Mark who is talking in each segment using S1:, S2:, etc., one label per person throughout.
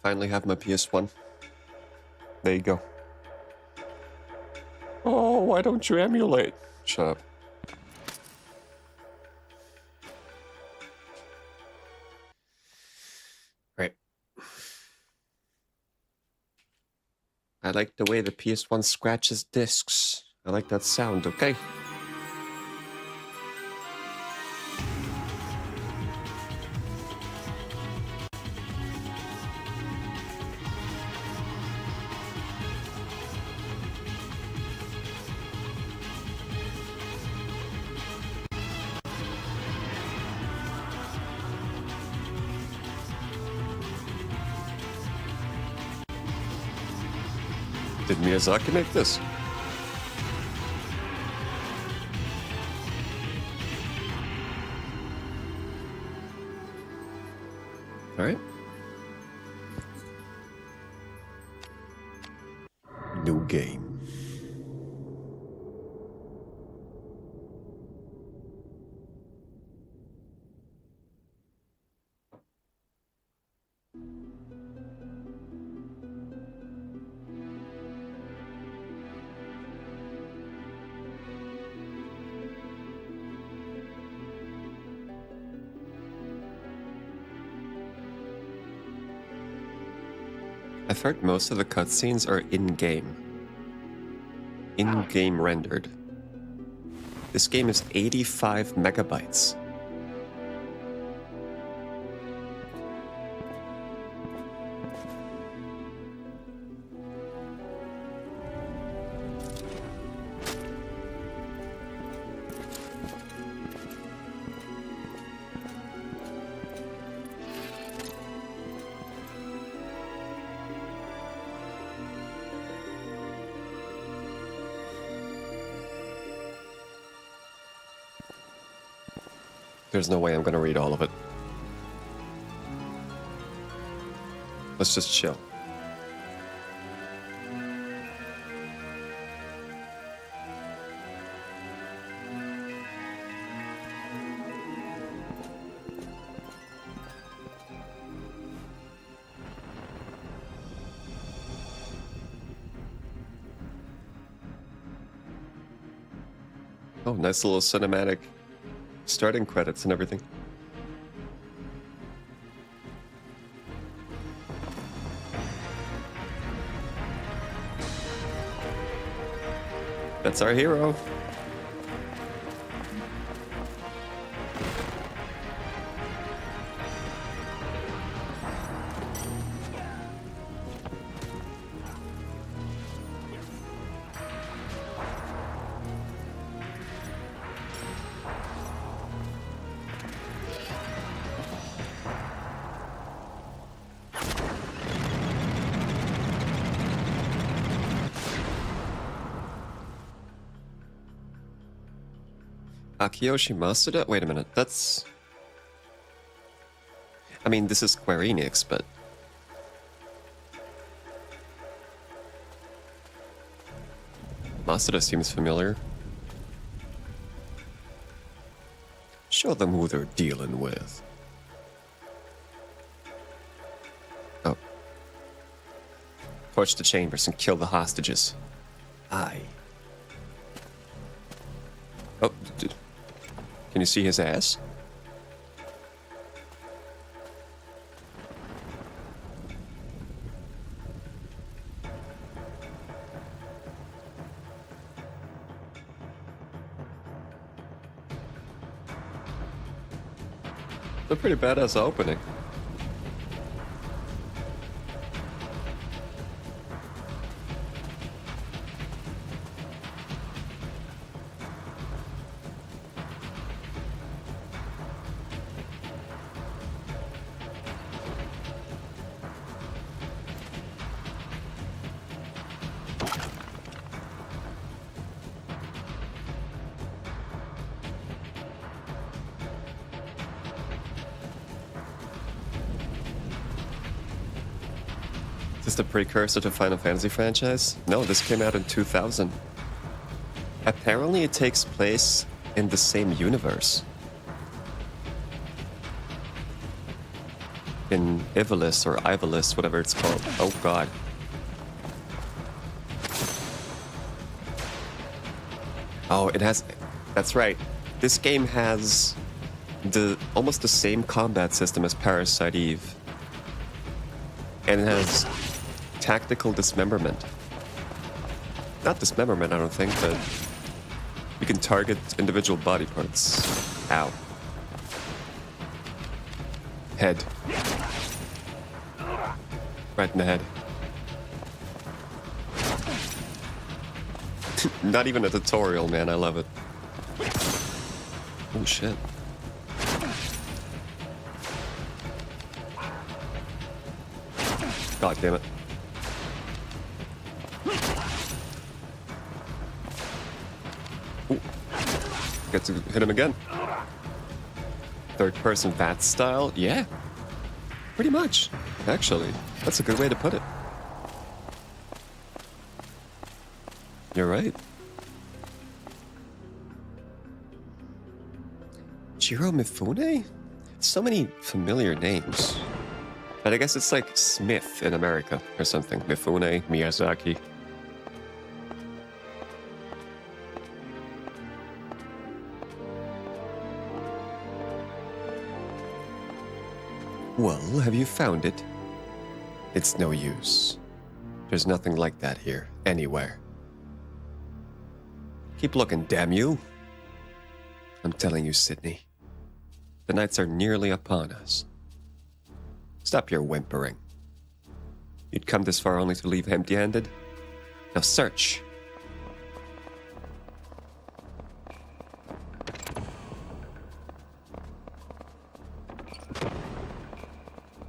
S1: Finally have my PS1. There you go. Oh, why don't you emulate? Shut up. Right. I like the way the PS1 scratches discs. I like that sound, okay? Did Miyazaki make this? Alright. New game. I've heard most of the cutscenes are in-game. In-game rendered. This game is 85 megabytes. There's no way I'm gonna read all of it. Let's just chill. Oh, nice little cinematic starting credits and everything. That's our hero. Kiyoshi Masuda? Wait a minute, that's... I mean, this is Square Enix, but... Masuda seems familiar. Show them who they're dealing with. Oh. Torch the chambers and kill the hostages. Aye. Oh, can you see his ass? It's a pretty badass opening. Is this the precursor to Final Fantasy franchise? No, this came out in 2000. Apparently it takes place in the same universe. fucking Ivalis or Ivalis, whatever it's called. Oh god. Oh, it has... That's right. This game has almost the same combat system as Parasite Eve. And it has tactical dismemberment. Not dismemberment, I don't think, but you can target individual body parts. Ow. Head. Right in the head. Not even a tutorial, man. I love it. Oh, shit. God damn it. Ooh. Get to hit him again. Third-person VAT style? Yeah. Pretty much, actually. That's a good way to put it. You're right. Jiro Mifune? So many familiar names. But I guess it's like Smith in America or something. Mifune, Miyazaki. Well, have you found it? It's no use. There's nothing like that here, anywhere. Keep looking, damn you. I'm telling you, Sydney. The nights are nearly upon us. Stop your whimpering. You'd come this far only to leave empty-handed? Now search.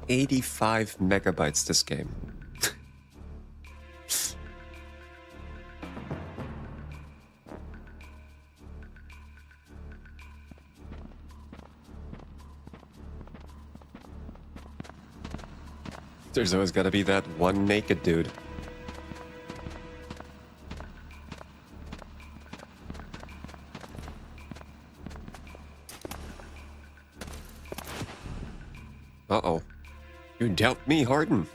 S1: $85 megabytes this game. There's always gotta be that one naked dude. Uh-oh. You doubt me, Harden.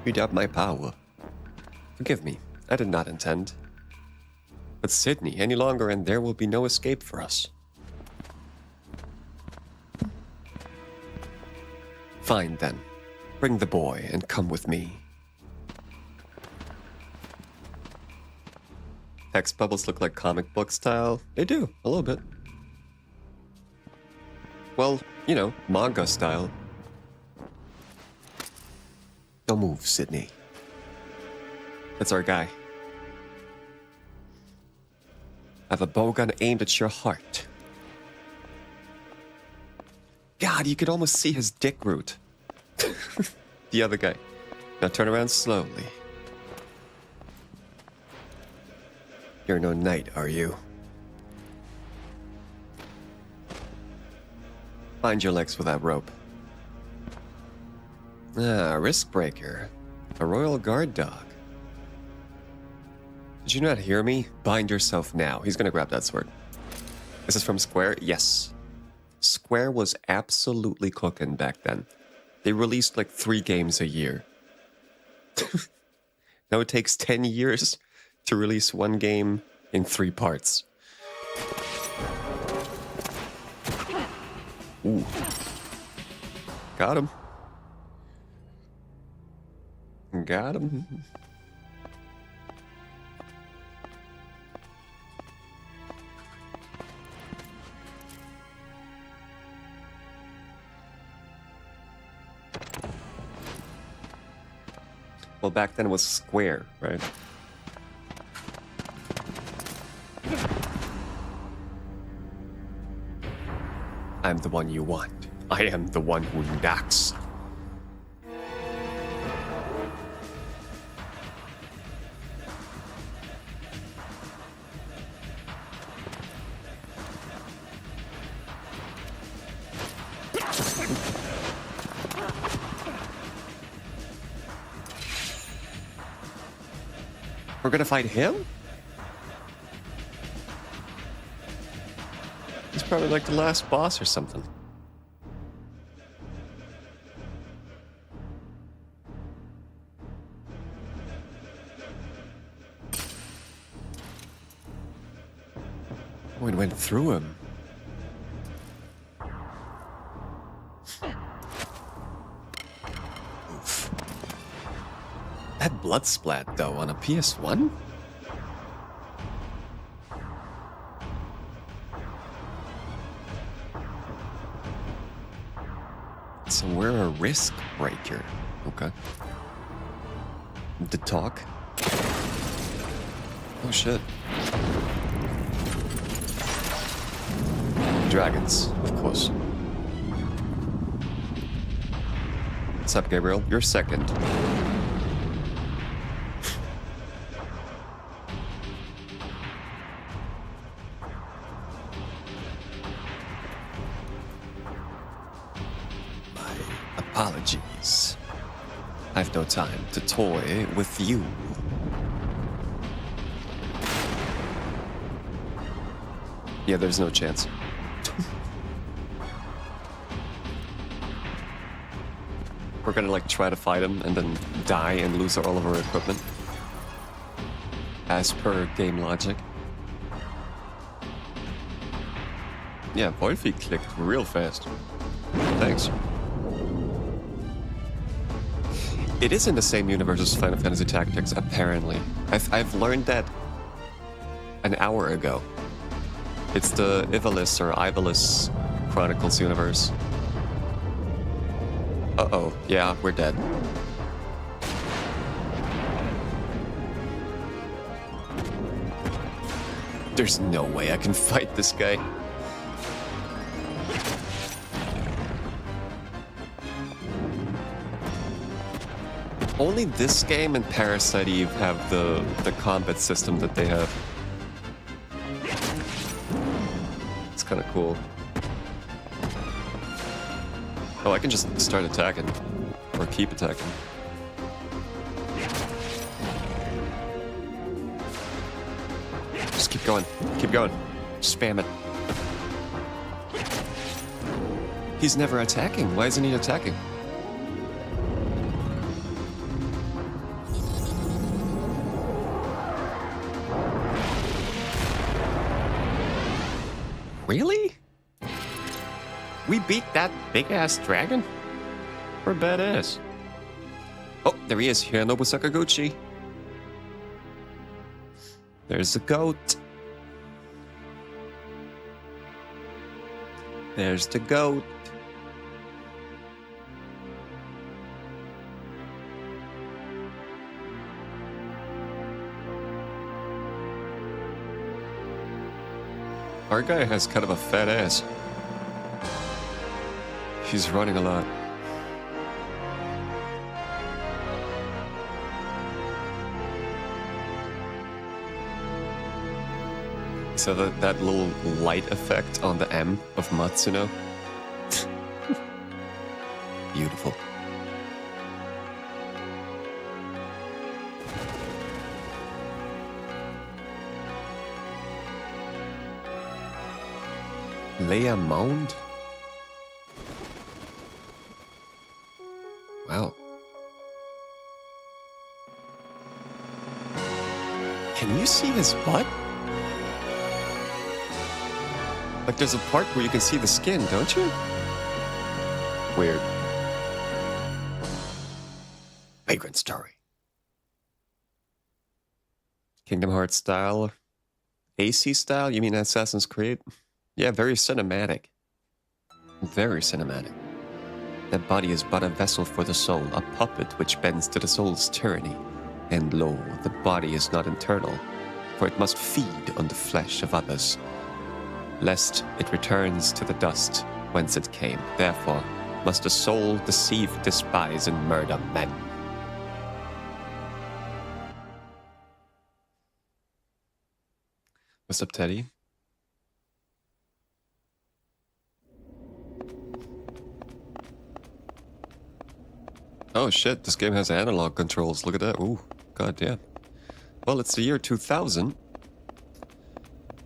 S1: You doubt my power. Forgive me, I did not intend. But Sydney, any longer and there will be no escape for us. Fine then. Bring the boy and come with me. Text bubbles look like comic book style. They do, a little bit. Well, you know, manga style. Don't move, Sydney. That's our guy. I have a bowgun aimed at your heart. God, you could almost see his dick root. The other guy. Now turn around slowly. You're no knight, are you? Bind your legs with that rope. Ah, risk breaker. A royal guard dog. Did you not hear me? Bind yourself now. He's gonna grab that sword. This is from Square? Yes. Square was absolutely cooking back then. They released like 3 games a year. Now it takes 10 years to release one game in 3 parts. Ooh. Got him. Got him. Well, back then it was Square, right? I'm the one you want. I am the one who knocks. We're gonna fight him? He's probably like the last boss or something. Oh, it went through him. Oof. That blood splat, though, on a PS1? So we're a risk breaker. Okay. The talk? Oh shit. Dragons, of course. What's up, Gabriel? You're second. My apologies. I've no time to toy with you. Yeah, there's no chance. We're gonna like try to fight him and then die and lose all of our equipment. As per game logic. Yeah, Wolfie clicked real fast. Thanks. It is in the same universe as Final Fantasy Tactics, apparently. I've learned that an hour ago. It's the Ivalice or Ivalice Chronicles universe. Uh-oh, yeah, we're dead. There's no way I can fight this guy. Only this game and Parasite Eve have the combat system that they have. It's kind of cool. Oh, I can just start attacking. Or keep attacking. Just keep going. Keep going. Spam it. He's never attacking. Why isn't he attacking? Really? We beat that big-ass dragon? We're badass. Oh, there he is, Hironobu Sakaguchi. There's the goat. There's the goat. Our guy has kind of a fat ass. He's running a lot. So that little light effect on the M of Matsuno. Beautiful. Leia Mound? Wow. Can you see his butt? Like there's a part where you can see the skin, don't you? Weird. Vagrant story. Kingdom Hearts style. AC style? You mean Assassin's Creed? Yeah, very cinematic. Very cinematic. The body is but a vessel for the soul, a puppet which bends to the soul's tyranny. And lo, the body is not eternal, for it must feed on the flesh of others, lest it returns to the dust whence it came. Therefore, must the soul deceive, despise, and murder men. What's up, Teddy? Oh shit, this game has analog controls. Look at that. Ooh, goddamn. Well, it's the year 2000.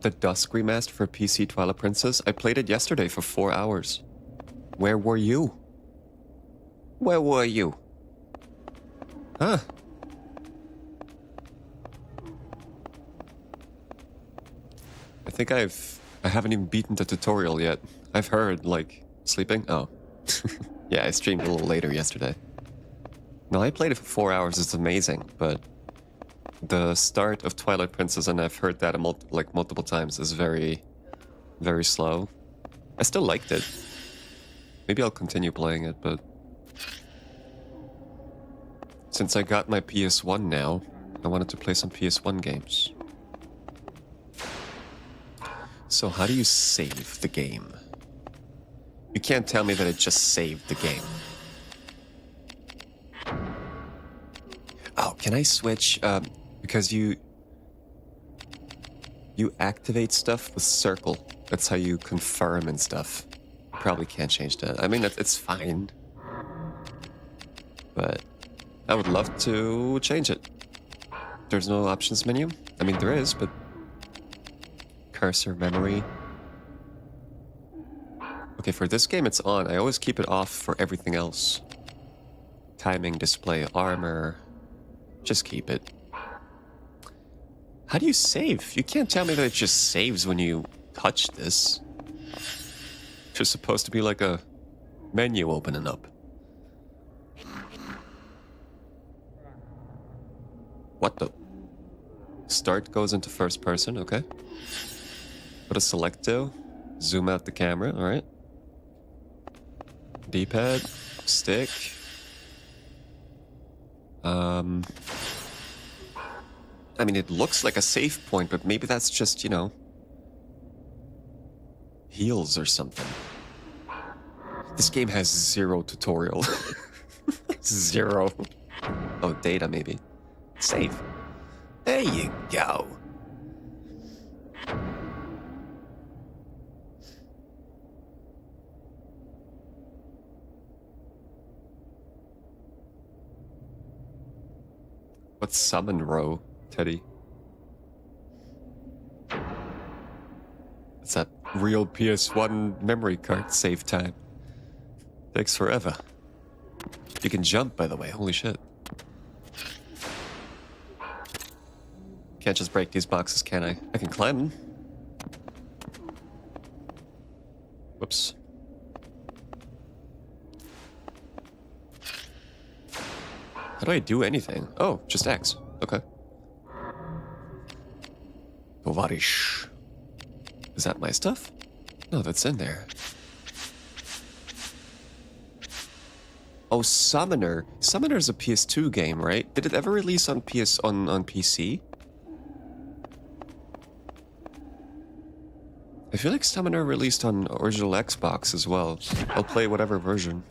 S1: The Dusk remaster for PC Twilight Princess. I played it yesterday for 4 hours. Where were you? Where were you? Huh? I think I've I haven't even beaten the tutorial yet. I've heard, like, sleeping? Oh. Yeah, I streamed a little later yesterday. No, I played it for 4 hours, it's amazing, but the start of Twilight Princess, and I've heard that multiple times, is very, very slow. I still liked it. Maybe I'll continue playing it, but since I got my PS1 now, I wanted to play some PS1 games. So how do you save the game? You can't tell me that it just saved the game. Oh, can I switch? Because you activate stuff with circle. That's how you confirm and stuff. Probably can't change that. I mean, it's fine. But I would love to change it. There's no options menu? I mean, there is, but... Cursor memory. Okay, for this game it's on. I always keep it off for everything else. Timing, display, armor. Just keep it. How do you save? You can't tell me that it just saves when you touch this. It's just supposed to be like a menu opening up. What the? Start goes into first person, okay. What does select do? Zoom out the camera, alright. D-pad, stick. I mean, it looks like a save point, but maybe that's just, you know, heals or something. This game has zero tutorial. Zero. Oh, data maybe. Save. There you go. What's summon row, Teddy? It's that real PS1 memory card save time. Takes forever. You can jump, by the way. Holy shit. Can't just break these boxes, can I? I can climb them. Whoops. How do I do anything? Oh, just X. Okay. Tovarish. Is that my stuff? No, that's in there. Oh, Summoner. Summoner's a PS2 game, right? Did it ever release on on PC? I feel like Summoner released on original Xbox as well. I'll play whatever version.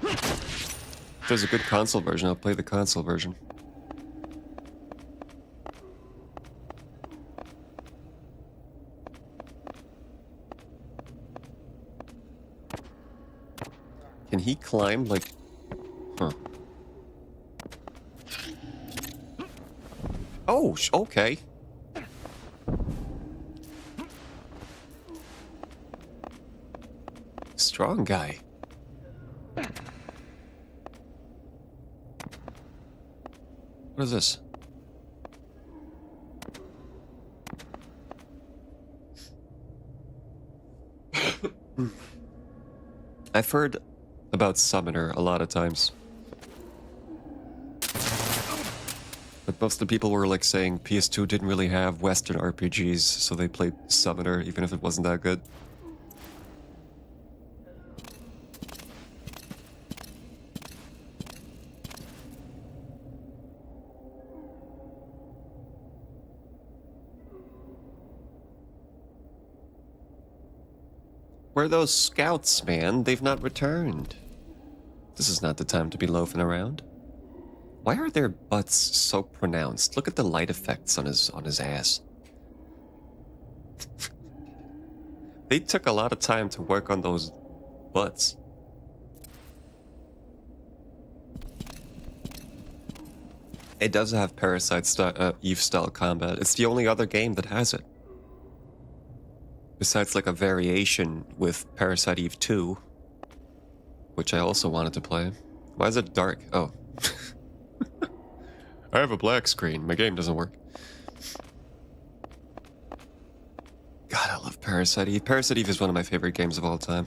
S1: If there's a good console version, I'll play the console version. Can he climb, like... Huh. Oh, okay. Strong guy. What is this? I've heard about Summoner a lot of times. But most of the people were like saying PS2 didn't really have Western RPGs, so they played Summoner even if it wasn't that good. Where are those scouts, man? They've not returned. This is not the time to be loafing around. Why are their butts so pronounced? Look at the light effects on his ass. They took a lot of time to work on those butts. It does have Eve style combat. It's the only other game that has it. Besides like a variation with Parasite Eve 2, which I also wanted to play. Why is it dark? Oh. I have a black screen. My game doesn't work. God, I love Parasite Eve. Parasite Eve is one of my favorite games of all time.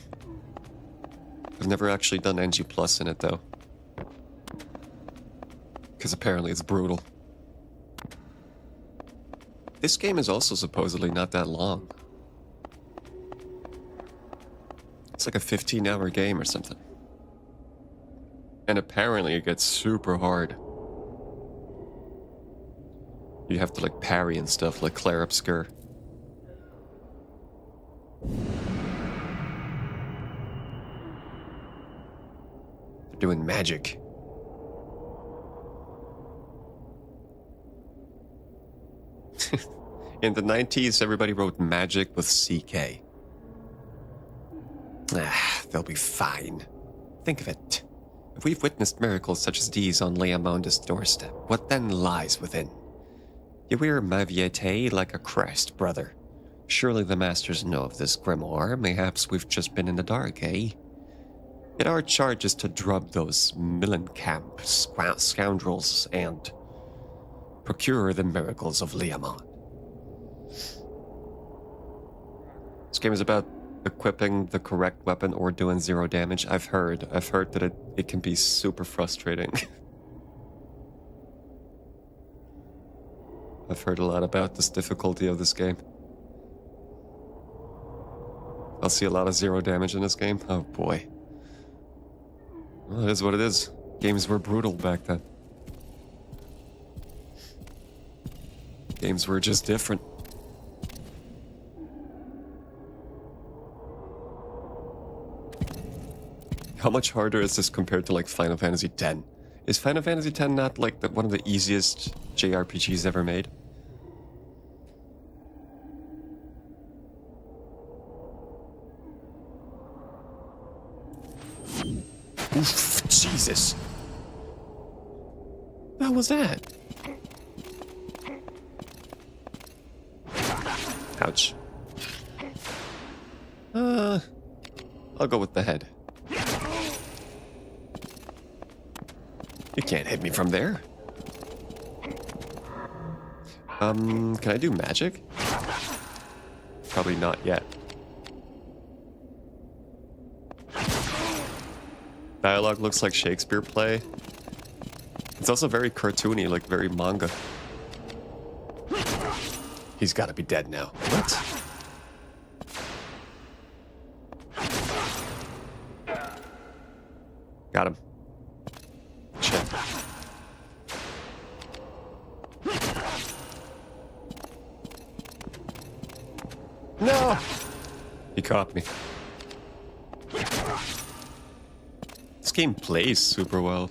S1: I've never actually done NG Plus in it, though. Because apparently it's brutal. This game is also supposedly not that long. It's like a 15-hour game or something. And apparently it gets super hard. You have to like parry and stuff like Claire Obscure. They're doing magic. In the 90s, everybody wrote magic with CK. They'll be fine. Think of it. If we've witnessed miracles such as these on Leamonda's doorstep, what then lies within? You wear ma vieté like a crest, brother. Surely the masters know of this grimoire. Mayhaps we've just been in the dark, eh? Yet our charge is to drub those Millenkamp scoundrels and procure the miracles of Leamond. This game is about equipping the correct weapon or doing 0 damage. I've heard that it can be super frustrating. I've heard a lot about this difficulty of this game. I'll see a lot of 0 damage in this game. Oh boy. Well, it is what it is. Games were brutal back then. Games were just different. How much harder is this compared to like Final Fantasy X? Is Final Fantasy X not like one of the easiest JRPGs ever made? Oof, Jesus. What the hell was that? Ouch. I'll go with the head. You can't hit me from there. Can I do magic? Probably not yet. Dialogue looks like Shakespeare play. It's also very cartoony, like very manga. He's gotta be dead now. What? Got him. Shit. No! He caught me. This game plays super well.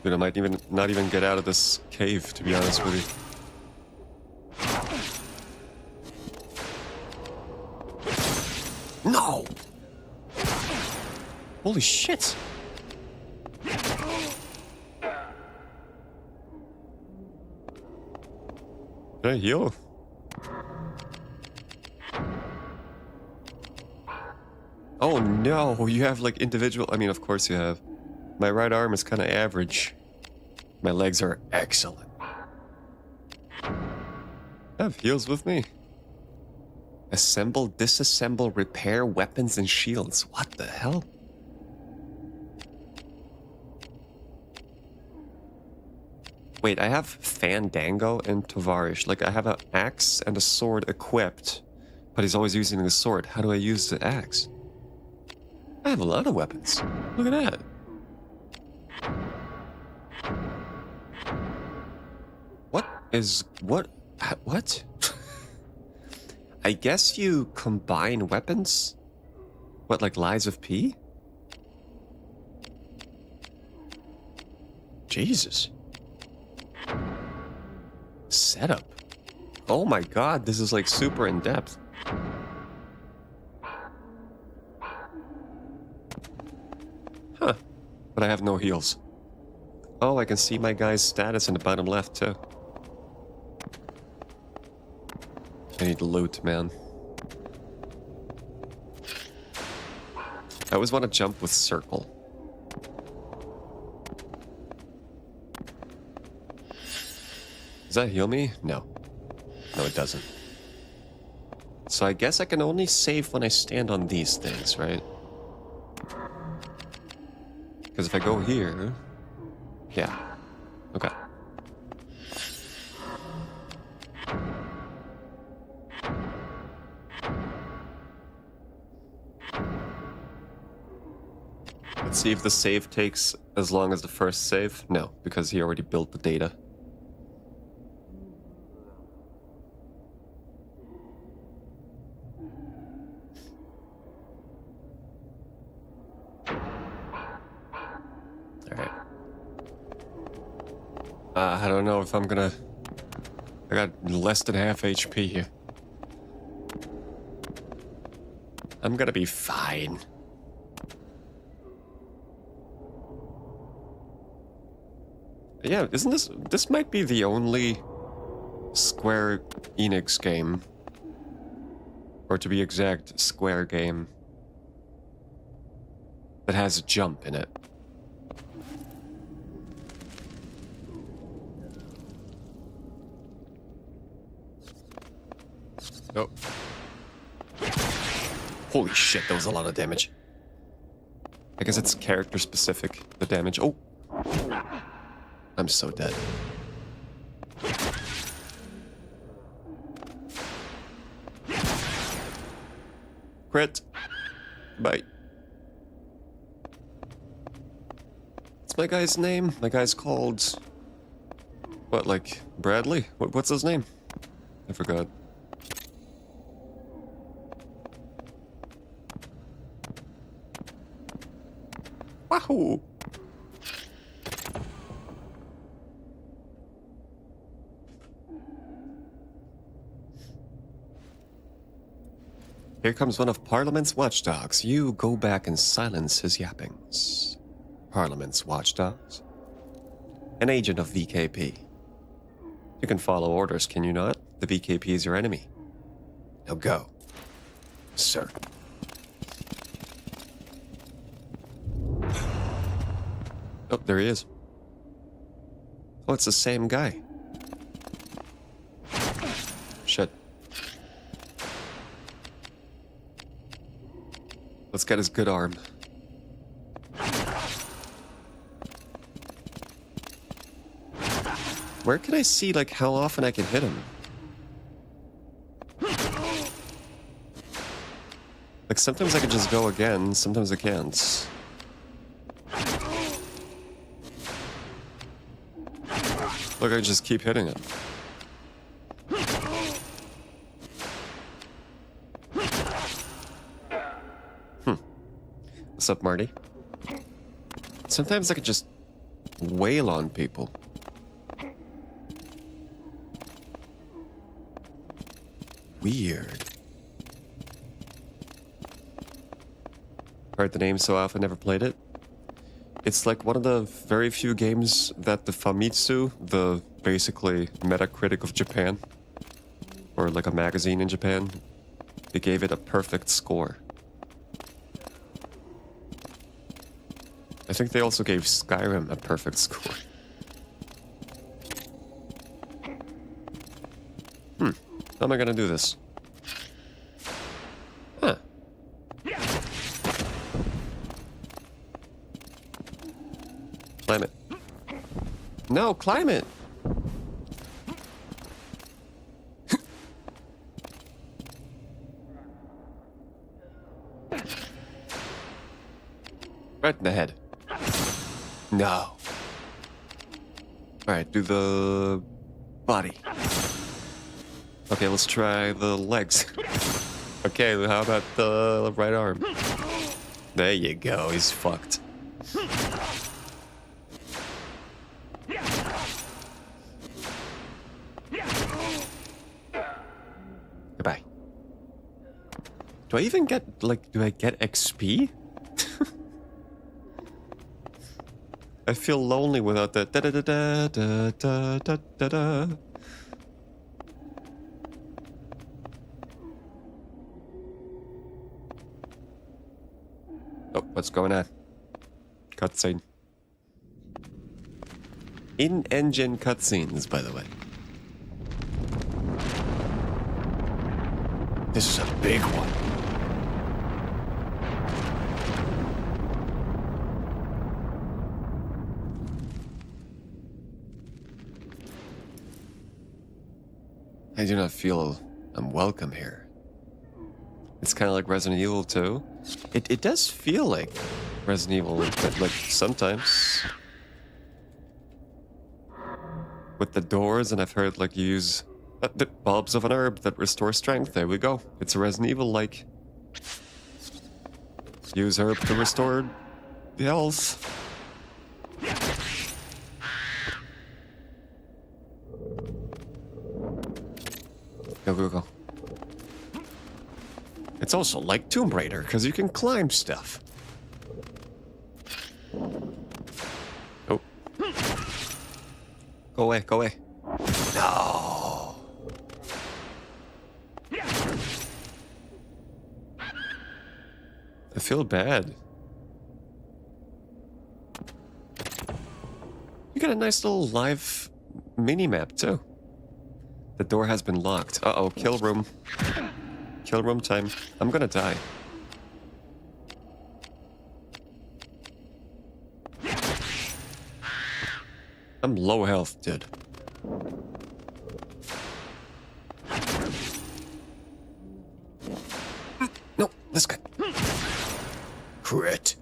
S1: Dude, I might not even get out of this cave, to be honest with you. No! Holy shit! Did I heal? Oh no, you have like individual... I mean, of course you have. My right arm is kind of average. My legs are excellent. I have heals with me. Assemble, disassemble, repair weapons and shields. What the hell? Wait, I have Fandango and Tovarish. Like, I have an axe and a sword equipped, but he's always using the sword. How do I use the axe? I have a lot of weapons. Look at that. What? I guess you combine weapons? What, like Lies of P? Jesus. Setup. Oh my god, this is like super in depth. Huh. But I have no heals. Oh, I can see my guy's status in the bottom left too. I need loot, man. I always want to jump with circle. Does that heal me? No. No, it doesn't. So I guess I can only save when I stand on these things, right? Because if I go here... Yeah. Okay. Let's see if the save takes as long as the first save. No, because he already built the data. Alright. I don't know if I'm gonna... I got less than half HP here. I'm gonna be fine. Yeah, isn't this... This might be the only Square Enix game, or to be exact, Square game, that has a jump in it. Oh. Holy shit, that was a lot of damage. I guess it's character specific, the damage. Oh! I'm so dead. Crit. Bye. What's my guy's name? My guy's called... What, like, Bradley? What's his name? I forgot. Wahoo! Here comes one of Parliament's watchdogs. You go back and silence his yappings. Parliament's watchdogs? An agent of VKP. You can follow orders, can you not? The VKP is your enemy. Now go, sir. Oh, there he is. Oh, it's the same guy. Shit. Let's get his good arm. Where can I see, like, how often I can hit him? Like, sometimes I can just go again, sometimes I can't. Look, I just keep hitting him. What's up, Marty? Sometimes I could just wail on people. Weird. Heard the name so often, never played it. It's like one of the very few games that the Famitsu, the basically Metacritic of Japan, or like a magazine in Japan, they gave it a perfect score. I think they also gave Skyrim a perfect score. How am I gonna do this? Huh. Climb it. No, climb it! Right in the head. No. Alright, do the body. Okay, let's try the legs. Okay, how about the right arm? There you go, he's fucked. Goodbye. Do I even get, like, do I get XP? I feel lonely without that da-da-da-da-da-da-da-da-da. Oh, what's going on? Cutscene. In-engine cutscenes, by the way. This is a big one. I do not feel I'm welcome here. It's kind of like Resident Evil 2. It does feel like Resident Evil, but like sometimes with the doors, and I've heard like you use the bulbs of an herb that restore strength. There we go. It's a Resident Evil like. Use herb to restore the health. Go. It's also like Tomb Raider, because you can climb stuff. Oh. Go away. No. I feel bad. You got a nice little live mini-map, too. The door has been locked. Uh-oh, kill room. Kill room time. I'm gonna die. I'm low health, dude. No, this guy. Crit.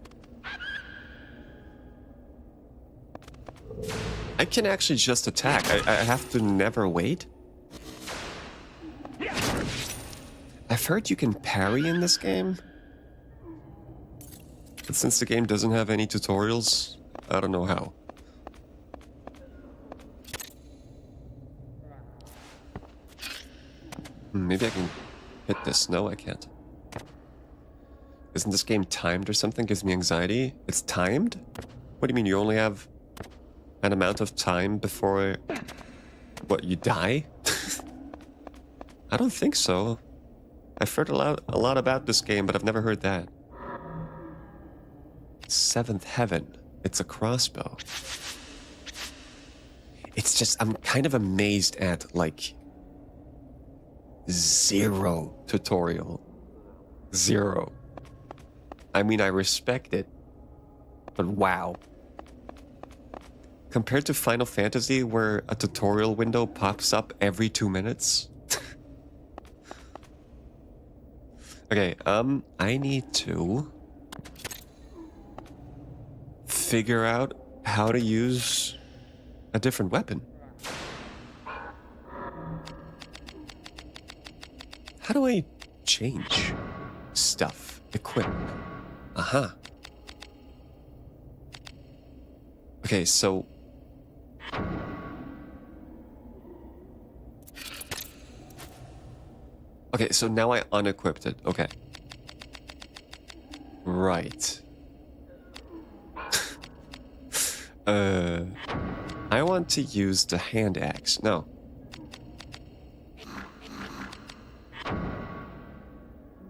S1: I can actually just attack. I have to never wait. I've heard you can parry in this game. But since the game doesn't have any tutorials, I don't know how. Maybe I can hit this. No, I can't. Isn't this game timed or something? Gives me anxiety. It's timed? What do you mean? You only have an amount of time before... What, you die? I don't think so. I've heard a lot about this game, but I've never heard that. Seventh Heaven. It's a crossbow. It's just, I'm kind of amazed at, like, zero tutorial. Zero. I mean, I respect it, but wow. Compared to Final Fantasy, where a tutorial window pops up every 2 minutes. Okay, I need to figure out how to use a different weapon. How do I change stuff? Equip. Uh-huh. Okay, so... Okay, so now I unequipped it. Okay. Right. I want to use the hand axe. No.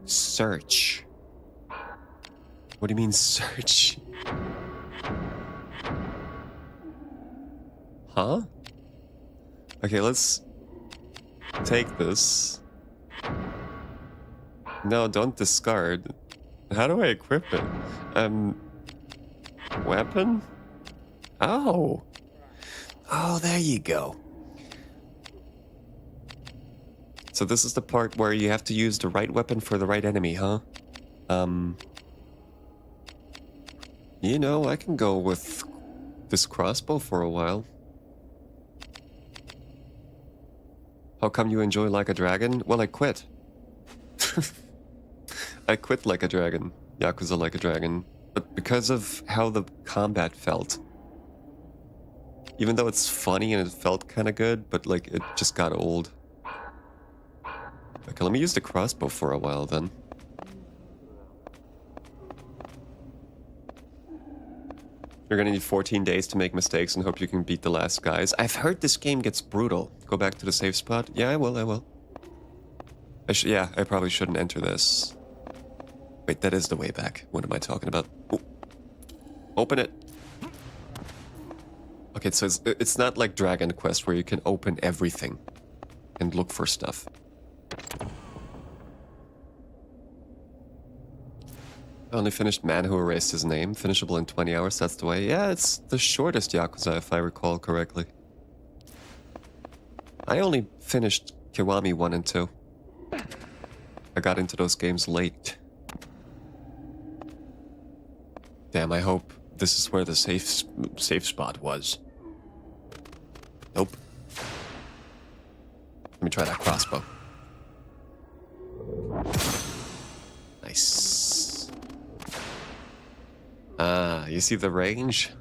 S1: Search. What do you mean search? Huh? Okay, let's take this. No, don't discard. How do I equip it? Weapon? Oh. Oh, there you go. So this is the part where you have to use the right weapon for the right enemy, huh? You know, I can go with this crossbow for a while. How come you enjoy Like a Dragon? Well, I quit. I quit Like a Dragon. Yakuza Like a Dragon. But because of how the combat felt. Even though it's funny and it felt kind of good, but like it just got old. Okay, let me use the crossbow for a while then. You're gonna need 14 days to make mistakes and hope you can beat the last guys. I've heard this game gets brutal. Go back to the safe spot. Yeah, I will. Yeah, I probably shouldn't enter this. Wait, that is the way back. What am I talking about? Ooh. Open it. Okay, so it's not like Dragon Quest where you can open everything and look for stuff. I only finished Man Who Erased His Name, finishable in 20 hours, that's the way. Yeah, it's the shortest Yakuza, if I recall correctly. I only finished Kiwami 1 and 2. I got into those games late. Damn, I hope this is where the safe spot was. Nope. Let me try that crossbow. Nice. Ah, you see the range?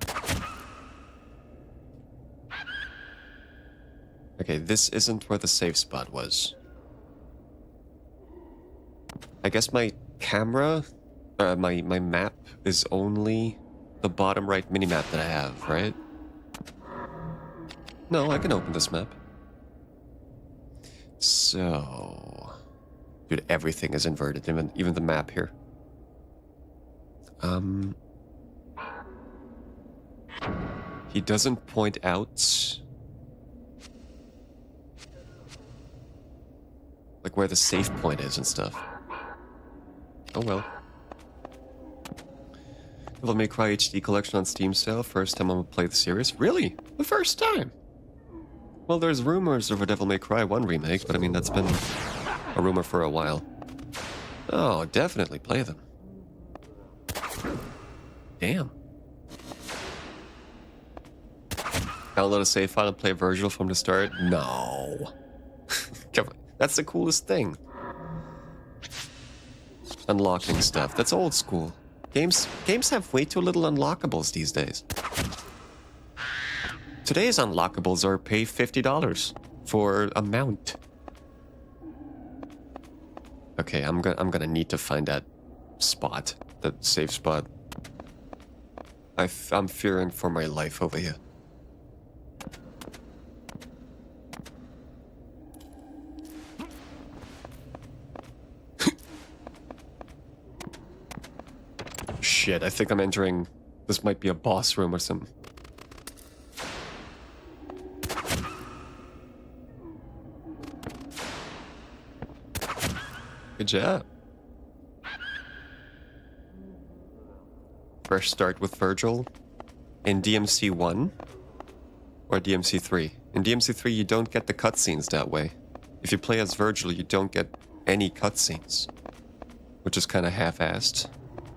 S1: Okay, this isn't where the safe spot was. I guess my camera, my map is only the bottom right minimap that I have, right? No, I can open this map. So... Dude, everything is inverted, even the map here. He doesn't point out... like where the safe point is and stuff. Oh well. Devil May Cry HD Collection on Steam sale. First time I'm gonna play the series. Really? The first time? Well, there's rumors of a Devil May Cry 1 remake, but I mean, that's been a rumor for a while. Oh, definitely play them. Damn. Download a save file and play Virgil from the start? No. That's the coolest thing. Unlocking stuff. That's old school. Games have way too little unlockables these days. Today's unlockables are pay $50 for a mount. Okay, I'm gonna need to find that spot, that safe spot. I'm fearing for my life over here. Shit, I think I'm entering... This might be a boss room or something. Good job. Fresh start with Virgil. In DMC 1 or DMC 3? In DMC 3 you don't get the cutscenes that way. If you play as Virgil you don't get any cutscenes. Which is kind of half-assed.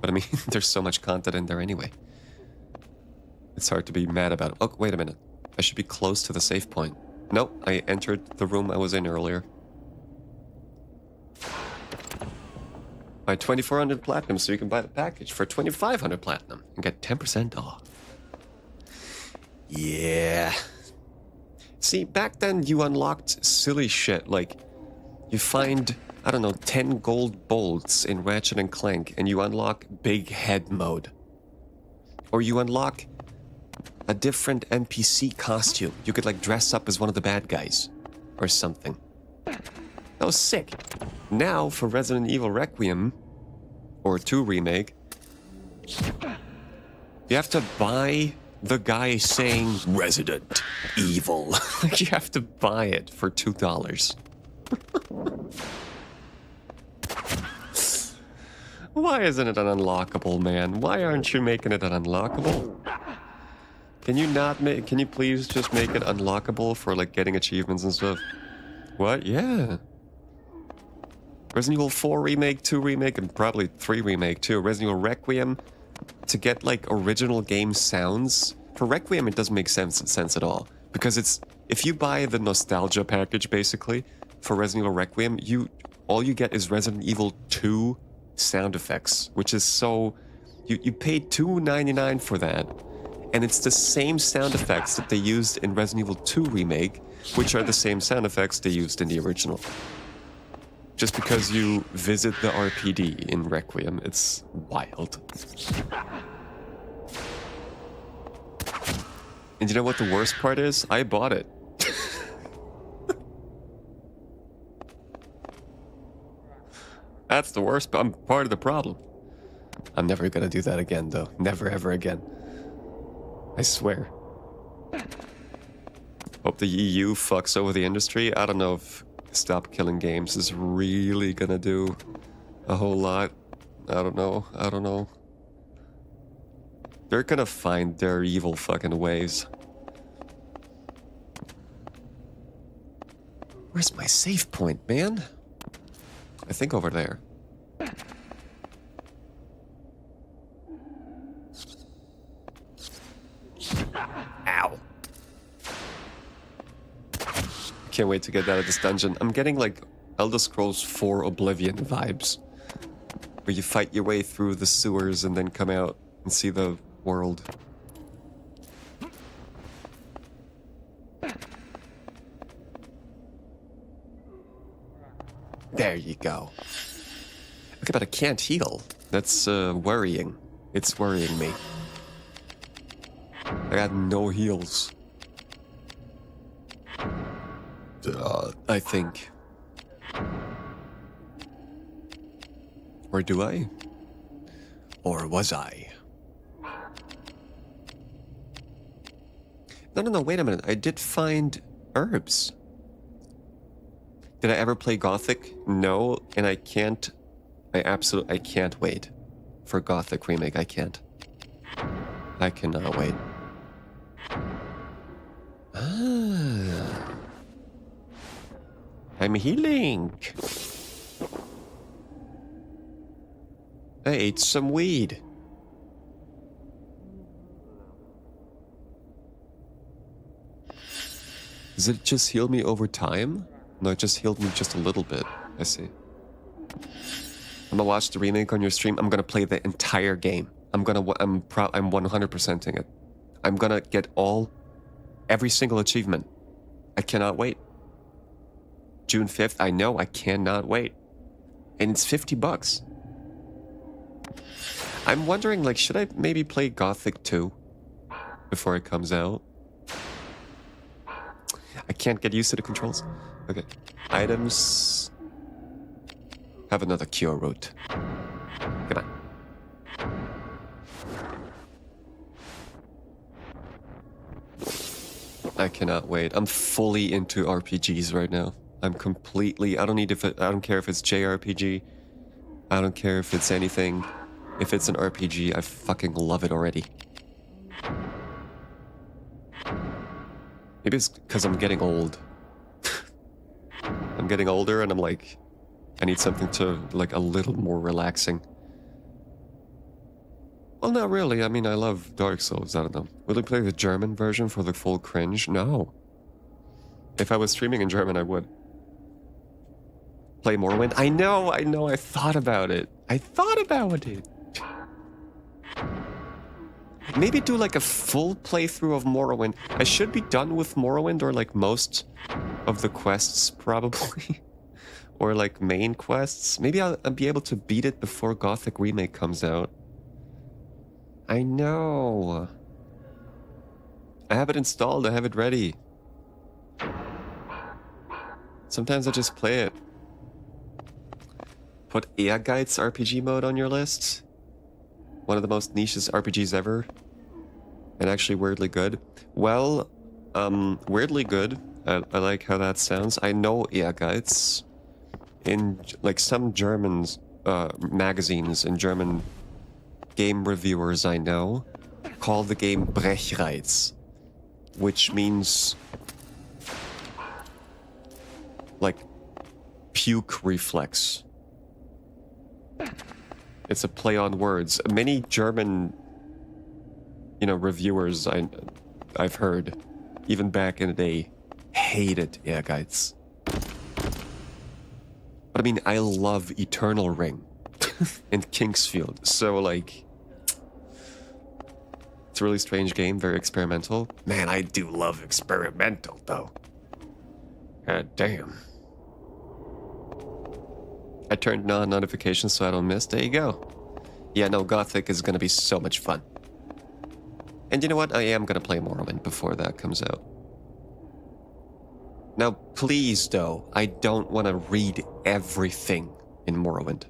S1: But I mean, there's so much content in there anyway. It's hard to be mad about it. Oh, wait a minute. I should be close to the save point. Nope, I entered the room I was in earlier. Buy 2,400 platinum so you can buy the package for 2,500 platinum and get 10% off. Yeah. See, back then you unlocked silly shit like you find, I don't know, 10 gold bolts in Ratchet and Clank and you unlock Big Head mode. Or you unlock a different NPC costume. You could like dress up as one of the bad guys or something. That was sick. Now, for Resident Evil Requiem, or 2 Remake, you have to buy the guy saying Resident Evil. Like, you have to buy it for $2. Why isn't it an unlockable, man? Why aren't you making it an unlockable? Can you not make... Can you please just make it unlockable for, like, getting achievements and stuff? What? Yeah. Resident Evil 4 Remake, 2 Remake, and probably 3 Remake too. Resident Evil Requiem, to get like original game sounds. For Requiem it doesn't make sense at all. Because it's, if you buy the nostalgia package basically, for Resident Evil Requiem, all you get is Resident Evil 2 sound effects. Which is so, you paid $2.99 for that. And it's the same sound effects that they used in Resident Evil 2 Remake, which are the same sound effects they used in the original. Just because you visit the RPD in Requiem, it's wild. And you know what the worst part is? I bought it. That's the worst, but I'm part of the problem. I'm never gonna do that again, though. Never, ever again. I swear. Hope the EU fucks over the industry. I don't know if Stop Killing Games is really gonna do a whole lot. I don't know. I don't know. They're gonna find their evil fucking ways. Where's my save point, man? I think over there. Ow. Can't wait to get out of this dungeon. I'm getting like Elder Scrolls 4 Oblivion vibes. Where you fight your way through the sewers and then come out and see the world. There you go. Okay, but I can't heal. That's worrying. It's worrying me. I got no heals. I think. Or do I? Or was I? No, wait a minute. I did find herbs. Did I ever play Gothic? No, and I can't. I can't wait for Gothic remake. I can't. I cannot wait. Ah. I'm healing. I ate some weed. Does it just heal me over time? No, it just healed me just a little bit. I see. I'm gonna watch the remake on your stream. I'm gonna play the entire game. I'm 100%ing it. I'm gonna get every single achievement. I cannot wait. June 5th, I know, I cannot wait. And it's $50. I'm wondering, like, should I maybe play Gothic 2 before it comes out? I can't get used to the controls. Okay. Items. Have another cure route. Come on. I cannot wait. I'm fully into RPGs right now. I'm completely. I don't care if it's JRPG. I don't care if it's anything. If it's an RPG, I fucking love it already. Maybe it's because I'm getting old. I'm getting older and I'm like, I need something to, like, a little more relaxing. Well, not really. I mean, I love Dark Souls. I don't know. Will I play the German version for the full cringe? No. If I was streaming in German, I would. Play Morrowind? I know. I thought about it. Maybe do like a full playthrough of Morrowind. I should be done with Morrowind, or like most of the quests, probably. Or like main quests. Maybe I'll be able to beat it before Gothic Remake comes out. I know. I have it installed. I have it ready. Sometimes I just play it. Put Ehrgeiz RPG mode on your list. One of the most nichest RPGs ever. And actually weirdly good. Well, weirdly good. I like how that sounds. I know Ehrgeiz. In like some German magazines and German game reviewers I know call the game Brechreiz, which means like puke reflex. It's a play on words. Many German, reviewers I've heard, even back in the day, hated Ehrgeiz. But I mean, I love Eternal Ring and Kingsfield, so like, it's a really strange game, very experimental. Man, I do love experimental, though. God damn. I turned on notifications so I don't miss. There you go. Yeah, no, Gothic is gonna be so much fun. And you know what? I am gonna play Morrowind before that comes out. Now, please, though, I don't want to read everything in Morrowind.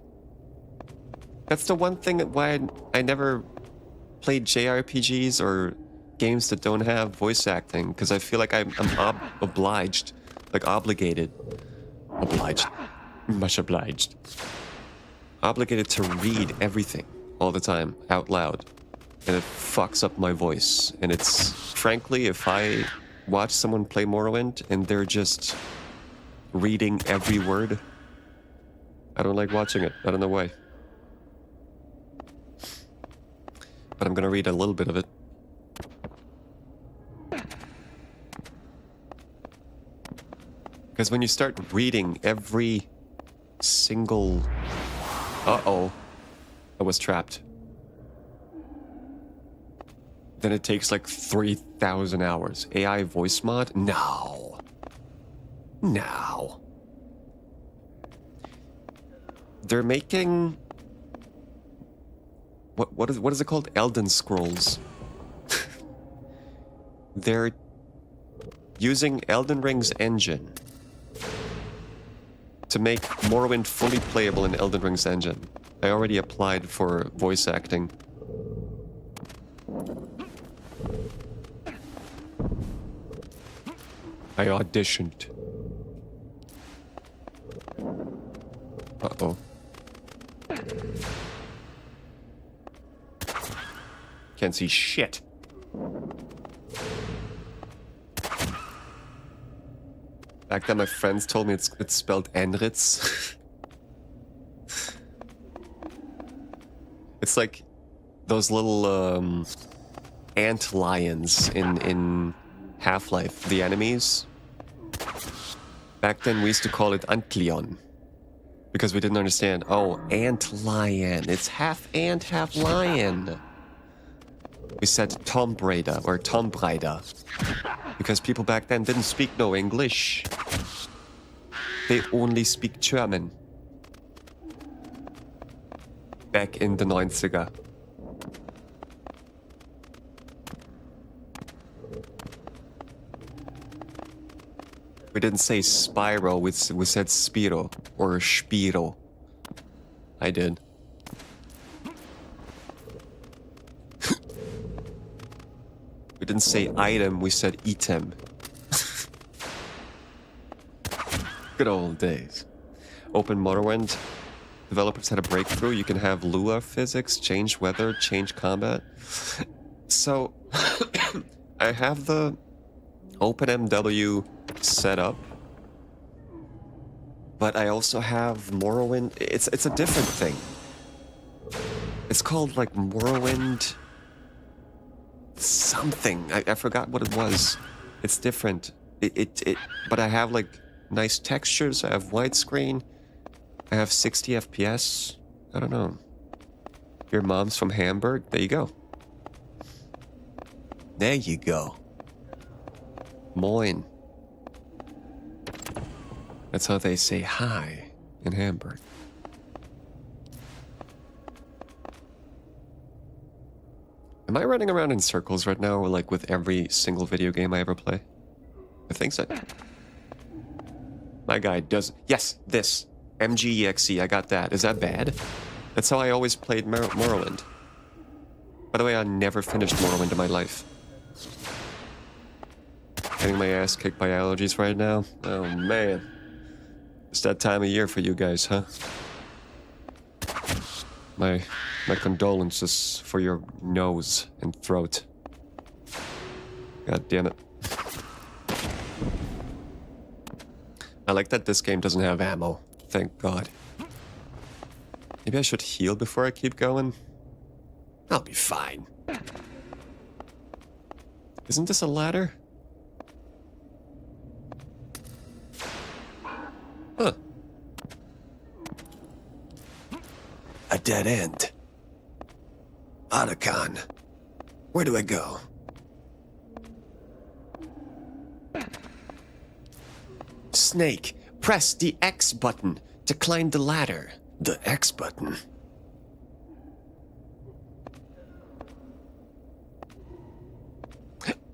S1: That's the one thing why I never played JRPGs or games that don't have voice acting, because I feel like I'm obliged, like obligated. Obliged. Much obliged. obligated to read everything all the time out loud. And it fucks up my voice. And it's, frankly, if I watch someone play Morrowind and they're just reading every word, I don't like watching it. I don't know why. But I'm gonna read a little bit of it. Because when you start reading every single... Uh-oh. I was trapped. Then it takes like 3,000 hours. AI voice mod? No. No. They're making... What is it called? Elden Scrolls. They're using Elden Ring's engine to make Morrowind fully playable in Elden Ring's engine. I already applied for voice acting. I auditioned. Uh-oh. Can't see shit. Back then my friends told me it's spelled Enritz. It's like those little ant lions in Half-Life, the enemies. Back then we used to call it Antlion. Because we didn't understand. Oh, ant lion. It's half ant, half lion. We said Tomb Raider or Tomb Raider. Because people back then didn't speak no English. They only speak German. Back in the 90er. We didn't say Spyro, we said Spiro or Spiro. I did. We didn't say item, we said item. Good old days. Open Morrowind. Developers had a breakthrough. You can have Lua physics, change weather, change combat. So, I have the OpenMW set up, but I also have Morrowind. It's a different thing. It's called like Morrowind something. I forgot what it was. It's different. But I have like nice textures. I have widescreen. I have 60 FPS. I don't know. Your mom's from Hamburg? There you go. There you go. Moin. That's how they say hi in Hamburg. Am I running around in circles right now, like with every single video game I ever play? I think so. My guy does... Yes, this. MGEXE, I got that. Is that bad? That's how I always played Morrowind. By the way, I never finished Morrowind in my life. Getting my ass kicked by allergies right now? Oh, man. It's that time of year for you guys, huh? My condolences for your nose and throat. God damn it. I like that this game doesn't have ammo. Thank God. Maybe I should heal before I keep going? I'll be fine. Isn't this a ladder? Huh. A dead end. Otacon. Where do I go? Snake, press the X button to climb the ladder. The X button.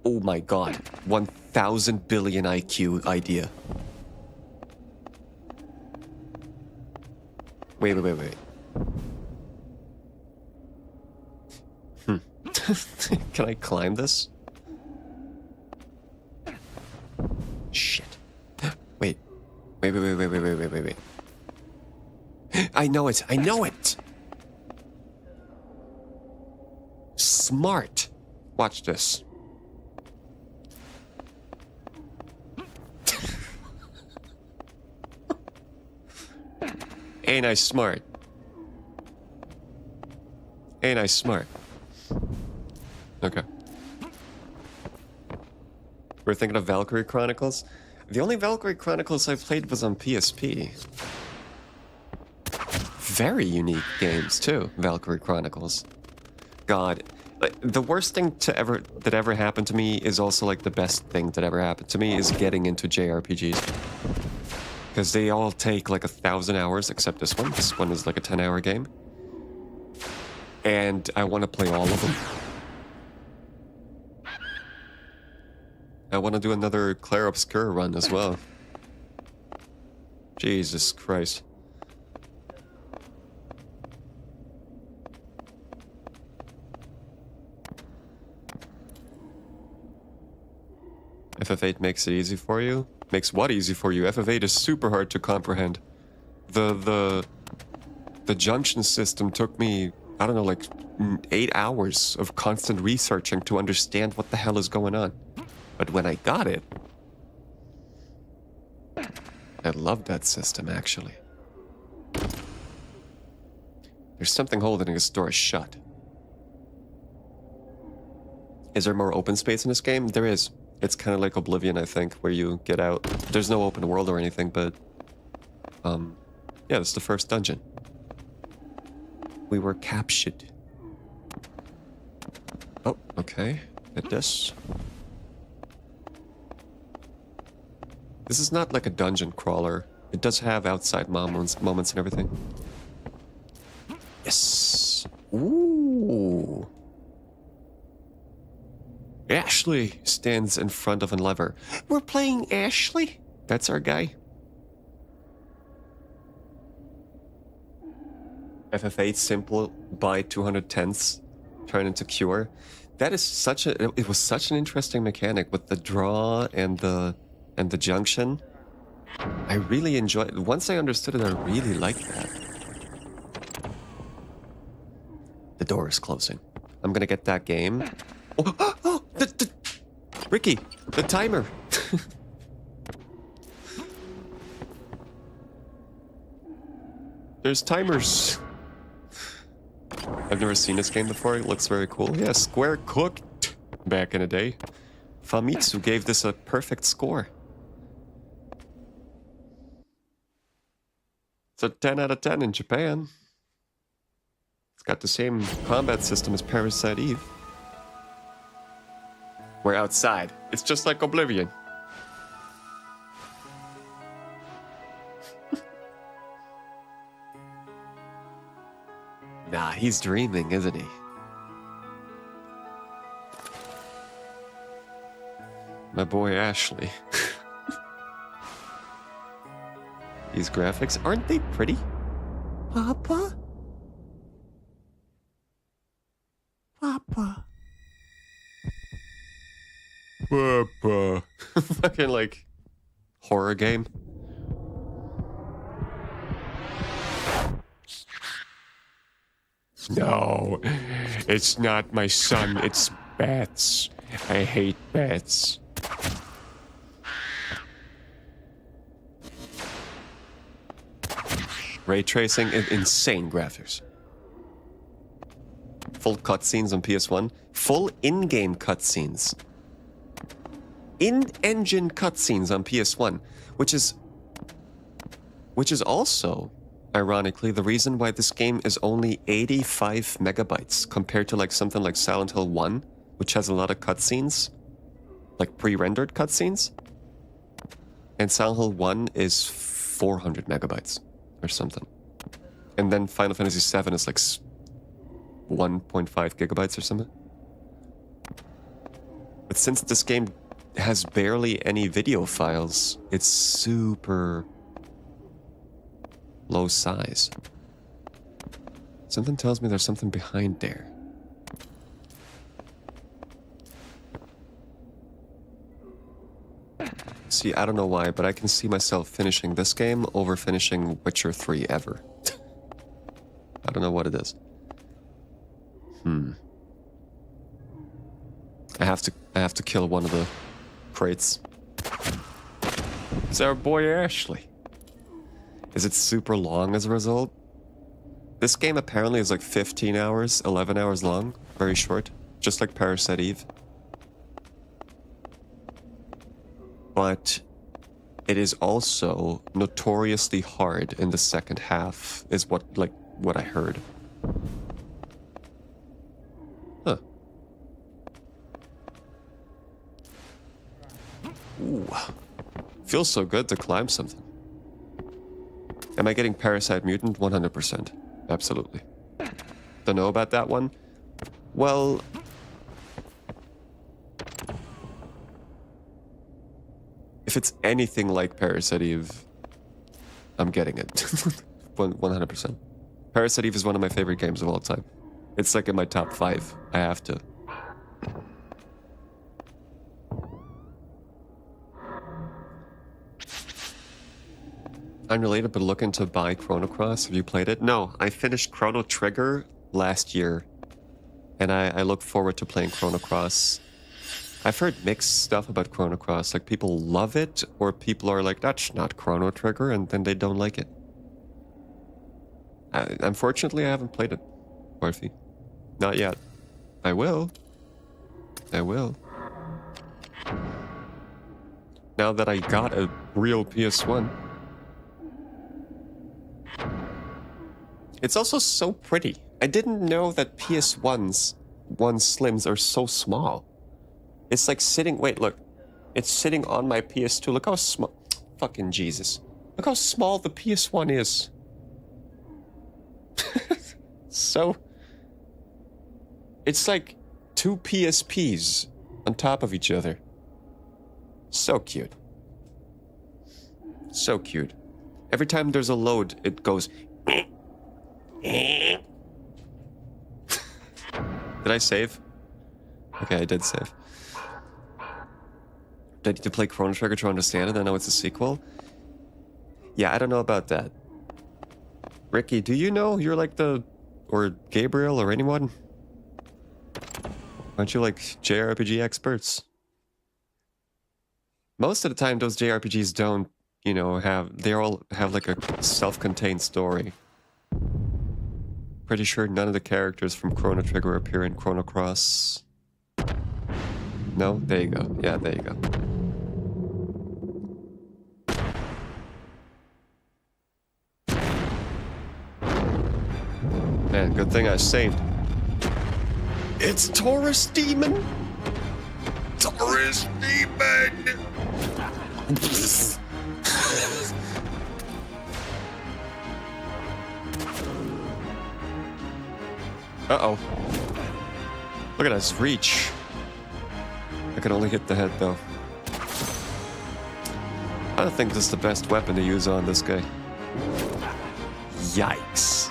S1: Oh my God. 1,000 billion IQ idea. Wait. Can I climb this? Shit. Wait. I know it. I know it. Smart. Watch this. Ain't I smart? Ain't I smart? Okay. We're thinking of Valkyrie Chronicles? The only Valkyrie Chronicles I played was on PSP. Very unique games, too, Valkyrie Chronicles. God, like, the worst thing that ever happened to me is also like the best thing that ever happened to me is getting into JRPGs. Because they all take like 1,000 hours, except this one. This one is like a 10-hour game. And I want to play all of them. I want to do another Clair Obscur run as well. Jesus Christ. FF8 makes it easy for you? Makes what easy for you? FF8 is super hard to comprehend. The junction system took me, I don't know, like 8 hours of constant researching to understand what the hell is going on. But when I got it, I loved that system, actually. There's something holding this door shut. Is there more open space in this game? There is. It's kind of like Oblivion, I think, where you get out. There's no open world or anything, but... yeah, this is the first dungeon. We were captured. Oh, okay. Get this. This is not like a dungeon crawler. It does have outside moments and everything. Yes! Ooh! Ashley stands in front of a lever. We're playing Ashley? That's our guy. FF8 simple buy 210s turn into cure. That is such a it was such an interesting mechanic with the draw and the junction. I really enjoyed it. Once I understood it, I really liked that. The door is closing. I'm gonna get that game. Oh, Ricky, the timer. There's timers. I've never seen this game before. It looks very cool. Yeah, Square cooked back in the day. Famitsu gave this a perfect score. It's a 10 out of 10 in Japan. It's got the same combat system as Parasite Eve. We're outside. It's just like Oblivion. Nah, he's dreaming, isn't he? My boy Ashley. These graphics, aren't they pretty? Papa? Papa. Papa. Fucking like horror game. No, it's not my son, it's bats. I hate bats. Ray tracing and insane graphics. Full cutscenes on PS1. Full in-game cutscenes. In-engine cutscenes on PS1, which is also, ironically, the reason why this game is only 85 megabytes compared to like something like Silent Hill 1, which has a lot of cutscenes, like pre-rendered cutscenes. And Silent Hill 1 is 400 megabytes or something. And then Final Fantasy 7 is like 1.5 gigabytes or something. But since this game has barely any video files, it's super low size. Something tells me there's something behind there. See, I don't know why, but I can see myself finishing this game over finishing Witcher 3 ever. I don't know what it is. I have to kill one of the crates. It's our boy Ashley. Is it super long as a result? This game apparently is like 15 hours, 11 hours long. Very short. Just like Parasite Eve. But it is also notoriously hard in the second half, is what I heard. Huh. Ooh. Feels so good to climb something. Am I getting Parasite Mutant? 100%. Absolutely. Don't know about that one? Well... if it's anything like Parasite Eve, I'm getting it. 100%. Parasite Eve is one of my favorite games of all time. It's like in my top 5. I have to. Unrelated, but looking to buy Chrono Cross. Have you played it? No, I finished Chrono Trigger last year. And I look forward to playing Chrono Cross. I've heard mixed stuff about Chrono Cross. Like, people love it, or people are like, that's not Chrono Trigger, and then they don't like it. Unfortunately, I haven't played it, Morphe. Not yet. I will. I will. Now that I got a real PS1. It's also so pretty. I didn't know that PS1's Slims are so small. It's like sitting... wait, look. It's sitting on my PS2. Look how small... fucking Jesus. Look how small the PS1 is. So... it's like 2 PSPs on top of each other. So cute. So cute. Every time there's a load, it goes... Did I save? Okay, I did save. Do I need to play Chrono Trigger to understand it? I know it's a sequel. Yeah, I don't know about that. Ricky, do you know? You're like the... or Gabriel or anyone? Aren't you like JRPG experts? Most of the time, those JRPGs don't, you know, they all have like a self-contained story. Pretty sure none of the characters from Chrono Trigger appear in Chrono Cross. No? There you go. Yeah, there you go. Man, good thing I saved. It's Taurus Demon! Taurus Demon! Uh-oh. Look at us reach. I can only hit the head, though. I don't think this is the best weapon to use on this guy. Yikes.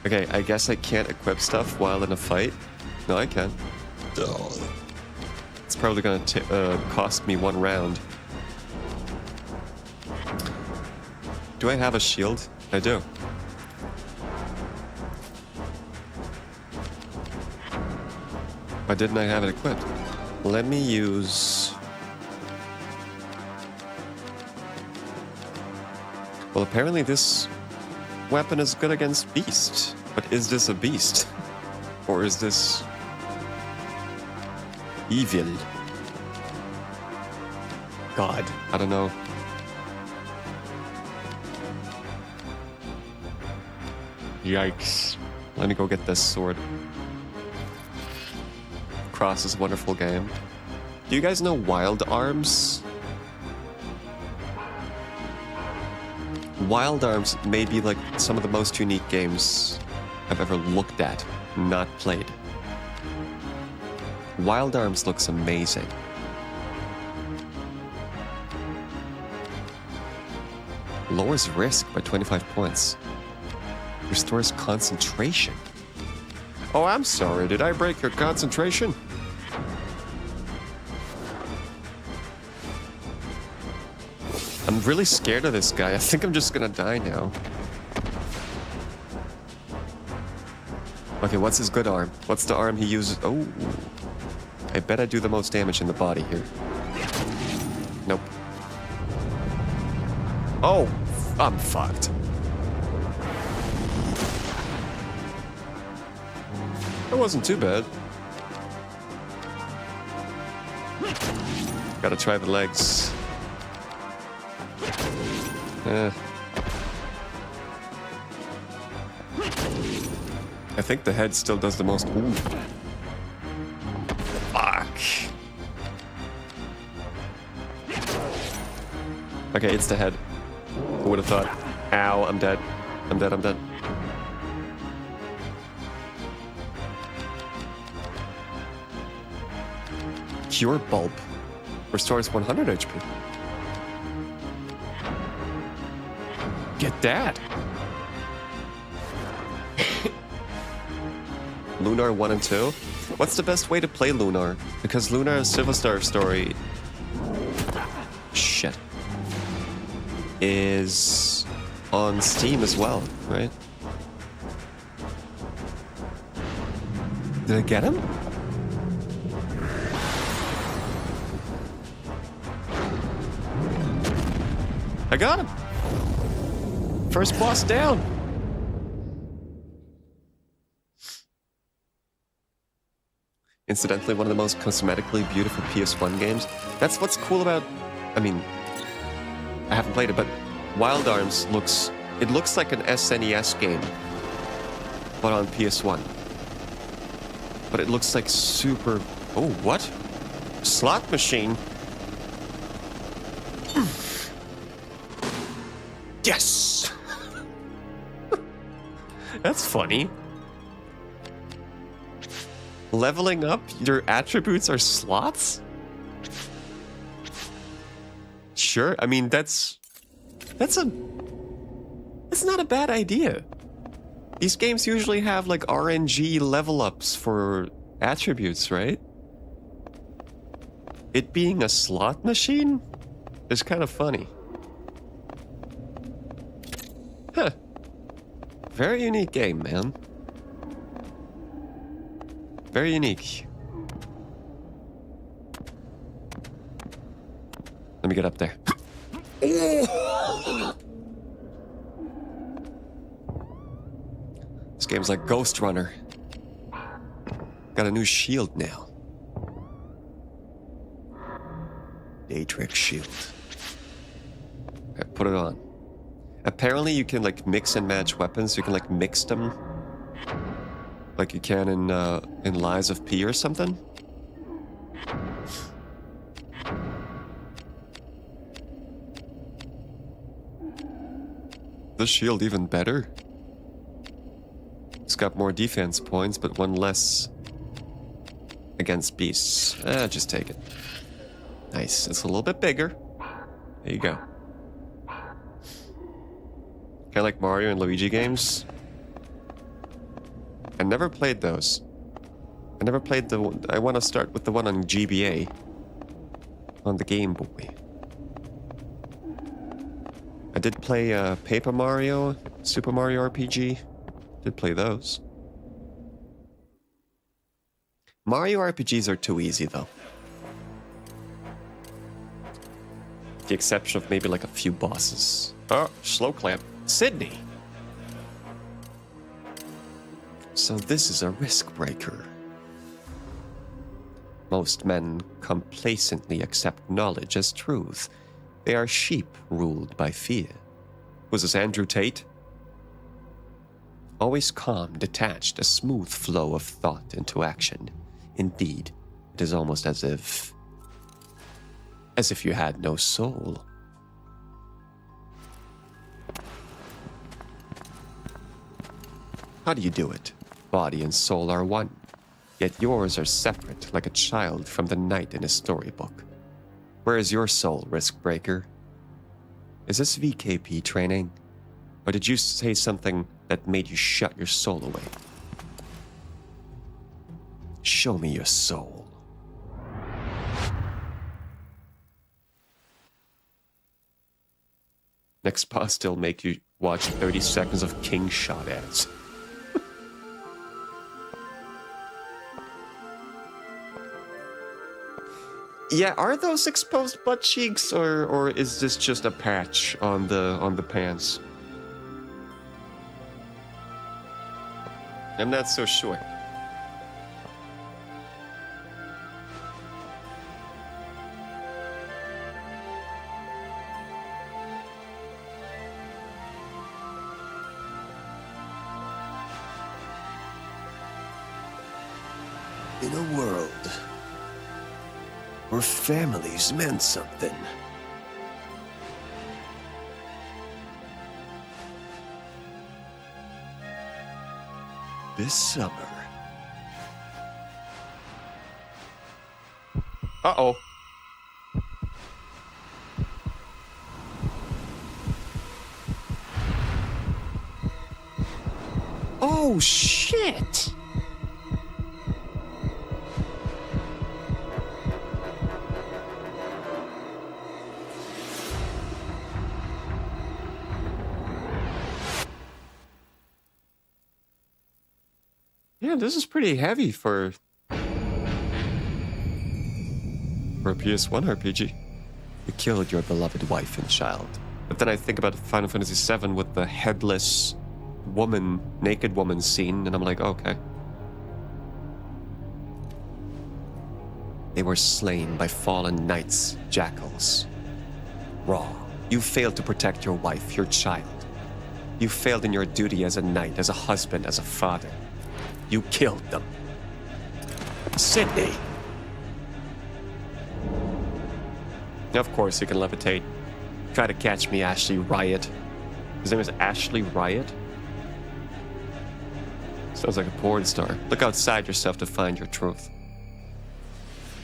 S1: Okay, I guess I can't equip stuff while in a fight. No, I can. It's probably gonna cost me 1 round. Do I have a shield? I do. Why didn't I have it equipped? Let me use... well, apparently this weapon is good against beast. But is this a beast? Or is this... evil? God, I don't know. Yikes. Let me go get this sword. Cross is a wonderful game. Do you guys know Wild Arms? Wild Arms may be like some of the most unique games I've ever looked at, not played. Wild Arms looks amazing. Lowers risk by 25 points. Restores concentration. Oh, I'm sorry. Did I break your concentration? I'm really scared of this guy. I think I'm just gonna die now. Okay, what's his good arm? What's the arm he uses? Oh. I bet I do the most damage in the body here. Nope. Oh, I'm fucked. That wasn't too bad. Gotta try the legs. I think the head still does the most. Ooh. Fuck. Okay, it's the head. Who would have thought? Ow, I'm dead. I'm dead, I'm dead. Cure Bulb. Restores 100 HP. Get that. Lunar 1 and 2? What's the best way to play Lunar? Because Lunar Silver Star story... Shit. Is on Steam as well, right? Did I get him? I got him! First boss down! Incidentally, one of the most cosmetically beautiful PS1 games. That's what's cool about... I mean, I haven't played it, but Wild Arms looks... It looks like an SNES game, but on PS1. But it looks like super... Oh, what? Slot machine? Yes! That's funny. Leveling up, your attributes are slots? Sure, I mean, that's not a bad idea. These games usually have like RNG level ups for attributes, right? It being a slot machine is kind of funny. Huh. Very unique game, man. Very unique. Let me get up there. This game's like Ghost Runner. Got a new shield now. Daedric shield. Okay, put it on. Apparently you can like mix and match weapons. You can like mix them. Like you can in Lies of P or something. This shield even better. It's got more defense points, but one less against beasts. Just take it. Nice. It's a little bit bigger. There you go. Kind of like Mario and Luigi games. I never played those. I never played the one. I want to start with the one on GBA. On the Game Boy. I did play Paper Mario, Super Mario RPG. Did play those. Mario RPGs are too easy, though. With the exception of maybe like a few bosses. Oh, slow clamp. Sydney! So this is a risk breaker. Most men complacently accept knowledge as truth. They are sheep ruled by fear. Was this Andrew Tate? Always calm, detached, a smooth flow of thought into action. Indeed, it is almost as if you had no soul. How do you do it? Body and soul are one, yet yours are separate like a child from the knight in a storybook. Where is your soul, risk breaker? Is this VKP training? Or did you say something that made you shut your soul away? Show me your soul. Next boss still make you watch 30 seconds of King Shot ads. Yeah, are those exposed butt cheeks, or is this just a patch on the pants? I'm not so sure.
S2: In a world where families meant something, this summer,
S1: Uh-oh. Oh, shit! Yeah, this is pretty heavy for a PS1 RPG. You killed your beloved wife and child. But then I think about Final Fantasy VII with the headless woman, naked woman scene, and I'm like, okay. They were slain by fallen knights, jackals. Wrong. You failed to protect your wife, your child. You failed in your duty as a knight, as a husband, as a father. You killed them. Sydney! Of course you can levitate. Try to catch me, Ashley Riot. His name is Ashley Riot? Sounds like a porn star. Look outside yourself to find your truth.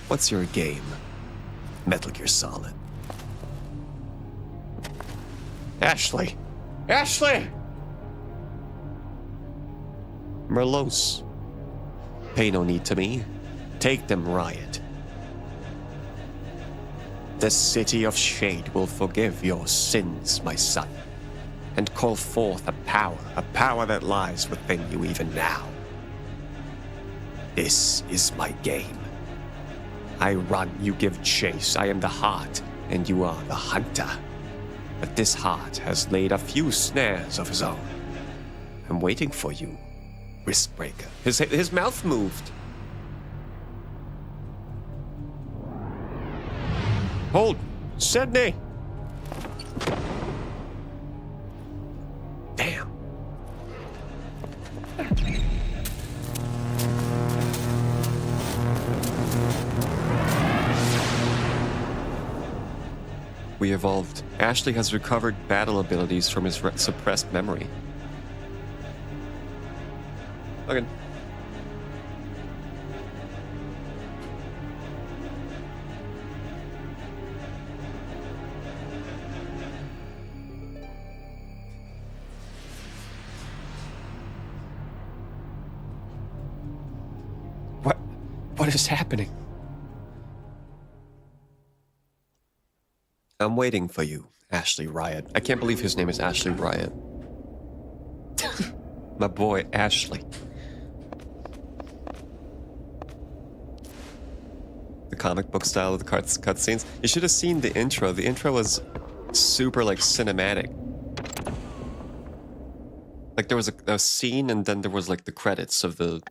S2: What's your game? Metal Gear Solid.
S1: Ashley! Ashley! Merlos. Pay no need to me. Take them, Riot. The City of Shade will forgive your sins, my son, and call forth a power that lies within you even now. This is my game. I run, you give chase. I am the heart, and you are the hunter. But this heart has laid a few snares of his own. I'm waiting for you, Wristbreaker. His mouth moved. Hold, Sydney. Damn. We evolved. Ashley has recovered battle abilities from his suppressed memory. Okay. What is happening? I'm waiting for you, Ashley Riot. I can't believe his name is Ashley Riot. My boy, Ashley. The comic book style of the cutscenes. You should have seen the intro. The intro was super, like, cinematic. Like, there was a scene, and then there was, like, the credits of the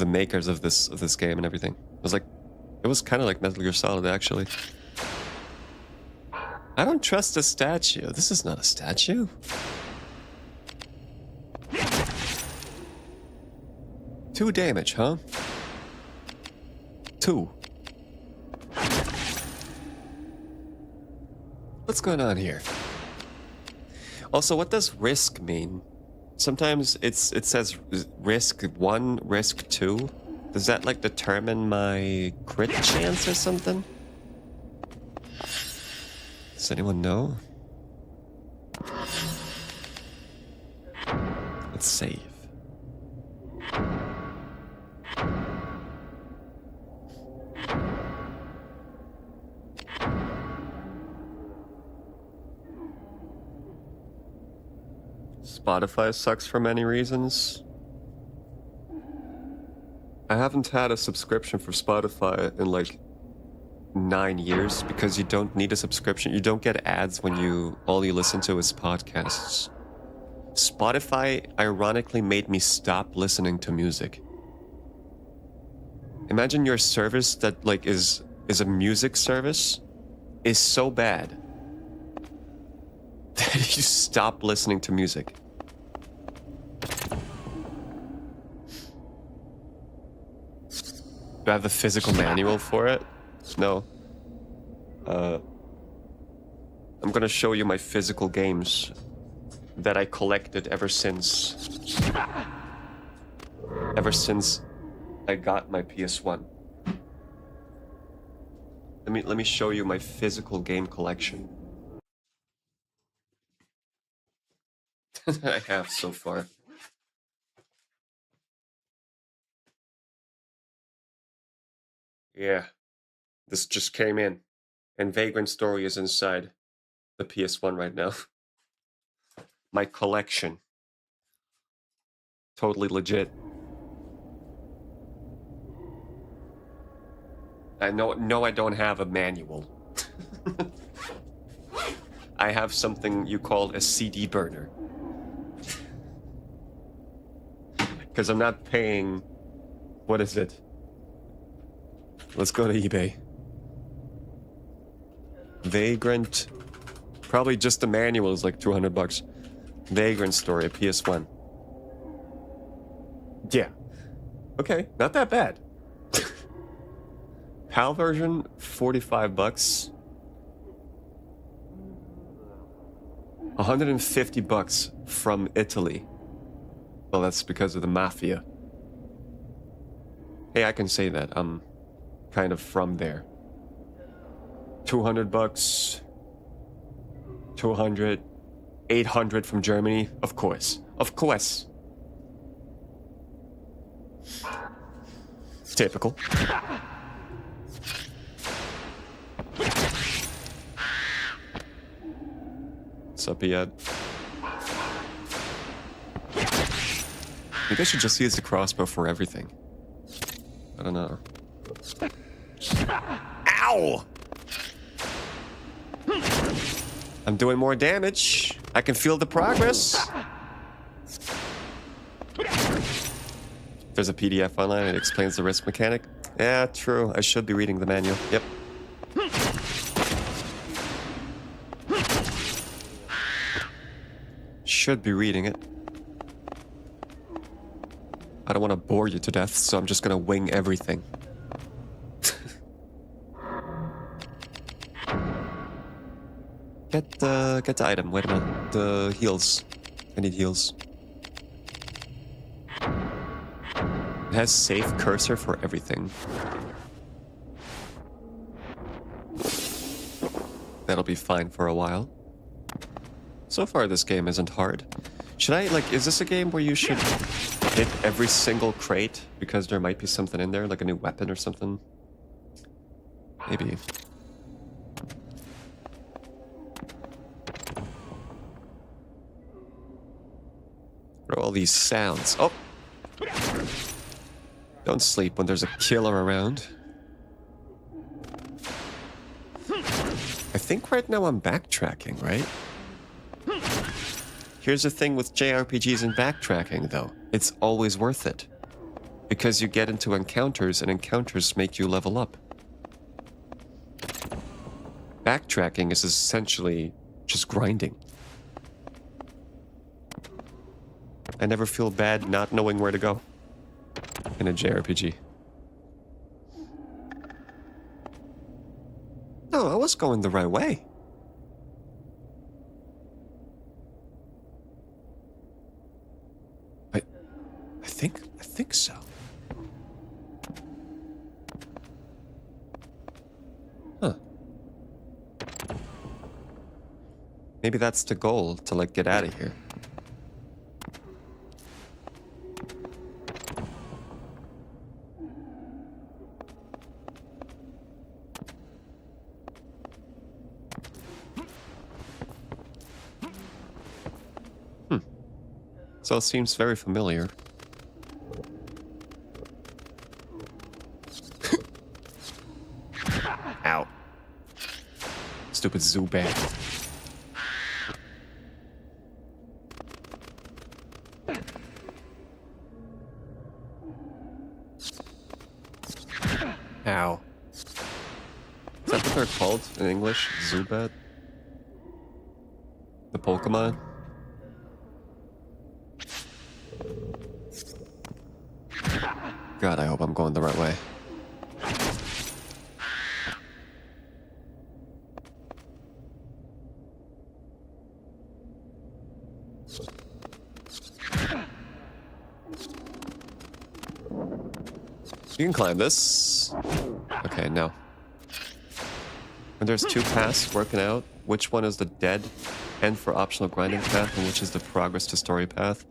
S1: makers of this game and everything. It was kind of like Metal Gear Solid, actually. I don't trust a statue. This is not a statue. Two damage, huh? 2. What's going on here? Also, what does risk mean? Sometimes it says risk 1, risk 2. Does that like determine my crit chance or something? Does anyone know? Let's save. Spotify sucks for many reasons. I haven't had a subscription for Spotify in like 9 years because you don't need a subscription. You don't get ads when all you listen to is podcasts. Spotify ironically made me stop listening to music. Imagine your service that like is a music service is so bad that you stop listening to music. Do I have the physical manual for it? No. I'm gonna show you my physical games that I collected ever since I got my PS1. Let me show you my physical game collection that I have so far. Yeah, this just came in, and Vagrant Story is inside the PS1 right now. My collection. Totally legit. No, I don't have a manual. I have something you call a CD burner. Because I'm not paying... What is it? Let's go to eBay. Vagrant. Probably just the manual is like $200. Vagrant Story, PS1. Yeah. Okay, not that bad. PAL version, $45. $150 from Italy. Well, that's because of the mafia. Hey, I can say that. I'm kind of from there. $200. 200. 800 from Germany. Of course. Of course. Typical. What's up, Ed? Maybe I should just use the crossbow for everything. I don't know. Ow! I'm doing more damage. I can feel the progress. There's a PDF online. It explains the risk mechanic. Yeah, true. I should be reading the manual. Yep. Should be reading it. I don't want to bore you to death, so I'm just gonna wing everything. Get the item. Wait a minute. The heals. I need heals. It has safe cursor for everything. That'll be fine for a while. So far, this game isn't hard. Should I, like, is this a game where you should hit every single crate because there might be something in there, like a new weapon or something? Maybe. What are all these sounds? Oh! Don't sleep when there's a killer around. I think right now I'm backtracking, right? Here's the thing with JRPGs and backtracking, though. It's always worth it. Because you get into encounters, and encounters make you level up. Backtracking is essentially just grinding. I never feel bad not knowing where to go in a JRPG. No, I was going the right way. I think so. Huh. Maybe that's the goal, to like get out of here. So it seems very familiar. Ow. Stupid Zubat. Ow. Is that what they're called in English? Zubat? The Pokemon? God, I hope I'm going the right way. You can climb this. Okay, no. When there's two paths working out, which one is the dead end for optional grinding path and which is the progress to story path?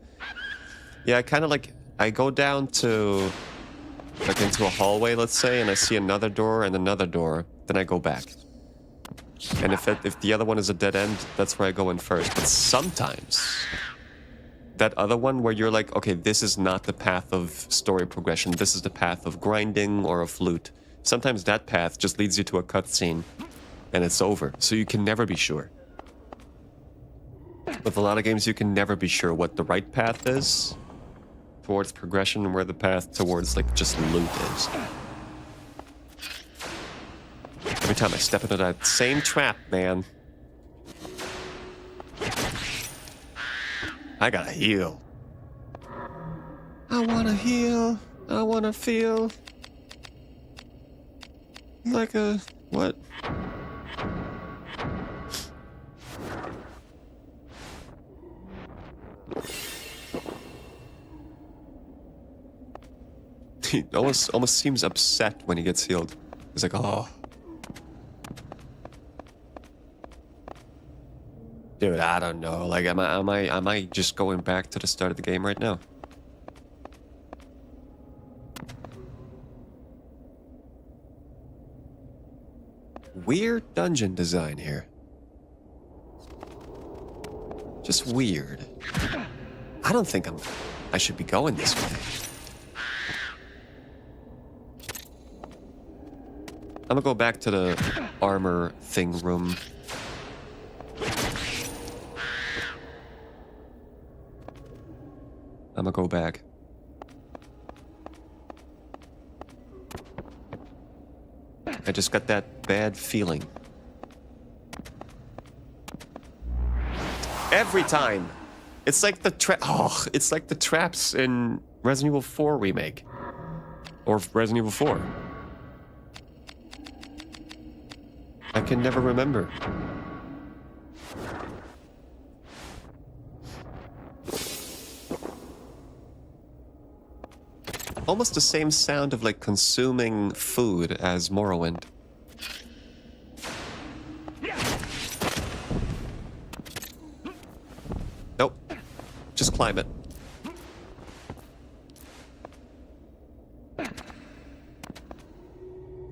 S1: Yeah, I kind of like, I go down to, like into a hallway, let's say, and I see another door and another door, then I go back. And if the other one is a dead end, that's where I go in first. But sometimes, that other one where you're like, okay, this is not the path of story progression, this is the path of grinding or of loot. Sometimes that path just leads you to a cutscene, and it's over, so you can never be sure. With a lot of games, you can never be sure what the right path is towards progression and where the path towards, like, just loot is. Every time I step into that same trap, man. I gotta heal. I wanna heal. I wanna feel like a... what? He almost seems upset when he gets healed. He's like, oh. Dude, I don't know. Like, am I just going back to the start of the game right now? Weird dungeon design here. Just weird. I don't think I should be going this way. I'm gonna go back to the armor thing room. I'm gonna go back. I just got that bad feeling. Every time. It's like it's like the traps in Resident Evil 4 remake. Or Resident Evil 4. I can never remember. Almost the same sound of like consuming food as Morrowind. Nope. Just climb it.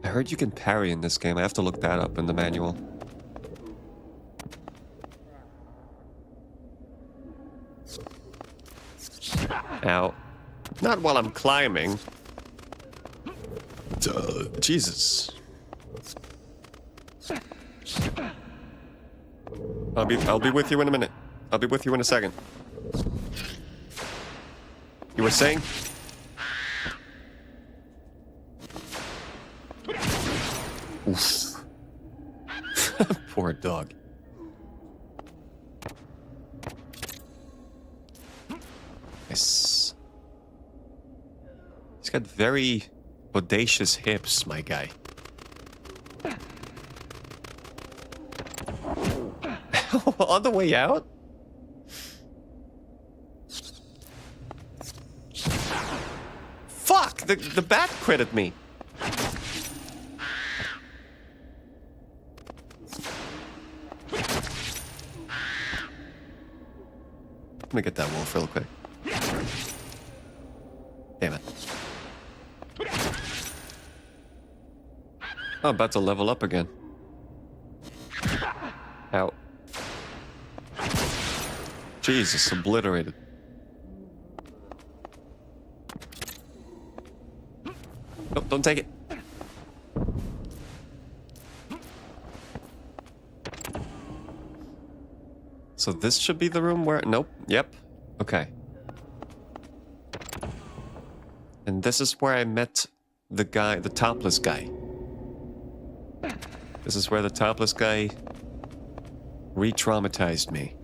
S1: I heard you can parry in this game. I have to look that up in the manual. Ow. Not while I'm climbing. Jesus. I'll be with you in a minute. I'll be with you in a second. You were saying? Oof. Poor dog. Nice. He's got very audacious hips, my guy. On the way out? Fuck! The bat critted me. Let me get that wolf real quick. Damn it. I'm about to level up again. Ow. Jesus, obliterated. Nope, don't take it. So this should be the room where... Nope. Yep. Okay. And this is where I met the guy, the topless guy. This is where the topless guy re-traumatized me.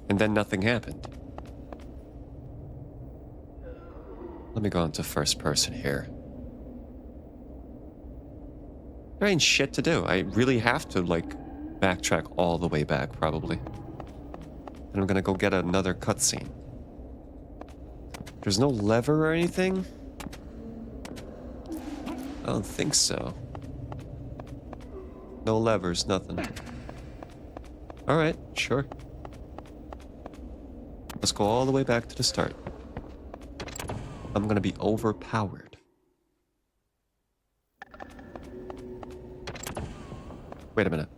S1: And then nothing happened. Let me go into first person here. There ain't shit to do. I really have to, like, backtrack all the way back, probably. And I'm gonna go get another cutscene. There's no lever or anything? I don't think so. No levers, nothing. Alright, sure. Let's go all the way back to the start. I'm gonna be overpowered. Wait a minute.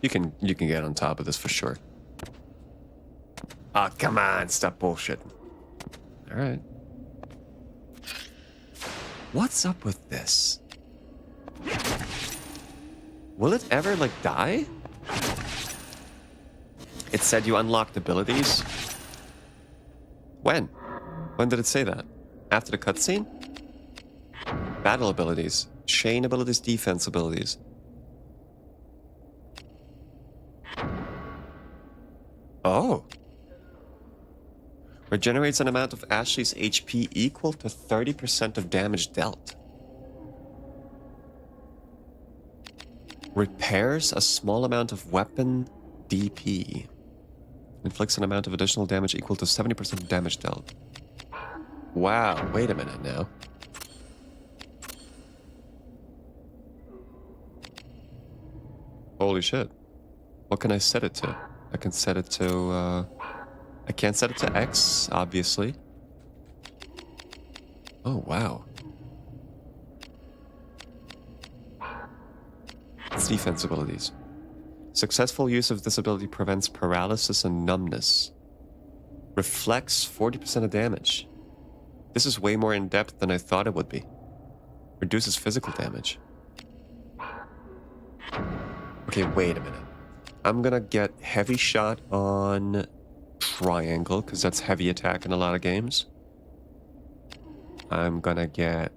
S1: You can get on top of this for sure. Ah, come on, stop bullshitting. All right. What's up with this? Will it ever, like, die? It said you unlocked abilities? When? When did it say that? After the cutscene? Battle abilities. Chain abilities, defense abilities. Oh. Regenerates an amount of Ashley's HP equal to 30% of damage dealt. Repairs a small amount of weapon DP. Inflicts an amount of additional damage equal to 70% of damage dealt. Wow, wait a minute now. Holy shit. What can I set it to? I can set it to, I can't set it to X, obviously. Oh, wow. Its defense abilities. Successful use of this ability prevents paralysis and numbness. Reflects 40% of damage. This is way more in-depth than I thought it would be. Reduces physical damage. Okay, wait a minute. I'm gonna get heavy shot on triangle, because that's heavy attack in a lot of games. I'm gonna get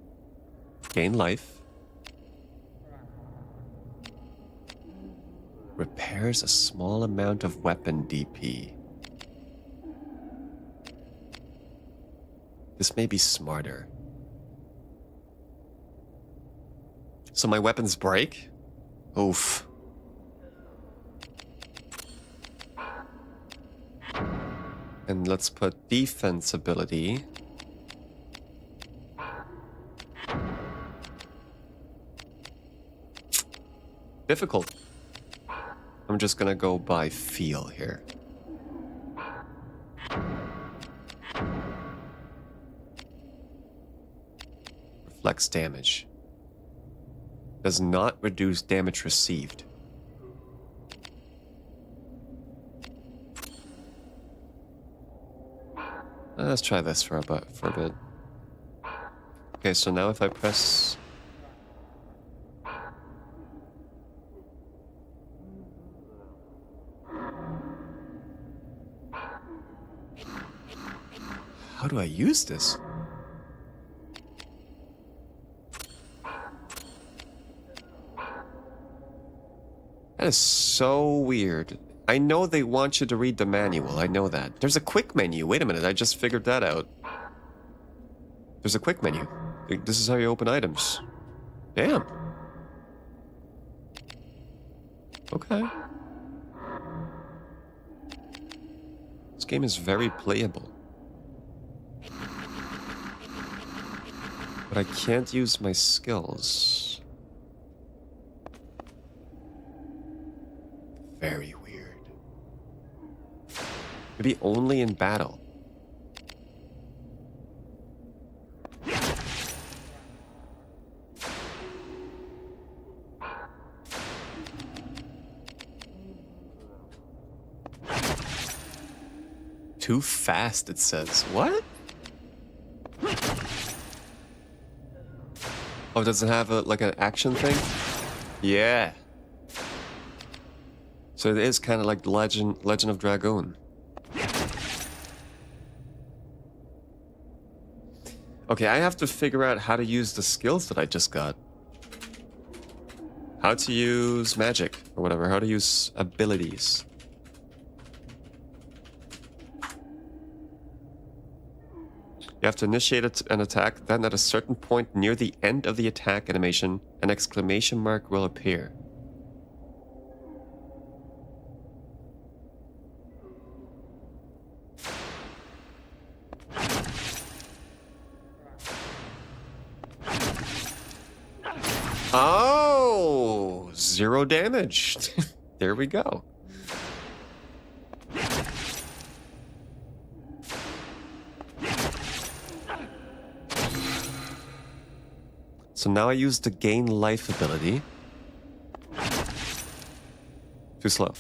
S1: gain life. Repairs a small amount of weapon DP. This may be smarter. So my weapons break? Oof. And let's put defense ability. Difficult. I'm just gonna go by feel here. Reflects damage. Does not reduce damage received. Let's try this for a bit. Okay, so now if I press... How do I use this? That is so weird. I know they want you to read the manual. I know that. There's a quick menu. Wait a minute. I just figured that out. There's a quick menu. This is how you open items. Damn. Okay. This game is very playable. But I can't use my skills. Very weird. Maybe only in battle. Too fast, it says. What? Oh, does it have like an action thing? Yeah. So it is kind of like Legend of Dragoon. Okay, I have to figure out how to use the skills that I just got. How to use magic, or whatever. How to use abilities. You have to initiate an attack, then at a certain point near the end of the attack animation, an exclamation mark will appear. Oh, 0 damage. There we go. So now I use the gain life ability. Too slow.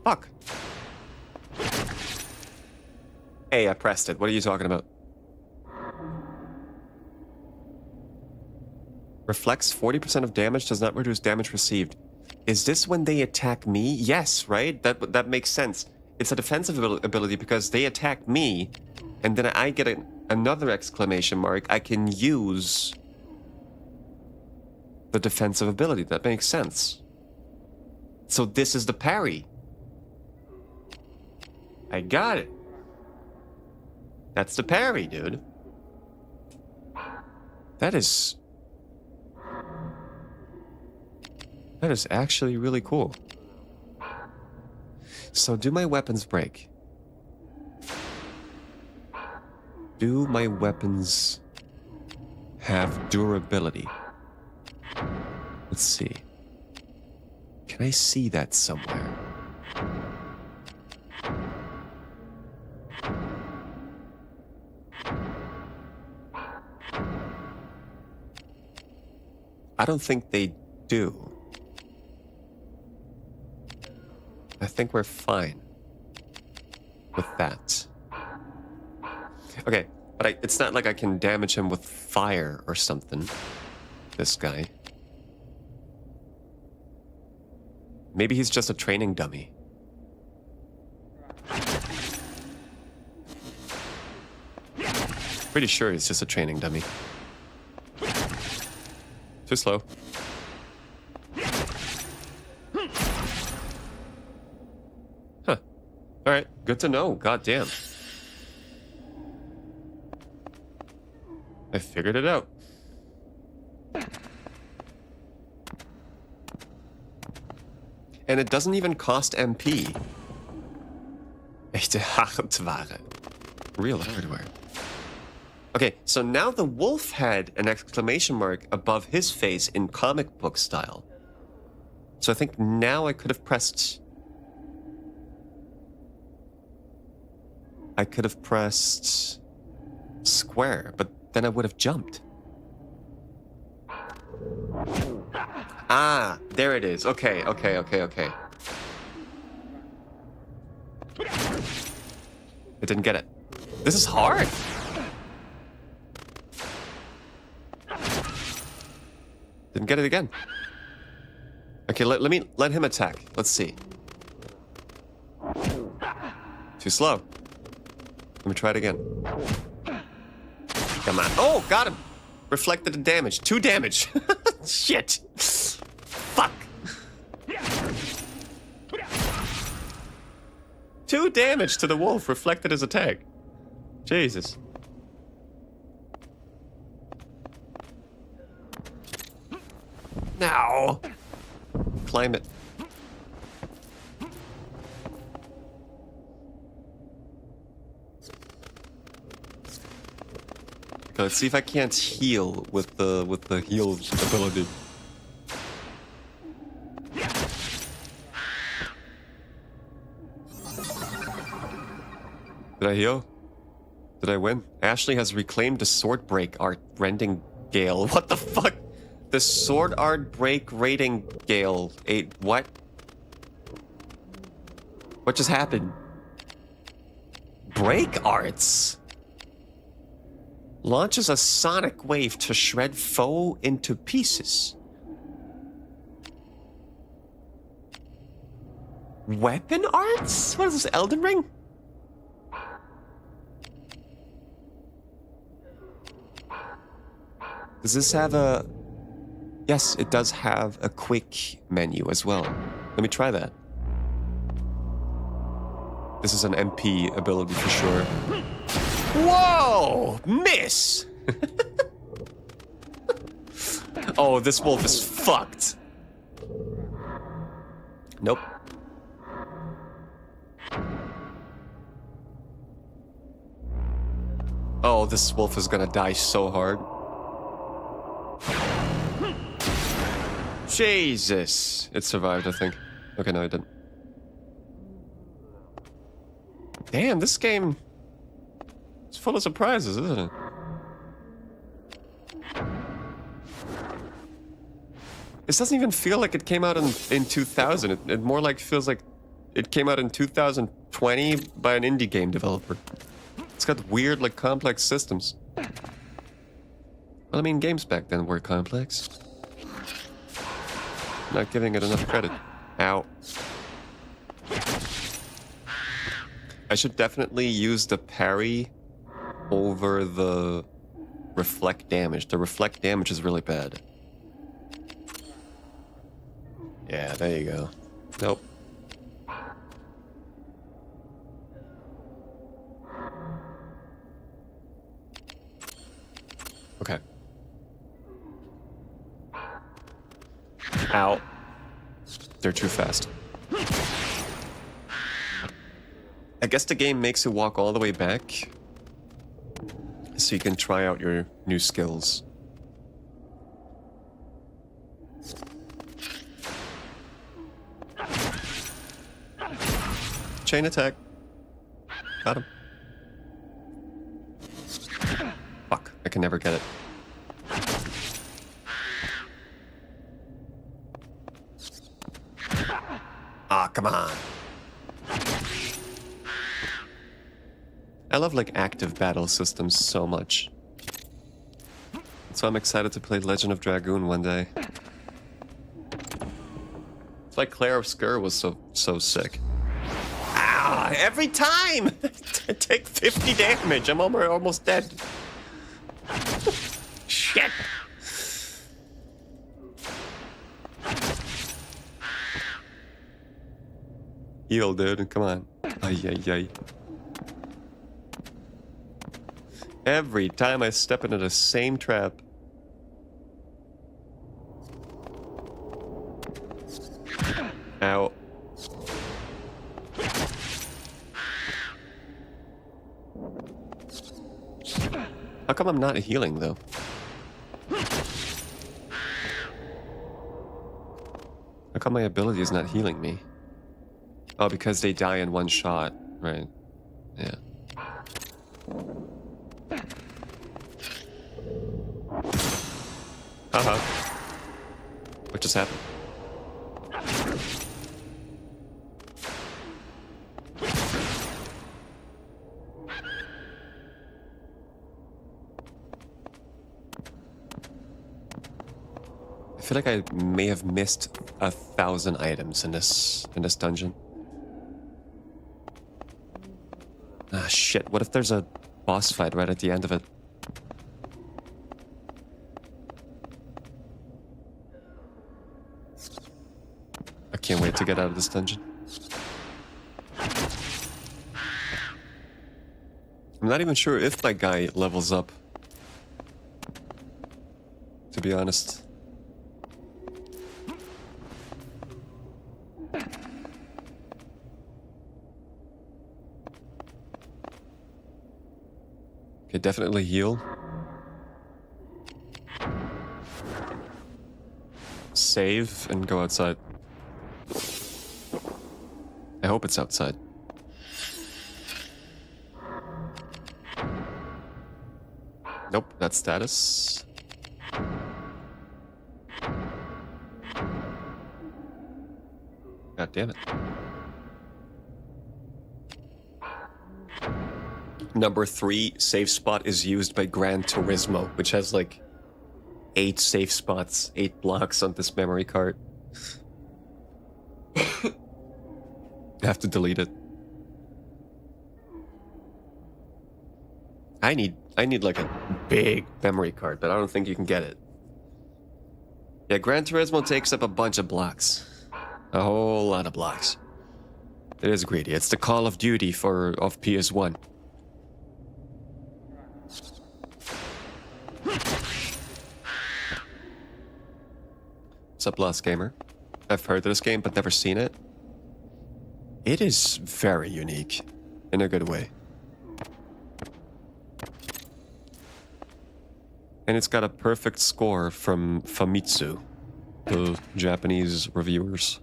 S1: Fuck. Hey, I pressed it. What are you talking about? Reflects 40% of damage, does not reduce damage received. Is this when they attack me? Yes, right? That makes sense. It's a defensive ability because they attack me, and then I get another exclamation mark. I can use the defensive ability. That makes sense. So this is the parry. I got it. That's the parry, dude. That is actually really cool. So do my weapons break? Do my weapons have durability? Let's see. Can I see that somewhere? I don't think they do. I think we're fine with that. Okay, but it's not like I can damage him with fire or something. This guy. Maybe he's just a training dummy. Pretty sure he's just a training dummy. Too slow. Huh. Alright, good to know. Goddamn. I figured it out. And it doesn't even cost MP. Echte Hardware. Real hardware. Okay, so now the wolf had an exclamation mark above his face in comic book style. So I think now I could have pressed... square, but then I would have jumped. Ah, there it is. Okay. I didn't get it. This is hard. Didn't get it again. Okay, let him attack. Let's see. Too slow. Let me try it again. Come on. Oh, got him. Reflected the damage. 2 damage. Shit. Fuck. 2 damage to the wolf. Reflected his attack. Jesus. Now. Climb it. Okay, let's see if I can't heal with the heal ability. Did I heal? Did I win? Ashley has reclaimed the sword break art rending gale. What the fuck? The sword art break rating gale. What? What just happened? Break arts. Launches a sonic wave to shred foe into pieces. Weapon arts? What is this, Elden Ring? Does this have a... Yes, it does have a quick menu as well. Let me try that. This is an MP ability for sure. Whoa! Miss! Oh, this wolf is fucked. Nope. Oh, this wolf is gonna die so hard. Jesus! It survived, I think. Okay, no, it didn't. Damn, this game is full of surprises, isn't it? This doesn't even feel like it came out in 2000. It more like feels like it came out in 2020 by an indie game developer. It's got weird, like, complex systems. Well, I mean, games back then were complex. Not giving it enough credit. Ow. I should definitely use the parry over the reflect damage. The reflect damage is really bad. Yeah, there you go. Nope. Okay. Ow. They're too fast. I guess the game makes you walk all the way back so you can try out your new skills. Chain attack. Got him. Fuck, I can never get it. Ah, come on. I love, like, active battle systems so much. So I'm excited to play Legend of Dragoon one day. It's like Claire of Skur was so sick. Ah, every time! I take 50 damage. I'm almost dead. Shit! Heal, dude. Come on. Ay, ay, ay. Every time I step into the same trap. Ow. How come I'm not healing, though? How come my ability is not healing me? Oh, because they die in one shot, right? Yeah. Uh-huh. What just happened? I feel like I may have missed 1,000 items in this dungeon. Ah, shit. What if there's a boss fight right at the end of it? I can't wait to get out of this dungeon. I'm not even sure if my guy levels up, to be honest. Okay, definitely heal. Save and go outside. I hope it's outside. Nope, that's status. God damn it. Number 3 save spot is used by Gran Turismo, which has like 8 save spots, 8 blocks on this memory card. I have to delete it. I need like a big memory card, but I don't think you can get it. Yeah, Gran Turismo takes up a bunch of blocks. A whole lot of blocks. It is greedy. It's the Call of Duty of PS1. What's up, Lost Gamer? I've heard of this game, but never seen it. It is very unique, in a good way. And it's got a perfect score from Famitsu, the Japanese reviewers.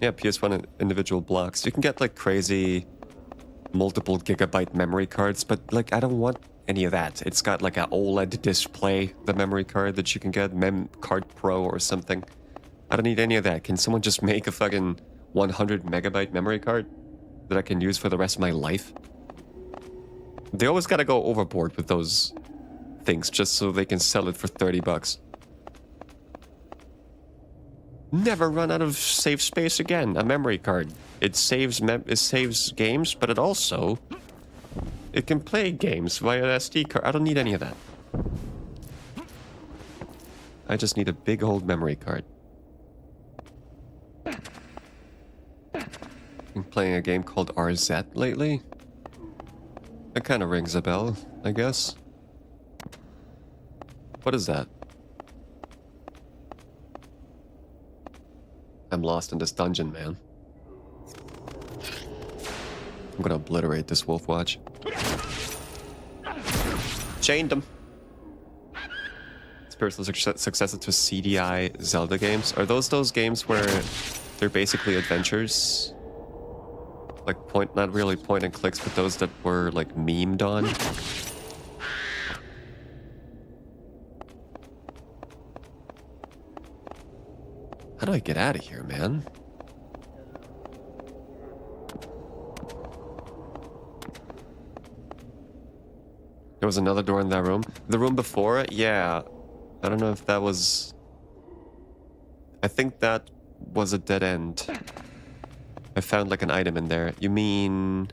S1: Yeah, PS1 individual blocks. You can get like crazy multiple gigabyte memory cards, but like I don't want any of that. It's got like an OLED display, the memory card that you can get, Mem Card Pro or something. I don't need any of that. Can someone just make a fucking 100 megabyte memory card that I can use for the rest of my life? They always gotta go overboard with those things just so they can sell it for 30 bucks. Never run out of save space again. A memory card. It saves games, but it can play games via an SD card. I don't need any of that. I just need a big old memory card. Been playing a game called RZ lately. That kind of rings a bell, I guess. What is that? I'm lost in this dungeon, man. I'm gonna obliterate this wolf watch. Chained him. Spiritual successor to CDI Zelda games. Are those games where they're basically adventures? Like not really point and clicks, but those that were like memed on? How do I get out of here, man? There was another door in that room. The room before it? Yeah. I don't know if that was... I think that was a dead end. I found like an item in there. You mean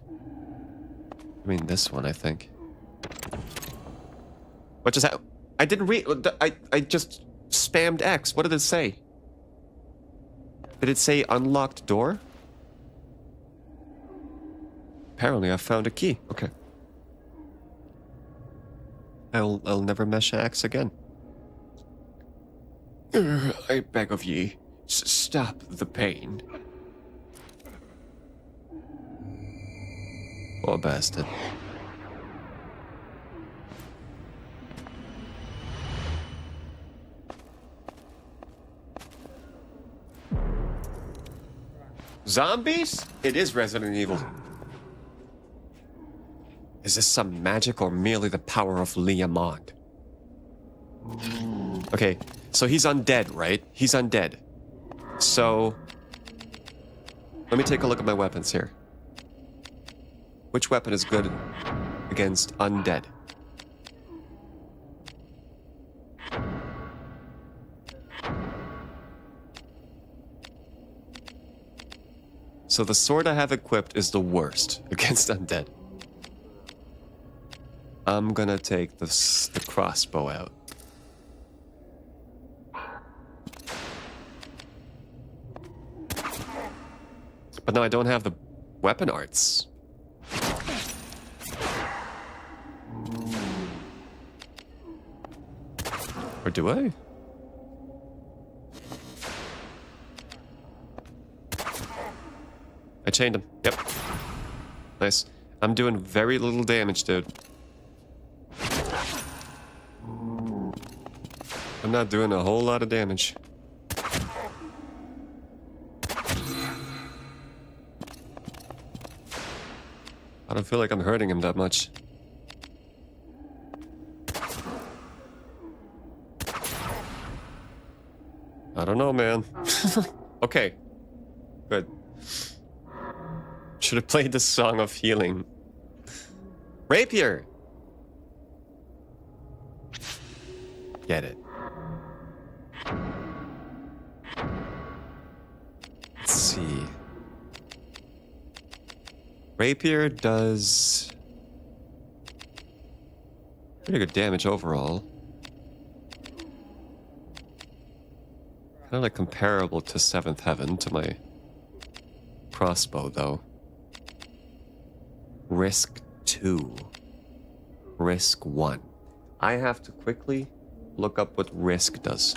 S1: this one, I think. What just happened? I didn't read... I just spammed X. What did it say? Did it say unlocked door? Apparently I found a key. Okay. I'll never mesh X again. I beg of ye, stop the pain. Poor bastard. Zombies? It is Resident Evil. Is this some magic or merely the power of Liamond? Okay, so he's undead, right? He's undead. So, let me take a look at my weapons here. Which weapon is good against undead? So the sword I have equipped is the worst against undead. I'm gonna take the crossbow out. But no, I don't have the weapon arts. Or do I? I chained him. Yep. Nice. I'm doing very little damage, dude. I'm not doing a whole lot of damage. I don't feel like I'm hurting him that much. I don't know, man. Okay. Good. Should have played the Song of Healing. Rapier! Get it. Let's see. Rapier does pretty good damage overall. Kind of like comparable to Seventh Heaven, to my crossbow though. Risk 2. Risk 1. I have to quickly look up what risk does.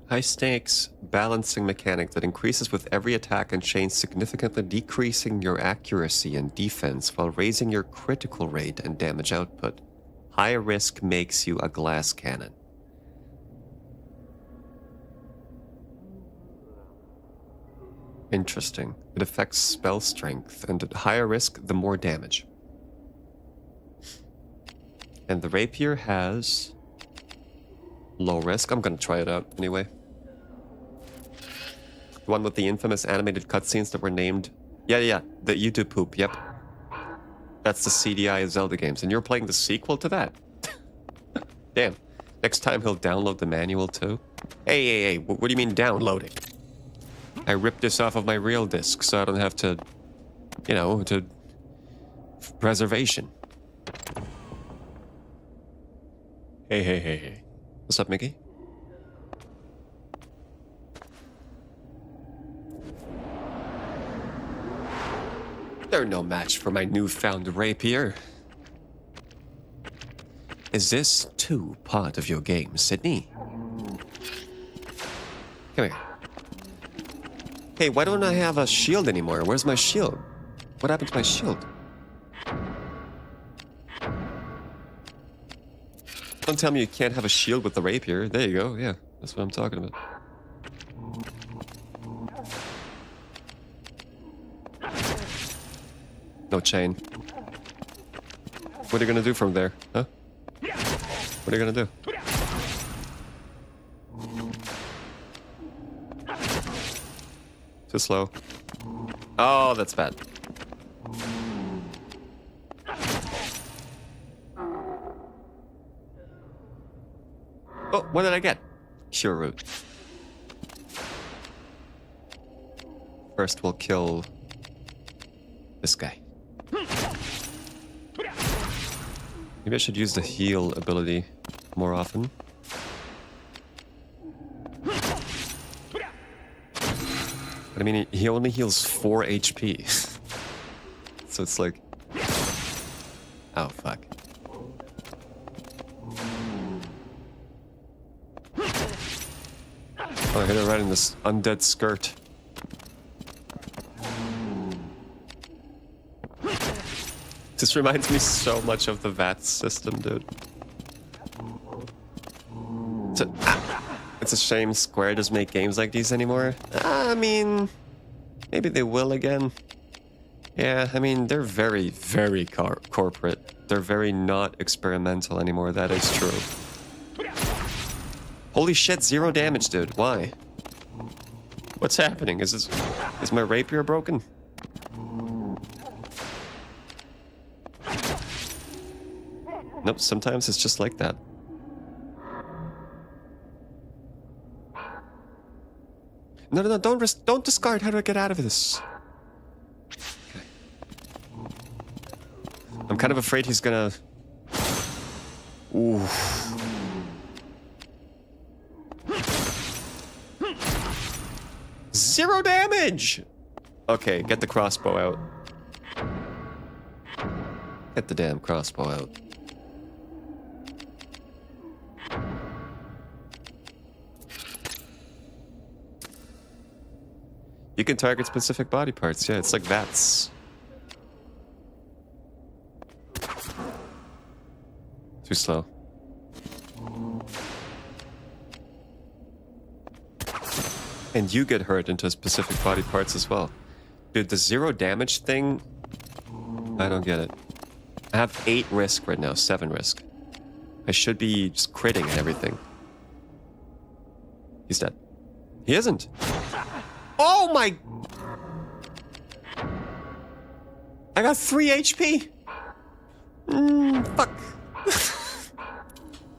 S1: High stakes balancing mechanic that increases with every attack and chain, significantly decreasing your accuracy and defense while raising your critical rate and damage output. High risk makes you a glass cannon. Interesting. It affects spell strength, and at higher risk, the more damage. And the rapier has low risk. I'm gonna try it out anyway. The one with the infamous animated cutscenes that were named... Yeah, the YouTube poop, yep. That's the CDI Zelda games, and you're playing the sequel to that? Damn. Next time he'll download the manual too? Hey, what do you mean downloading? I ripped this off of my real disc so I don't have to, you know, to preservation. Hey. What's up, Mickey? They're no match for my newfound rapier. Is this too part of your game, Sydney? Come here. Hey, why don't I have a shield anymore? Where's my shield? What happened to my shield? Don't tell me you can't have a shield with the rapier. There you go. Yeah, that's what I'm talking about. No chain. What are you gonna do from there? Huh? What are you gonna do? Too slow. Oh, that's bad. Oh, what did I get? Cure root. First we'll kill this guy. Maybe I should use the heal ability more often. But I mean, he only heals 4 HP. So it's like... Oh, fuck. Oh, I hit it right in this undead skirt. This reminds me so much of the VAT system, dude. It's a shame Square doesn't make games like these anymore. I mean, maybe they will again. Yeah, I mean, they're very, very corporate. They're very not experimental anymore, that is true. Holy shit, 0 damage, dude. Why? What's happening? Is my rapier broken? Nope, sometimes it's just like that. No, don't discard. How do I get out of this? Okay. I'm kind of afraid he's gonna... Ooh. Zero damage! Okay, get the crossbow out. Get the damn crossbow out. You can target specific body parts, yeah, it's like VATS. Too slow. And you get hurt into specific body parts as well. Dude, the 0 damage thing, I don't get it. I have 8 risk right now, 7 risk. I should be just critting and everything. He's dead. He isn't. Oh my... I got 3 HP. Fuck.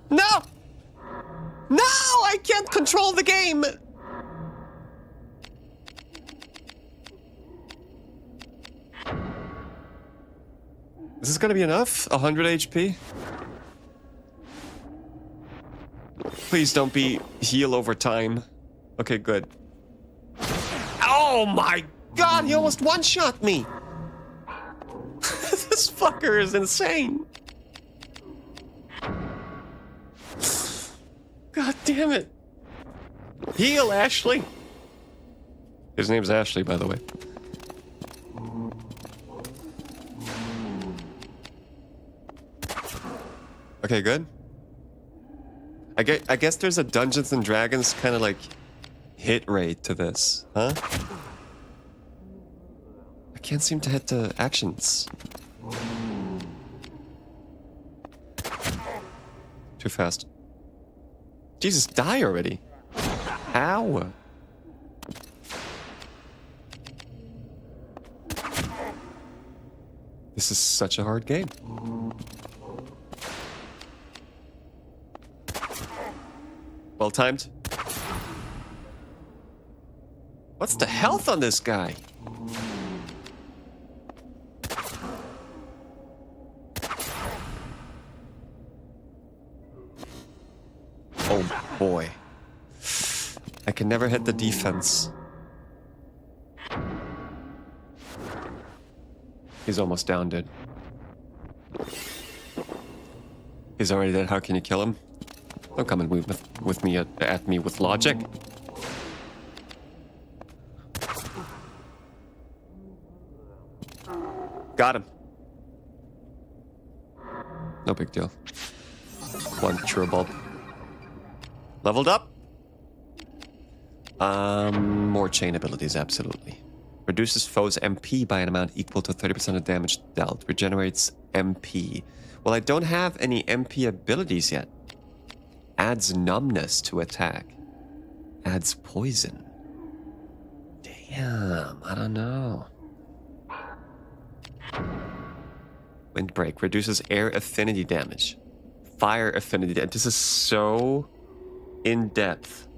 S1: No! No! I can't control the game! Is this gonna be enough? 100 HP? Please don't be heal over time. Okay, good. Oh my god, he almost one-shot me! This fucker is insane. God damn it. Heal, Ashley. His name's Ashley, by the way. Okay, good. I guess there's a Dungeons and Dragons kind of like hit rate to this, huh? I can't seem to hit the actions. Too fast. Jesus, die already. Ow. This is such a hard game. Well timed. What's the health on this guy? Oh boy. I can never hit the defense. He's almost down, dude. He's already dead. How can you kill him? Don't come and with me at me with logic. Got him. No big deal. One true bulb. Leveled up. More chain abilities, absolutely. Reduces foes' MP by an amount equal to 30% of damage dealt. Regenerates MP. Well, I don't have any MP abilities yet. Adds numbness to attack. Adds poison. Damn, I don't know. Windbreak. Reduces air affinity damage. Fire affinity damage. This is so in-depth.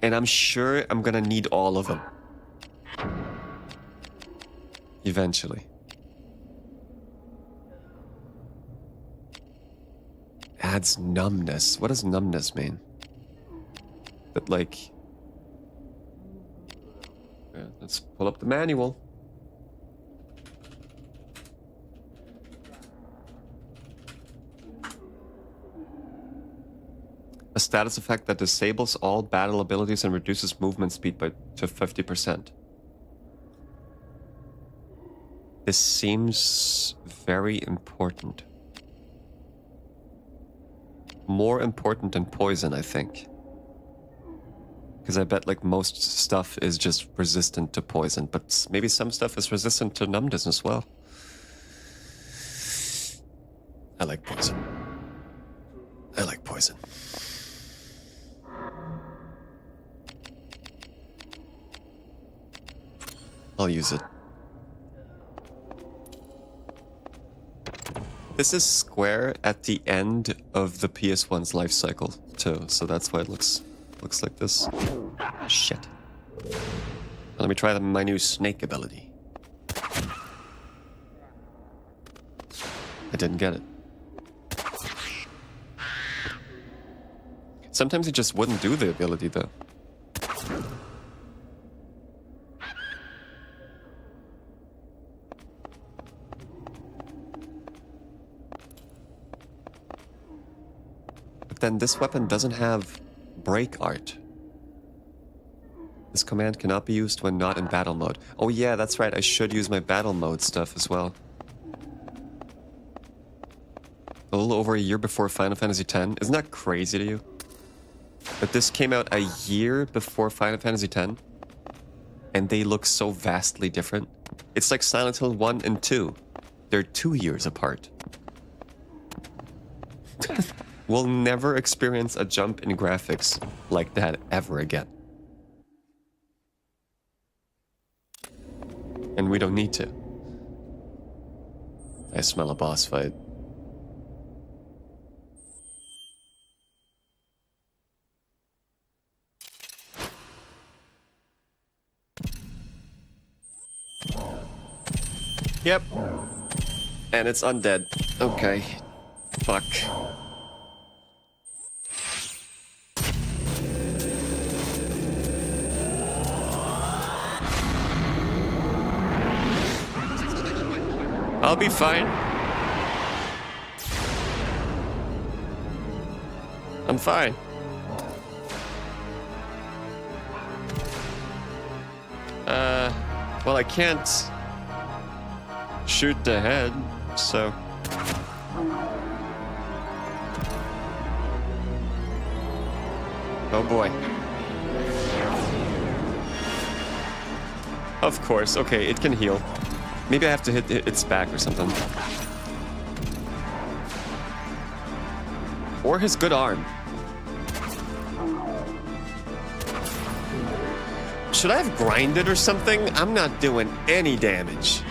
S1: And I'm sure I'm gonna need all of them. Eventually. Adds numbness. What does numbness mean? That like... Yeah, let's pull up the manual. A status effect that disables all battle abilities and reduces movement speed to 50%. This seems very important. More important than poison, I think. Because I bet like most stuff is just resistant to poison, but maybe some stuff is resistant to numbness as well. I like poison. I like poison. I'll use it. This is square at the end of the PS1's life cycle too, so that's why it looks like this. Shit. Let me try my new snake ability. I didn't get it. Sometimes it just wouldn't do the ability though. Then this weapon doesn't have break art. This command cannot be used when not in battle mode. Oh yeah, that's right, I should use my battle mode stuff as well. A little over a year before Final Fantasy X. Isn't that crazy to you? But this came out a year before Final Fantasy X, and they look so vastly different. It's like Silent Hill 1 and 2. They're 2 years apart. We'll never experience a jump in graphics like that ever again. And we don't need to. I smell a boss fight. Yep. And it's undead. Okay. Fuck. I'll be fine. I'm fine. Well, I can't shoot the head, so... Oh boy. Of course, okay, it can heal. Maybe I have to hit its back or something. Or his good arm. Should I have grinded or something? I'm not doing any damage.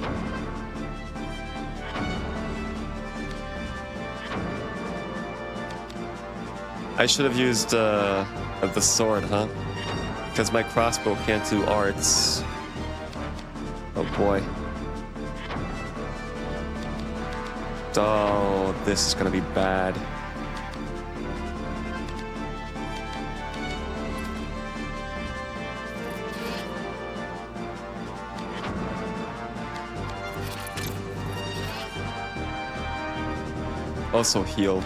S1: I should have used the sword, huh? Because my crossbow can't do arts. Oh boy. Oh, this is gonna be bad. Also heal.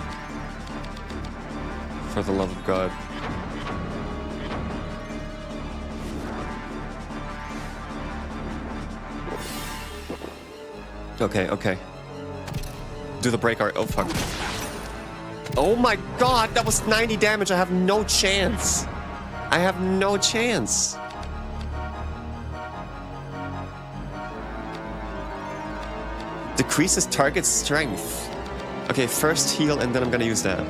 S1: For the love of God. Okay, okay. Do the break art. Oh, fuck. Oh my god, that was 90 damage. I have no chance. I have no chance. Decreases target strength. Okay, first heal and then I'm gonna use that.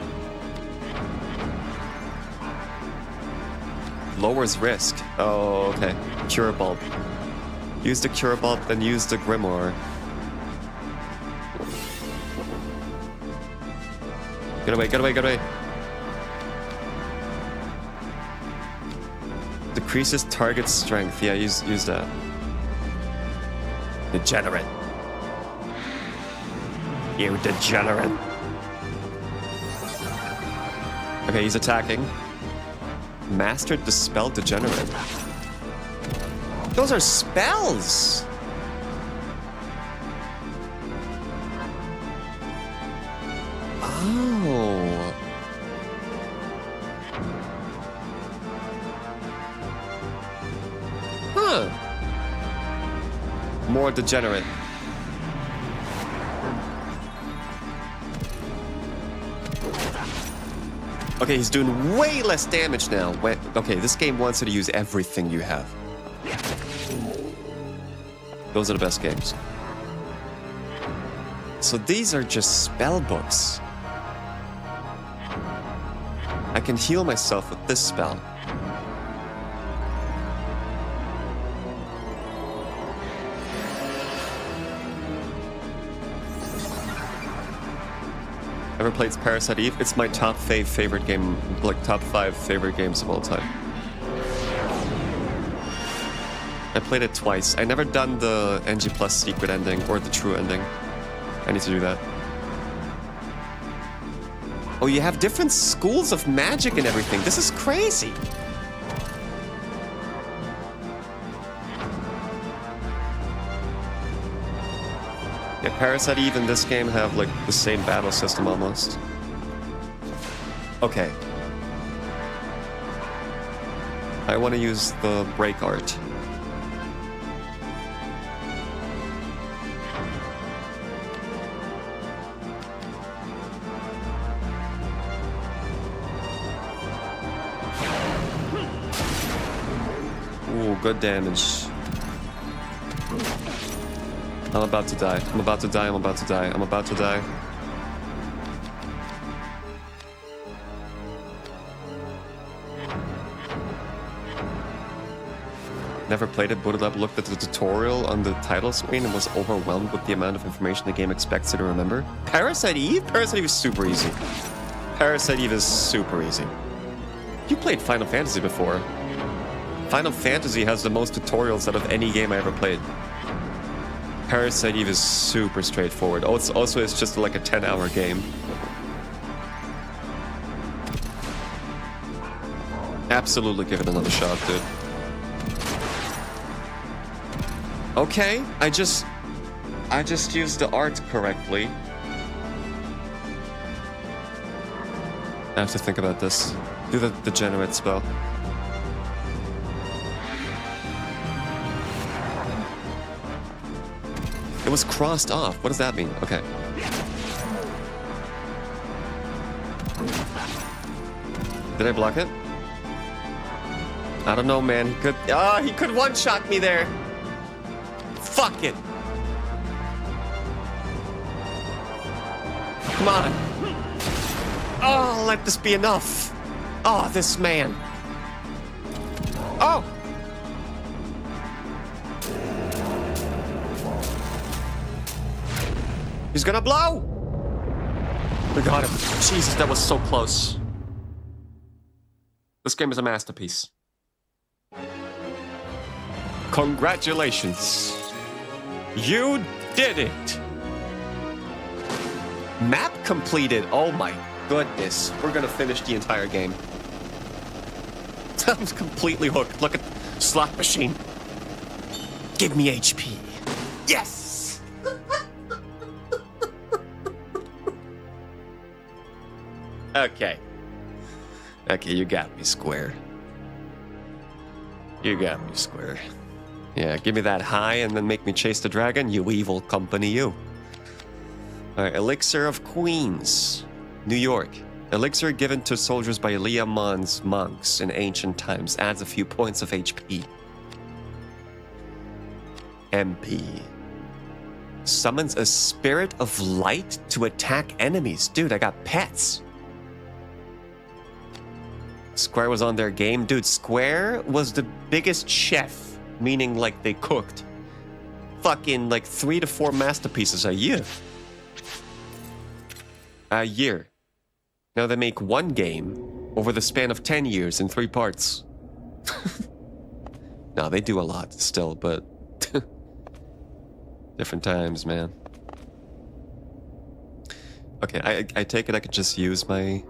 S1: Lowers risk. Oh, okay. Cure bulb. Use the cure bulb, then use the grimoire. Get away, get away, get away. Decreases target strength. Yeah, use that. Degenerate. You degenerate. Okay, he's attacking. Mastered the spell Degenerate. Those are spells! Oh. Huh. More Degenerate. Okay, he's doing way less damage now. Okay, this game wants you to use everything you have. Those are the best games. So these are just spell books. I can heal myself with this spell. Ever played Parasite Eve? It's my top favorite game, like top 5 favorite games of all time. I played it twice. I never done the NG Plus secret ending or the true ending. I need to do that. Oh, you have different schools of magic and everything. This is crazy. Yeah, Parasite Eve and this game have like the same battle system almost. Okay. I want to use the break art. Ooh, good damage. I'm about to die. I'm about to die. I'm about to die. I'm about to die. Never played it, booted up, looked at the tutorial on the title screen and was overwhelmed with the amount of information the game expects you to remember. Parasite Eve? Parasite Eve is super easy. Parasite Eve is super easy. You played Final Fantasy before. Final Fantasy has the most tutorials out of any game I ever played. Parasite Eve is super straightforward. Oh, it's just like a 10-hour game. Absolutely give it another shot, dude. Okay, I just used the art correctly. I have to think about this. Do the degenerate spell. It was crossed off. What does that mean? Okay. Did I block it? I don't know, man. He could one-shot me there. Fuck it. Come on. Oh, let this be enough. Oh, this man. Oh. He's gonna blow. We got him. Jesus, that was so close. This game is a masterpiece. Congratulations. You did it! Map completed! Oh my goodness. We're gonna finish the entire game. I'm completely hooked. Look at slot machine. Give me HP. Yes! Okay. Okay, you got me, Square. You got me, Square. Yeah, give me that high and then make me chase the dragon, you evil company, you. Alright, Elixir of Queens, New York. Elixir given to soldiers by Liamon's monks in ancient times. Adds a few points of HP. MP. Summons a spirit of light to attack enemies. Dude, I got pets. Square was on their game. Dude, Square was the biggest chef. Meaning, like, they cooked fucking, like, 3 to 4 masterpieces a year. A year. Now they make one game over the span of 10 years in 3 parts. No, they do a lot still, but... different times, man. Okay, I take it I could just use my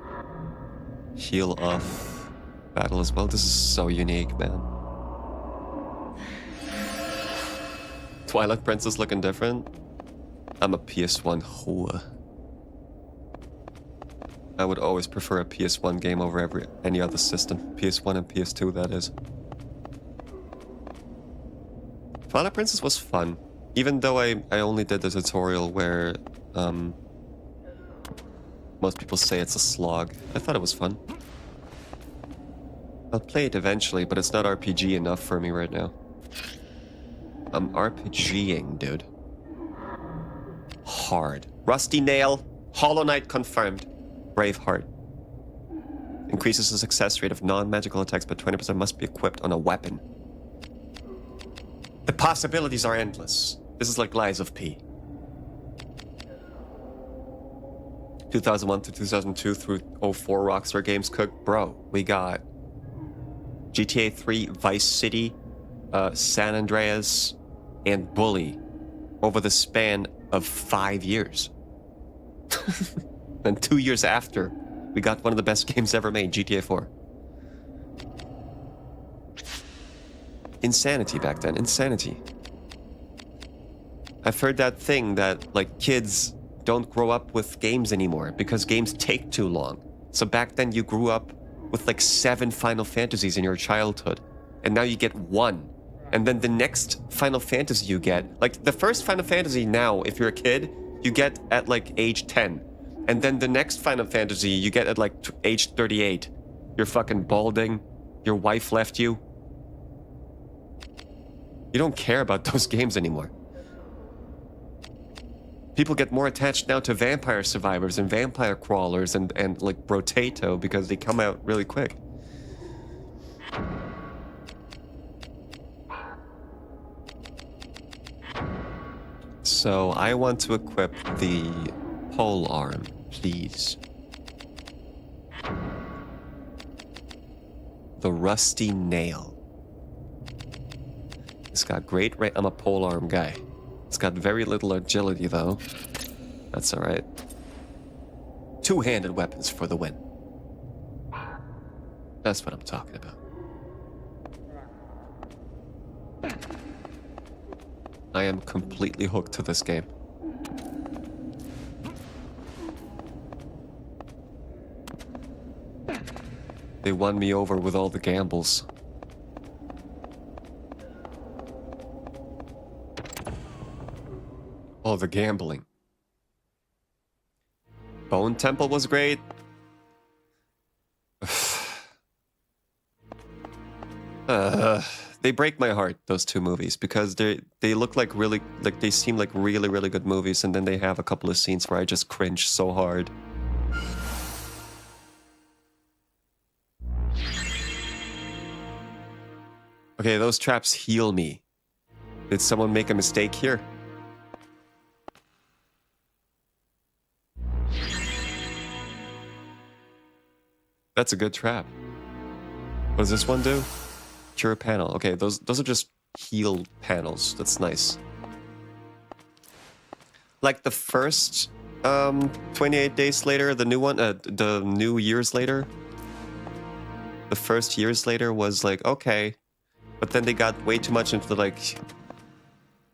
S1: heal off battle as well. This is so unique, man. Twilight Princess looking different. I'm a PS1 whore. I would always prefer a PS1 game over any other system. PS1 and PS2, that is. Twilight Princess was fun. Even though I only did the tutorial where most people say it's a slog. I thought it was fun. I'll play it eventually, but it's not RPG enough for me right now. I'm RPGing, dude. Hard. Rusty Nail. Hollow Knight confirmed. Braveheart. Increases the success rate of non-magical attacks by 20%. Must be equipped on a weapon. The possibilities are endless. This is like Lies of P. 2001 to 2002 through 04 Rockstar Games cooked. Bro, we got GTA 3, Vice City, San Andreas, and Bully over the span of 5 years. And 2 years after, we got one of the best games ever made, GTA 4. Insanity back then, insanity. I've heard that thing that, like, kids don't grow up with games anymore because games take too long. So back then you grew up with like 7 Final Fantasies in your childhood, and now you get 1. And then the next Final Fantasy you get, like the first Final Fantasy now, if you're a kid, you get at like age 10. And then the next Final Fantasy you get at like age 38. You're fucking balding. Your wife left you. You don't care about those games anymore. People get more attached now to Vampire Survivors and Vampire Crawlers and like Brotato because they come out really quick. So I want to equip the pole arm, please. The rusty nail. It's got great range. I'm a pole arm guy. It's got very little agility though. That's alright. Two-handed weapons for the win. That's what I'm talking about. I am completely hooked to this game. They won me over with all the gambles. All the gambling. Bone Temple was great. They break my heart, those two movies, because they look like they seem like really good movies, and then they have a couple of scenes where I just cringe so hard. Okay, those traps heal me. Did someone make a mistake here? That's a good trap. What does this one do? Cure panel. Okay, those are just heal panels. That's nice. Like the first 28 days later, the new one, the new years later. The first years later was like, okay. But then they got way too much into like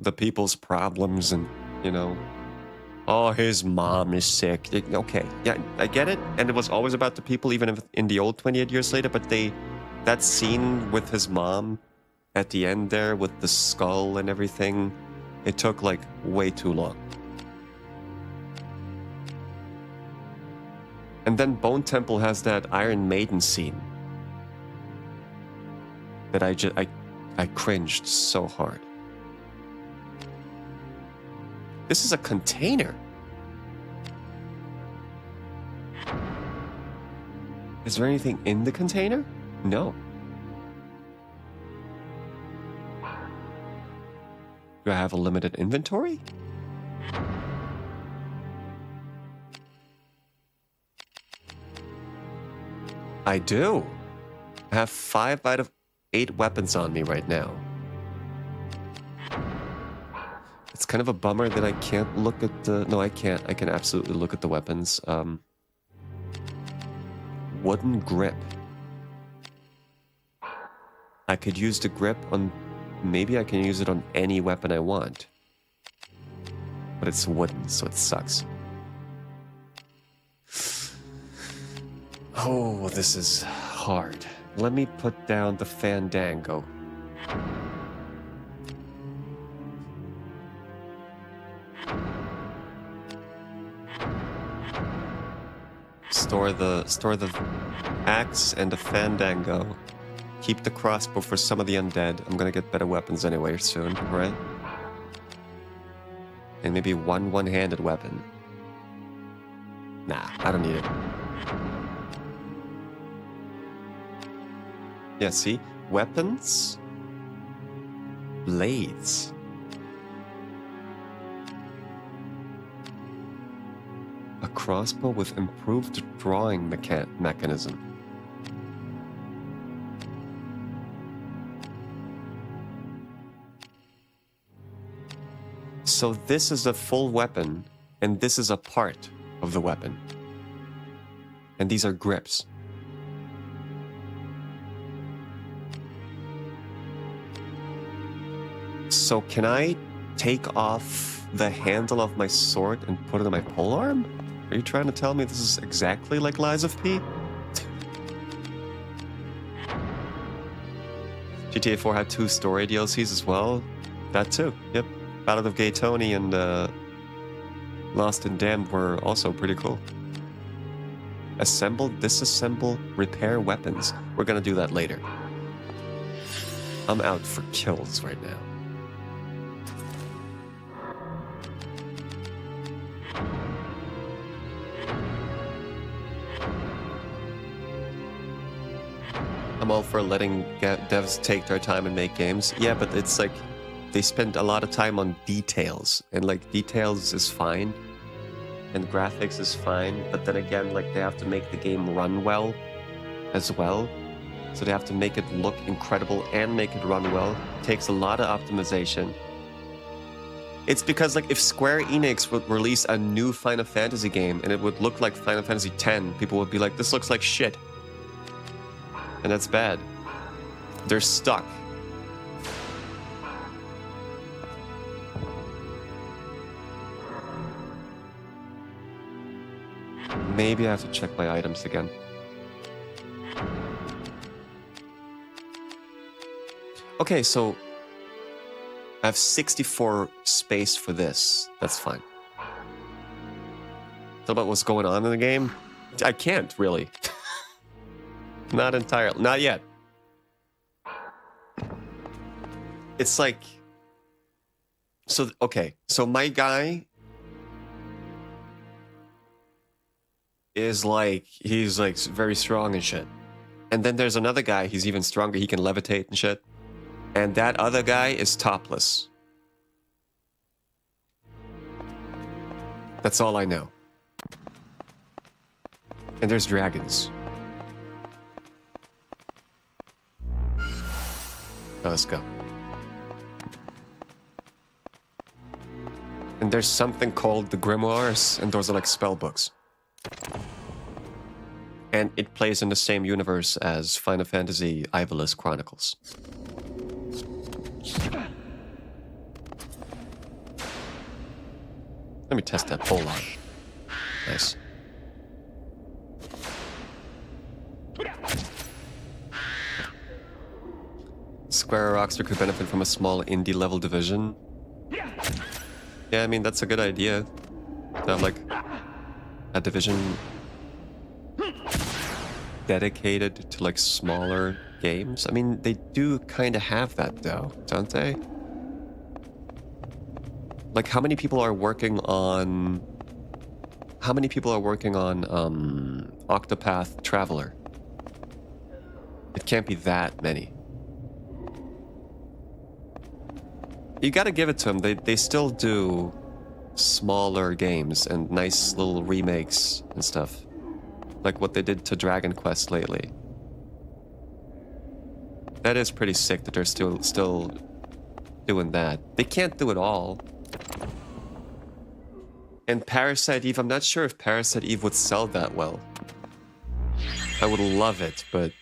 S1: the people's problems and, you know, oh, his mom is sick. Okay, yeah, I get it. And it was always about the people, even if in the old 28 years later, but that scene with his mom at the end there with the skull and everything, it took like way too long. And then Bone Temple has that Iron Maiden scene that I cringed so hard. This is a container. Is there anything in the container? No. Do I have a limited inventory? I do. I have 5 out of 8 weapons on me right now. It's kind of a bummer that I can't look at the... No, I can't. I can absolutely look at the weapons. Wooden grip. I could use the grip on... Maybe I can use it on any weapon I want. But it's wooden, so it sucks. Oh, this is hard. Let me put down the Fandango. Store the axe and the Fandango. Keep the crossbow for some of the undead. I'm gonna get better weapons anyway soon, right? And maybe one-handed weapon. Nah, I don't need it. Yeah, see? Weapons? Blades. A crossbow with improved drawing mechanism. So this is a full weapon, and this is a part of the weapon. And these are grips. So can I take off the handle of my sword and put it on my polearm? Are you trying to tell me this is exactly like Lies of P? GTA 4 had 2 story DLCs as well. That too, yep. Battle of Gay Tony and Lost and Damned were also pretty cool. Assemble, disassemble, repair weapons. We're gonna do that later. I'm out for kills right now. I'm all for letting devs take their time and make games. Yeah, but it's like they spend a lot of time on details, and like details is fine, and graphics is fine, but then again, like they have to make the game run well as well. So they have to make it look incredible and make it run well. It takes a lot of optimization. It's because like if Square Enix would release a new Final Fantasy game and it would look like Final Fantasy X, people would be like, this looks like shit. And that's bad. They're stuck. Maybe I have to check my items again. Okay, so I have 64 space for this. That's fine. Talk about what's going on in the game? I can't, really. Not entirely. Not yet. It's like... So, okay. So my guy is like... He's like very strong and shit. And then there's another guy, he's even stronger. He can levitate and shit. And that other guy is topless. That's all I know. And there's dragons. Now let's go. And there's something called the Grimoires, and those are like spell books. And it plays in the same universe as Final Fantasy Ivalice Chronicles. Let me test that pole on. Nice. Square Rockster could benefit from a small indie level division. Yeah, I mean, that's a good idea. To have like a division dedicated to like smaller games. I mean, they do kind of have that though, don't they? Like, how many people are working on... How many people are working on Octopath Traveler? It can't be that many. You gotta give it to them. They still do smaller games and nice little remakes and stuff. Like what they did to Dragon Quest lately. That is pretty sick that they're still doing that. They can't do it all. And Parasite Eve, I'm not sure if Parasite Eve would sell that well. I would love it, but...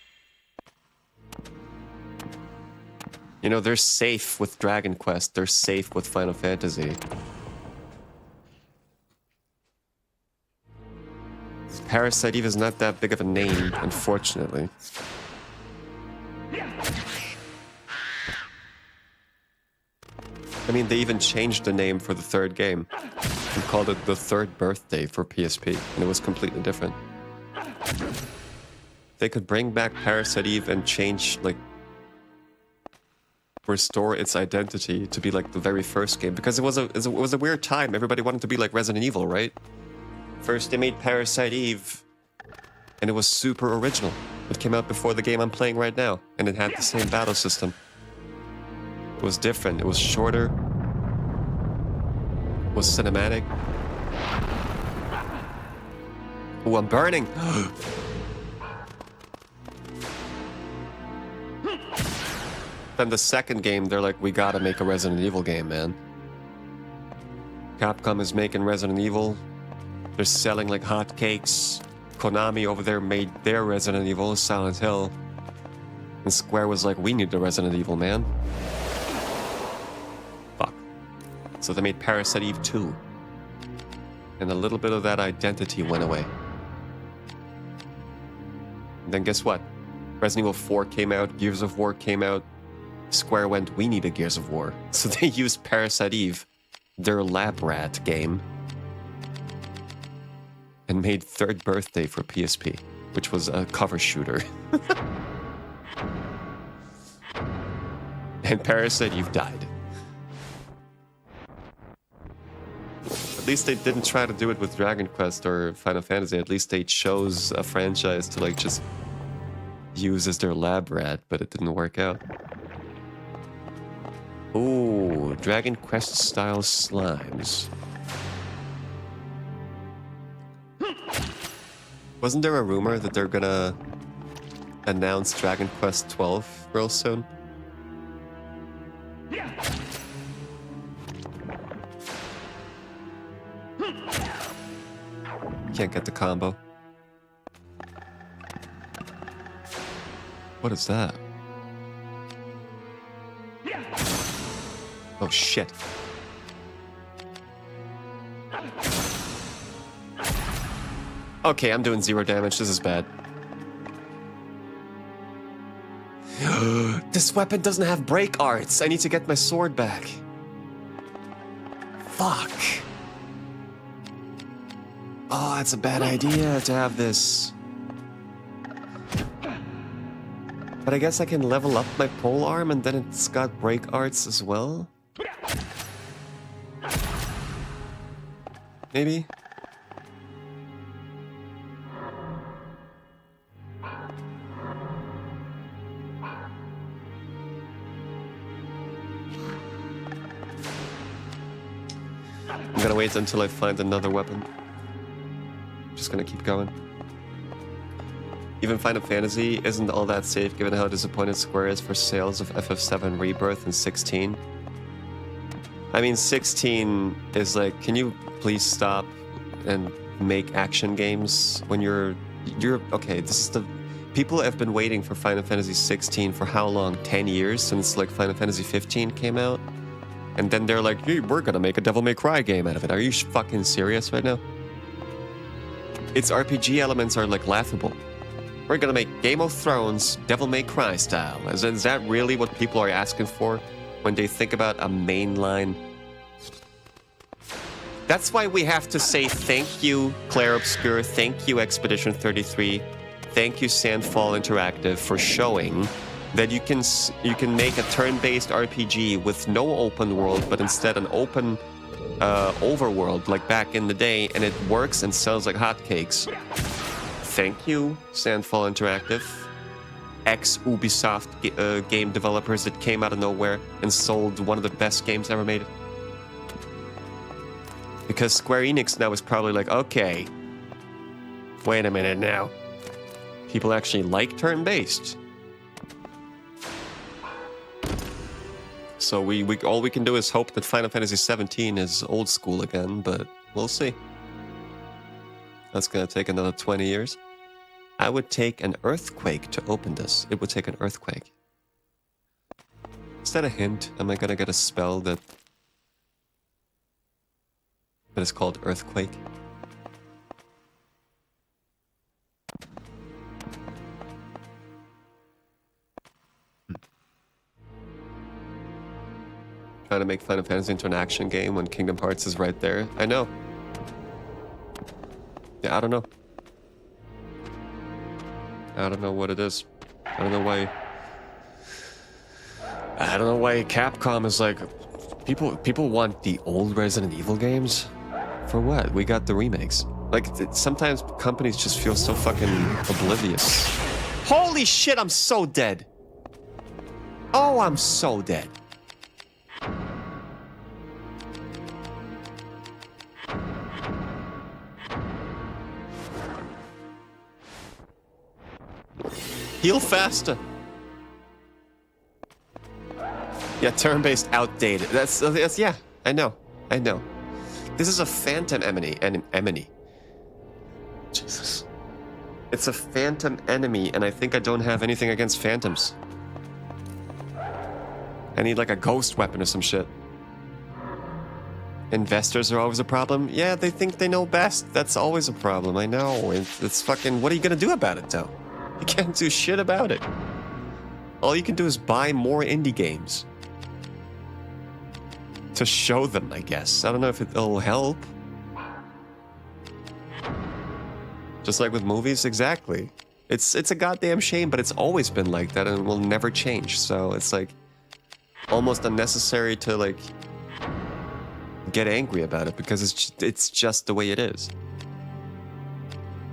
S1: You know, they're safe with Dragon Quest. They're safe with Final Fantasy. Parasite Eve is not that big of a name, unfortunately. I mean, they even changed the name for the third game. We called it The Third Birthday for PSP, and it was completely different. They could bring back Parasite Eve and change, like... restore its identity to be like the very first game, because it was a weird time. Everybody wanted to be like Resident Evil, right? First they made Parasite Eve, and it was super original. It came out before the game I'm playing right now, and it had the same battle system. It was different. It was shorter. It was cinematic. Ooh, I'm burning! Then the second game, they're like, we gotta make a Resident Evil game, man. Capcom is making Resident Evil. They're selling like hotcakes. Konami over there made their Resident Evil, Silent Hill. And Square was like, we need the Resident Evil, man. Fuck. So they made Parasite Eve 2. And a little bit of that identity went away. And then guess what? Resident Evil 4 came out, Gears of War came out. Square went, we need a Gears of War. So they used Parasite Eve, their lab rat game, and made Third Birthday for PSP, which was a cover shooter. And Parasite Eve died. At least they didn't try to do it with Dragon Quest or Final Fantasy. At least they chose a franchise to like just use as their lab rat, but it didn't work out. Ooh, Dragon Quest style slimes. Wasn't there a rumor that they're gonna announce Dragon Quest 12 real soon? Can't get the combo. What is that? Oh shit. Okay, I'm doing 0 damage. This is bad. This weapon doesn't have break arts. I need to get my sword back. Fuck. Oh, it's a bad idea to have this. But I guess I can level up my pole arm and then it's got break arts as well? Maybe? I'm gonna wait until I find another weapon. Just gonna keep going. Even Final Fantasy isn't all that safe given how disappointed Square is for sales of FF7 Rebirth and 16. I mean, 16 is like, can you please stop and make action games when you're okay, this is the... People have been waiting for Final Fantasy 16 for how long? 10 years since like Final Fantasy 15 came out? And then they're like, hey, we're gonna make a Devil May Cry game out of it. Are you fucking serious right now? Its RPG elements are like laughable. We're gonna make Game of Thrones Devil May Cry style. Is that really what people are asking for when they think about a mainline? That's why we have to say thank you, Claire Obscure, thank you, Expedition 33, thank you, Sandfall Interactive, for showing that you can make a turn-based RPG with no open world, but instead an open overworld like back in the day, and it works and sells like hotcakes. Thank you, Sandfall Interactive, ex-Ubisoft game developers that came out of nowhere and sold one of the best games ever made. Because Square Enix now is probably like, okay, wait a minute now. People actually like turn-based. So all we can do is hope that Final Fantasy 17 is old school again, but we'll see. That's gonna take another 20 years. I would take an earthquake to open this. It would take an earthquake. Is that a hint? Am I gonna get a spell that is called earthquake? Trying to make Final Fantasy into an action game when Kingdom Hearts is right there. I know. Yeah, I don't know. I don't know what it is. I don't know why Capcom is like, people want the old Resident Evil games? For what? We got the remakes. Like, sometimes companies just feel so fucking oblivious. Holy shit, I'm so dead. Oh, I'm so dead. Heal faster. Yeah, turn-based outdated. That's yeah, I know. This is a phantom enemy. Jesus. It's a phantom enemy, and I think I don't have anything against phantoms. I need like a ghost weapon or some shit. Investors are always a problem? Yeah, they think they know best. That's always a problem, I know. It's fucking... What are you gonna do about it, though? You can't do shit about it. All you can do is buy more indie games. To show them, I guess. I don't know if it'll help. Just like with movies, exactly. It's a goddamn shame, but it's always been like that and will never change. So it's like almost unnecessary to like get angry about it because it's just the way it is.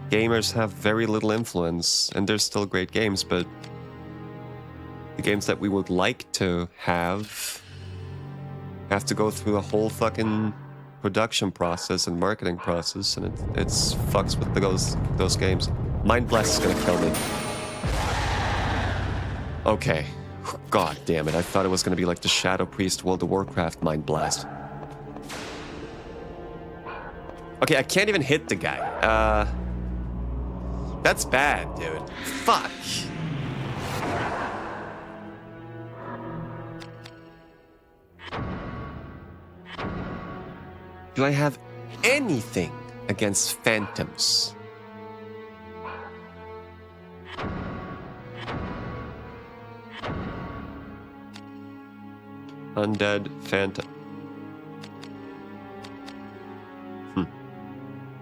S1: Gamers have very little influence, and there's still great games, but the games that we would like to have have to go through a whole fucking production process and marketing process, and it's fucks with those games. Mind Blast is gonna kill me. Okay. God damn it, I thought it was gonna be like the Shadow Priest World of Warcraft Mind Blast. Okay, I can't even hit the guy. That's bad, dude. Fuck. Do I have anything against phantoms? Undead phantom.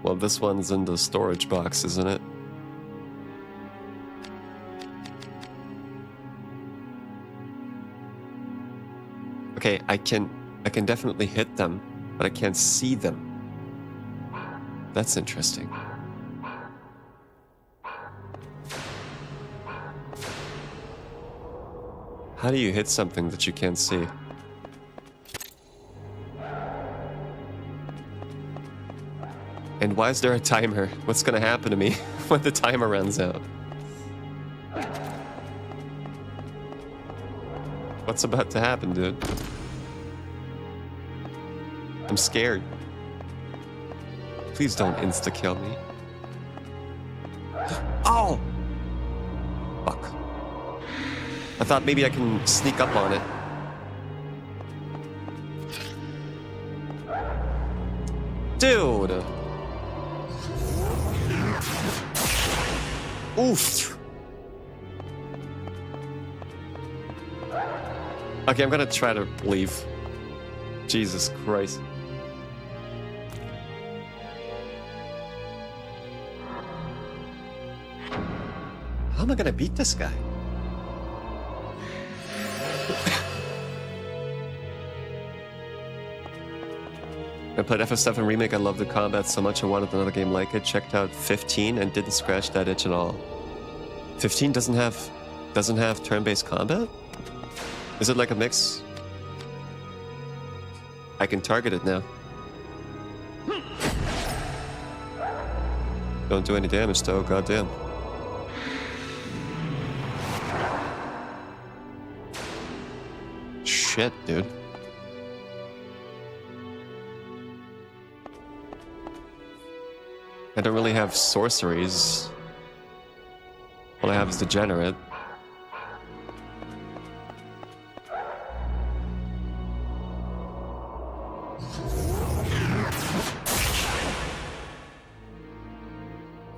S1: Well, this one's in the storage box, isn't it? Okay, I can definitely hit them, but I can't see them. That's interesting. How do you hit something that you can't see? And why is there a timer? What's gonna happen to me when the timer runs out? What's about to happen, dude? I'm scared. Please don't insta-kill me. Oh! Fuck. I thought maybe I can sneak up on it. Dude! Oof! Okay, I'm gonna try to leave. Jesus Christ. How am I gonna beat this guy? I played FF7 Remake. I loved the combat so much I wanted another game like it. Checked out 15 and didn't scratch that itch at all. 15 doesn't have turn-based combat? Is it like a mix? I can target it now. Don't do any damage though, goddamn. Shit, dude. I don't really have sorceries. All I have is Degenerate.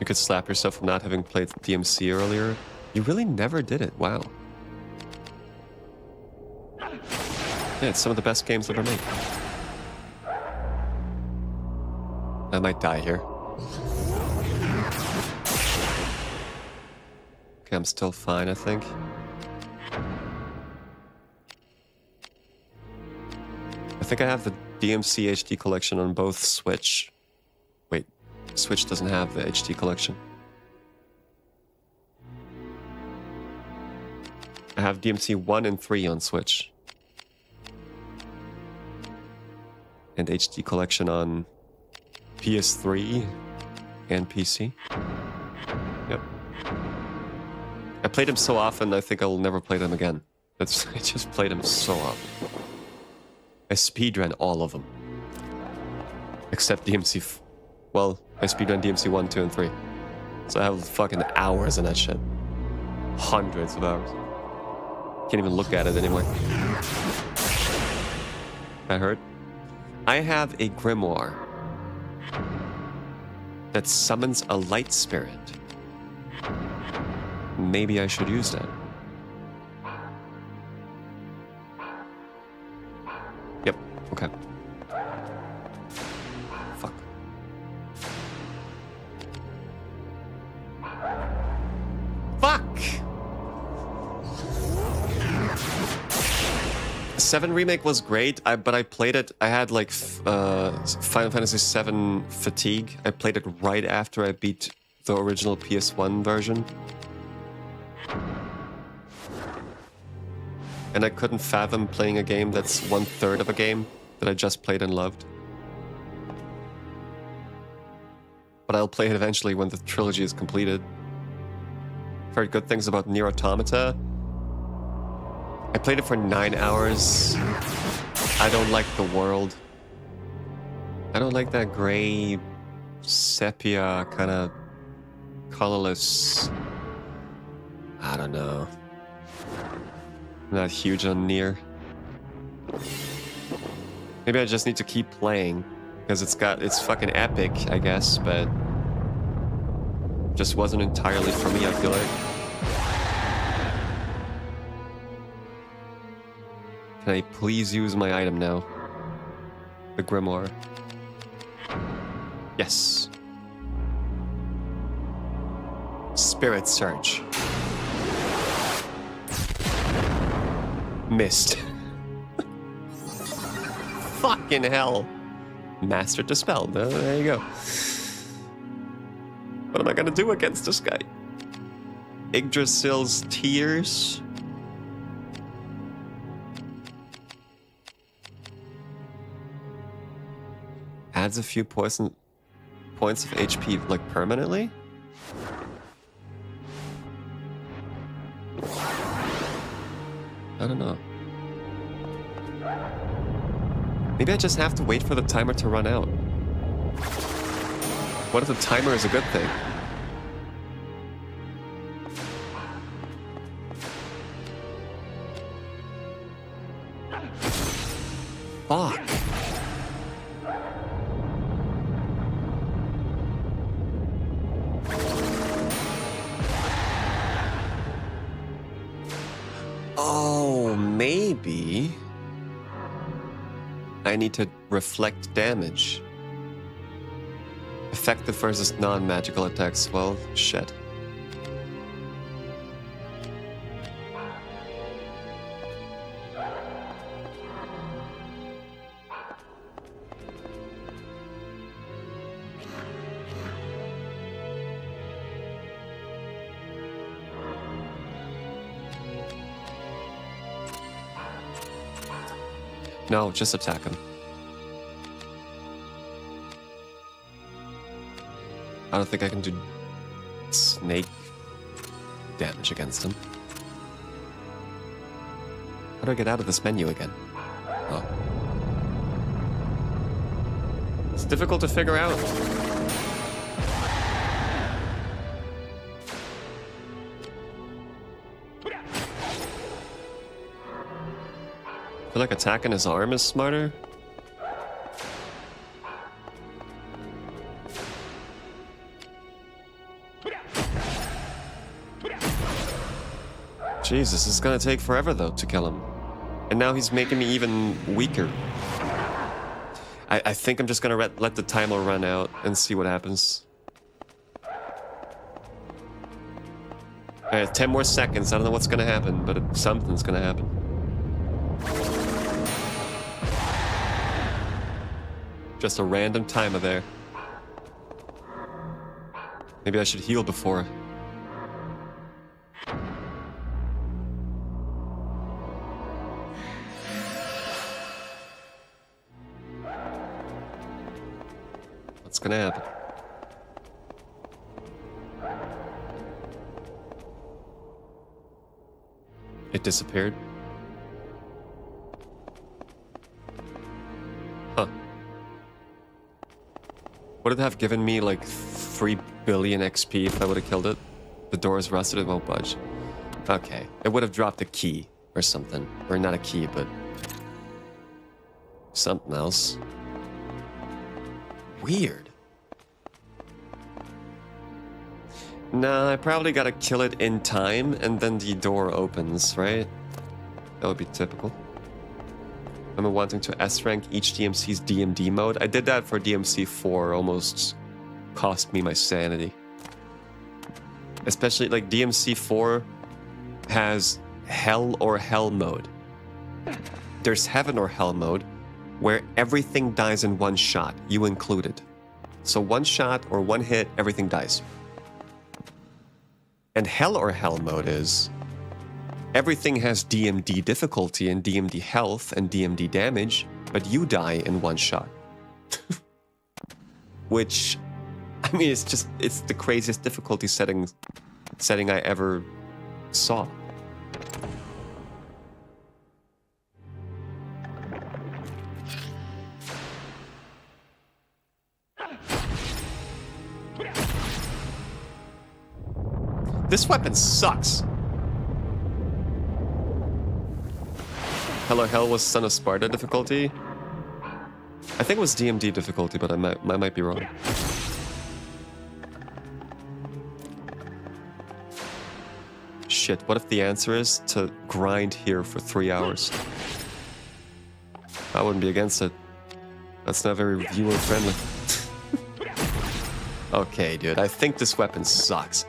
S1: You could slap yourself for not having played DMC earlier. You really never did it. Wow. Yeah, it's some of the best games ever made. I might die here. Okay, I'm still fine, I think. I think I have the DMC HD collection on both Switch. Wait, Switch doesn't have the HD collection. I have DMC 1 and 3 on Switch. And HD collection on PS3 and PC. Yep. I played them so often, I think I'll never play them again. I just played them so often. I speedran all of them. Except DMC... Well, I speedran DMC 1, 2, and 3. So I have fucking hours in that shit. Hundreds of hours. Can't even look at it anymore. I heard. I have a grimoire that summons a light spirit. Maybe I should use that. Yep, okay. Fuck. Fuck! 7 Remake was great, but I played it, I had like Final Fantasy 7 fatigue. I played it right after I beat the original PS1 version. And I couldn't fathom playing a game that's 1/3 of a game that I just played and loved. But I'll play it eventually when the trilogy is completed. I've heard good things about Nier Automata. I played it for 9 hours. I don't like the world. I don't like that gray, sepia, kind of colorless. I don't know. I'm not huge on Nier. Maybe I just need to keep playing because it's fucking epic, I guess, but just wasn't entirely for me, I feel like. Can I please use my item now? The Grimoire. Yes. Spirit Surge. Missed. Fucking hell. Master Dispel. There you go. What am I gonna do against this guy? Yggdrasil's Tears. Adds a few points of HP, like, permanently? I don't know. Maybe I just have to wait for the timer to run out. What if the timer is a good thing? Fuck. Oh, maybe I need to reflect damage. Effective versus non-magical attacks. Well, shit. No, just attack him. I don't think I can do snake damage against him. How do I get out of this menu again? Oh. It's difficult to figure out. I feel like attacking his arm is smarter. Jesus, this is gonna take forever though to kill him. And now he's making me even weaker. I think I'm just gonna let the timer run out and see what happens. Alright, 10 more seconds. I don't know what's gonna happen, but something's gonna happen. Just a random timer there. Maybe I should heal before. What's gonna happen? It disappeared. Huh. Would it have given me like 3 billion XP if I would have killed it? The door is rusted, it won't budge. Okay. It would have dropped a key or something. Or not a key, but something else. Weird. Nah, I probably gotta kill it in time and then the door opens, right? That would be typical. I'm wanting to S-rank each DMC's DMD mode. I did that for DMC 4, almost cost me my sanity. Especially, like, DMC 4 has Hell or Hell mode. There's Heaven or Hell mode, where everything dies in one shot, you included. So one shot or one hit, everything dies. And Hell or Hell mode is everything has DMD difficulty and DMD health and DMD damage, but you die in one shot. Which, I mean, it's the craziest difficulty setting I ever saw. This weapon sucks. Hello Hell was Son of Sparta difficulty. I think it was DMD difficulty, but I might be wrong. Shit, what if the answer is to grind here for 3 hours? I wouldn't be against it. That's not very viewer friendly. Okay, dude, I think this weapon sucks.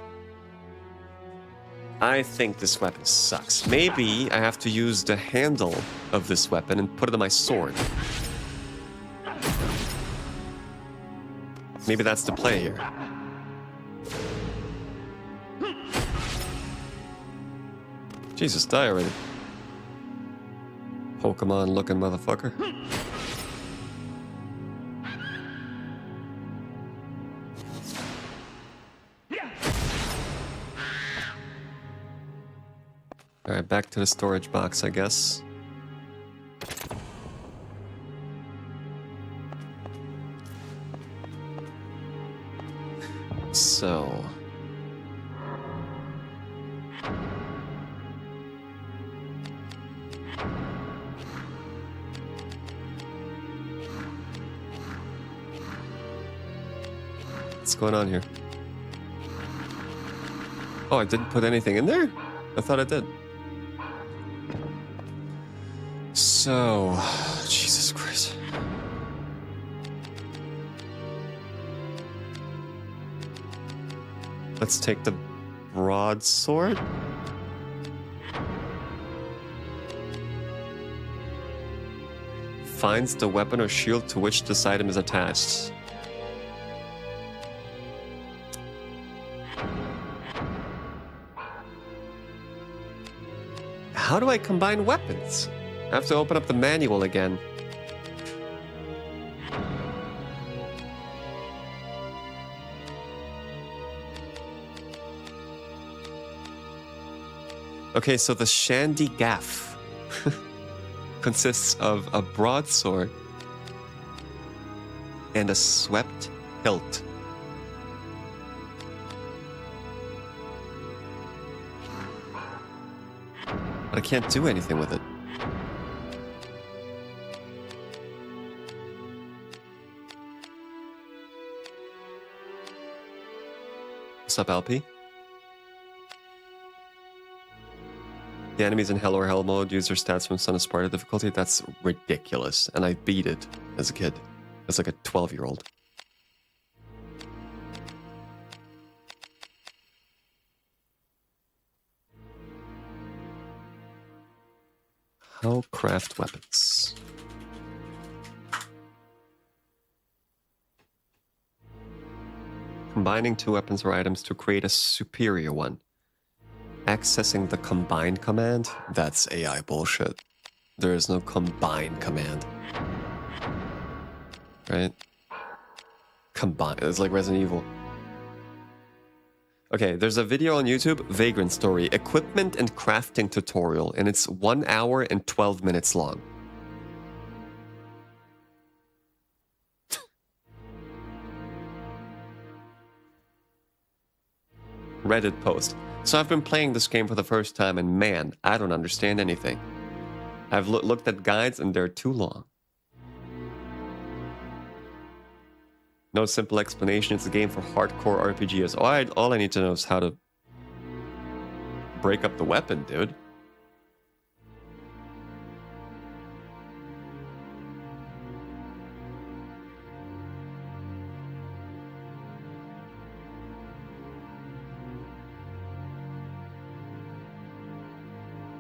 S1: I think this weapon sucks. Maybe I have to use the handle of this weapon and put it on my sword. Maybe that's the play here. Jesus, die already. Pokemon looking motherfucker. Alright, back to the storage box, I guess. So... what's going on here? Oh, I didn't put anything in there? I thought I did. So, Jesus Christ. Let's take the broadsword. Finds the weapon or shield to which this item is attached. How do I combine weapons? I have to open up the manual again. Okay, so the Shandy Gaff consists of a broadsword and a swept hilt. But I can't do anything with it. What's up, LP? The enemies in Hell or Hell mode use their stats from Son of Sparta difficulty. That's ridiculous. And I beat it as a kid. As like a 12-year-old. How craft weapons. Combining two weapons or items to create a superior one. Accessing the combine command? That's AI bullshit. There is no combine command. Right? Combine. It's like Resident Evil. Okay, there's a video on YouTube, Vagrant Story, Equipment and Crafting Tutorial, and it's 1 hour and 12 minutes long. Reddit post. So I've been playing this game for the first time, and man, I don't understand anything. I've looked at guides, and they're too long. No simple explanation. It's a game for hardcore RPGs. All I need to know is how to break up the weapon, dude.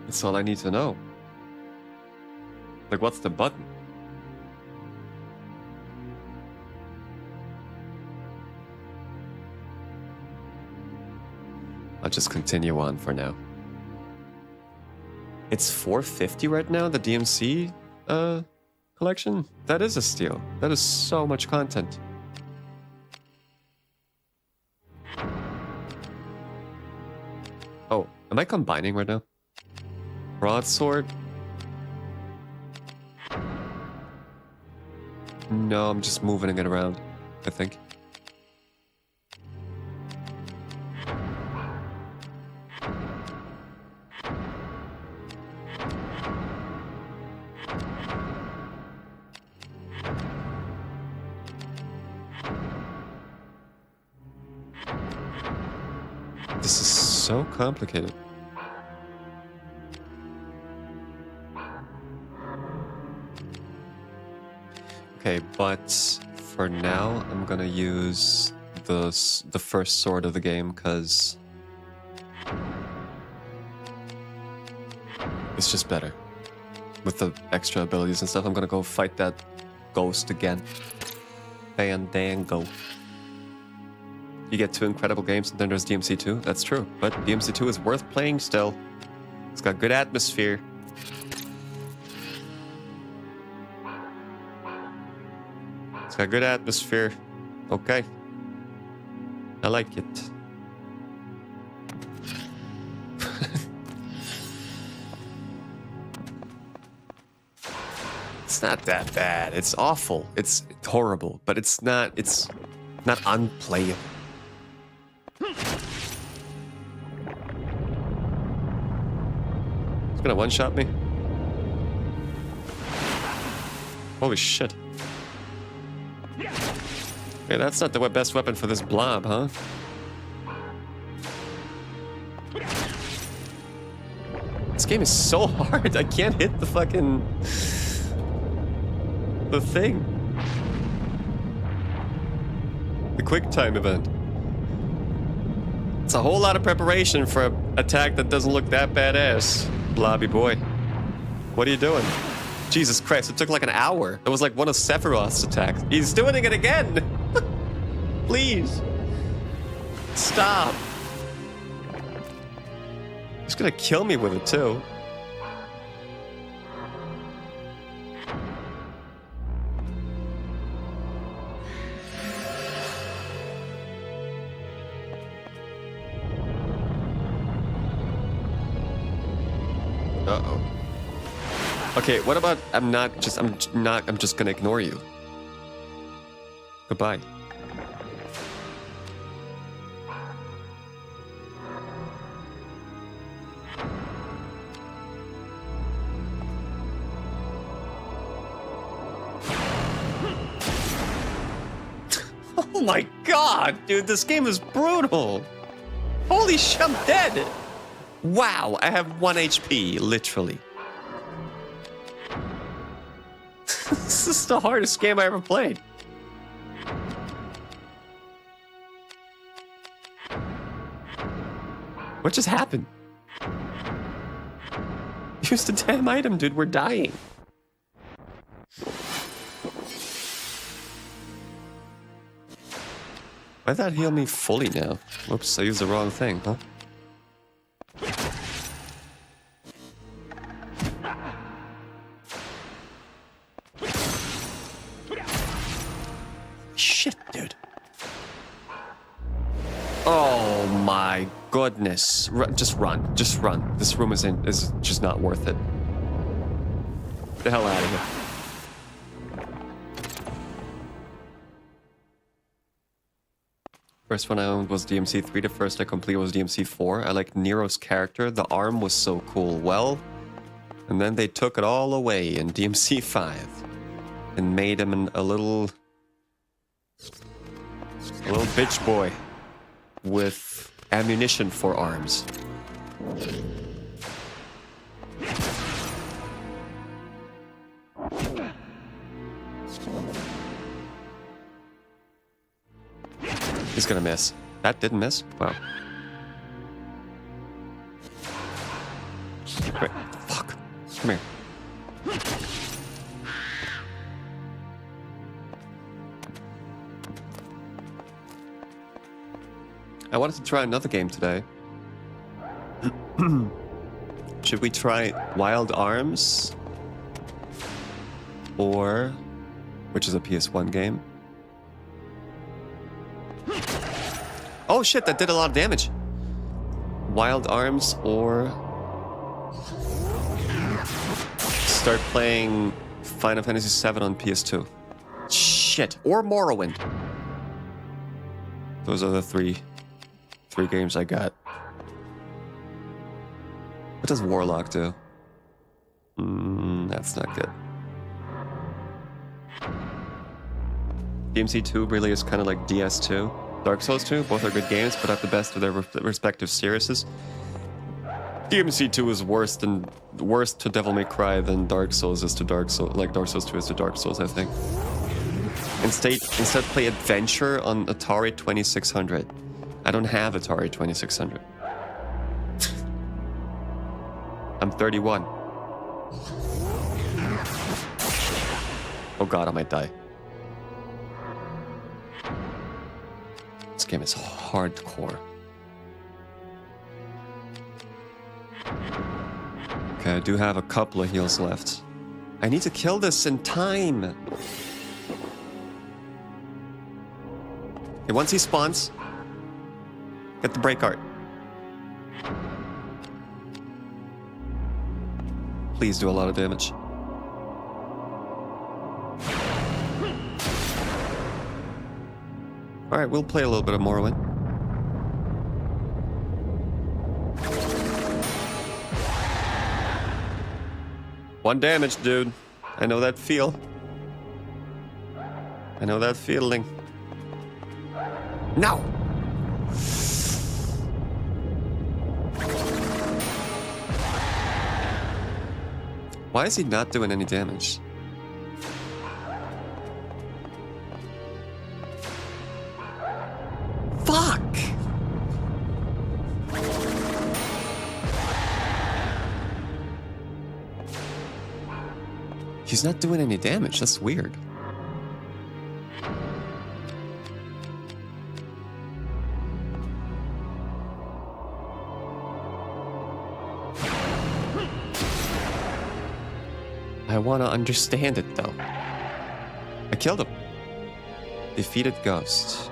S1: That's all I need to know. Like, what's the button? I'll just continue on for now. It's 450 right now, the DMC collection? That is a steal. That is so much content. Oh, am I combining right now? Broadsword? No, I'm just moving it around, I think. This is so complicated. Okay, but for now, I'm gonna use the first sword of the game because it's just better. With the extra abilities and stuff, I'm gonna go fight that ghost again. Fandango. You get 2 incredible games and then there's DMC2. That's true, but DMC2 is worth playing still. It's got good atmosphere. It's got good atmosphere. Okay. I like it. It's not that bad. It's awful. It's horrible, but it's not unplayable. It's gonna one-shot me. Holy shit. Okay, that's not the best weapon for this blob, huh? This game is so hard. I can't hit the fucking... the thing. The quick time event. It's a whole lot of preparation for an attack that doesn't look that badass. Blobby boy. What are you doing? Jesus Christ, it took like an hour. It was like one of Sephiroth's attacks. He's doing it again! Please. Stop. He's gonna kill me with it too. Uh-oh. Okay, what about I'm just gonna ignore you. Goodbye. Oh my god, dude, this game is brutal. Holy shit, I'm dead. Wow, I have 1 HP, literally. This is the hardest game I ever played. What just happened? Use the damn item, dude, we're dying. Why'd that heal me fully now? Whoops, I used the wrong thing, huh? Shit, dude. Oh my goodness. Just run. Just run. This room is just not worth it. Get the hell out of here. First one I owned was DMC3. The first I completed was DMC4. I liked Nero's character. The arm was so cool. Well, and then they took it all away in DMC5 and made him a little bitch boy with ammunition for arms. He's gonna miss. That didn't miss? Wow. Wait, fuck. Come here. I wanted to try another game today. Should we try Wild Arms? or, which is a PS1 game. Oh shit, that did a lot of damage. Wild Arms or start playing Final Fantasy VII on PS2. Shit, or Morrowind. Those are the three games I got. What does Warlock do? That's not good. DMC 2 really is kind of like DS2. Dark Souls 2, both are good games, but at the best of their respective series. DMC 2 is worse to Devil May Cry than Dark Souls is to Dark Souls, like Dark Souls 2 is to Dark Souls, I think. Instead play Adventure on Atari 2600. I don't have Atari 2600. I'm 31. Oh god, I might die. This game is hardcore. Okay, I do have a couple of heals left. I need to kill this in time. Okay, once he spawns, get the break art. Please do a lot of damage. Alright, we'll play a little bit of Morrowind. One damage, dude. I know that feel. I know that feeling. No! Why is he not doing any damage? Fuck! He's not doing any damage. That's weird. I want to understand it, though. I killed him. Defeated Ghost.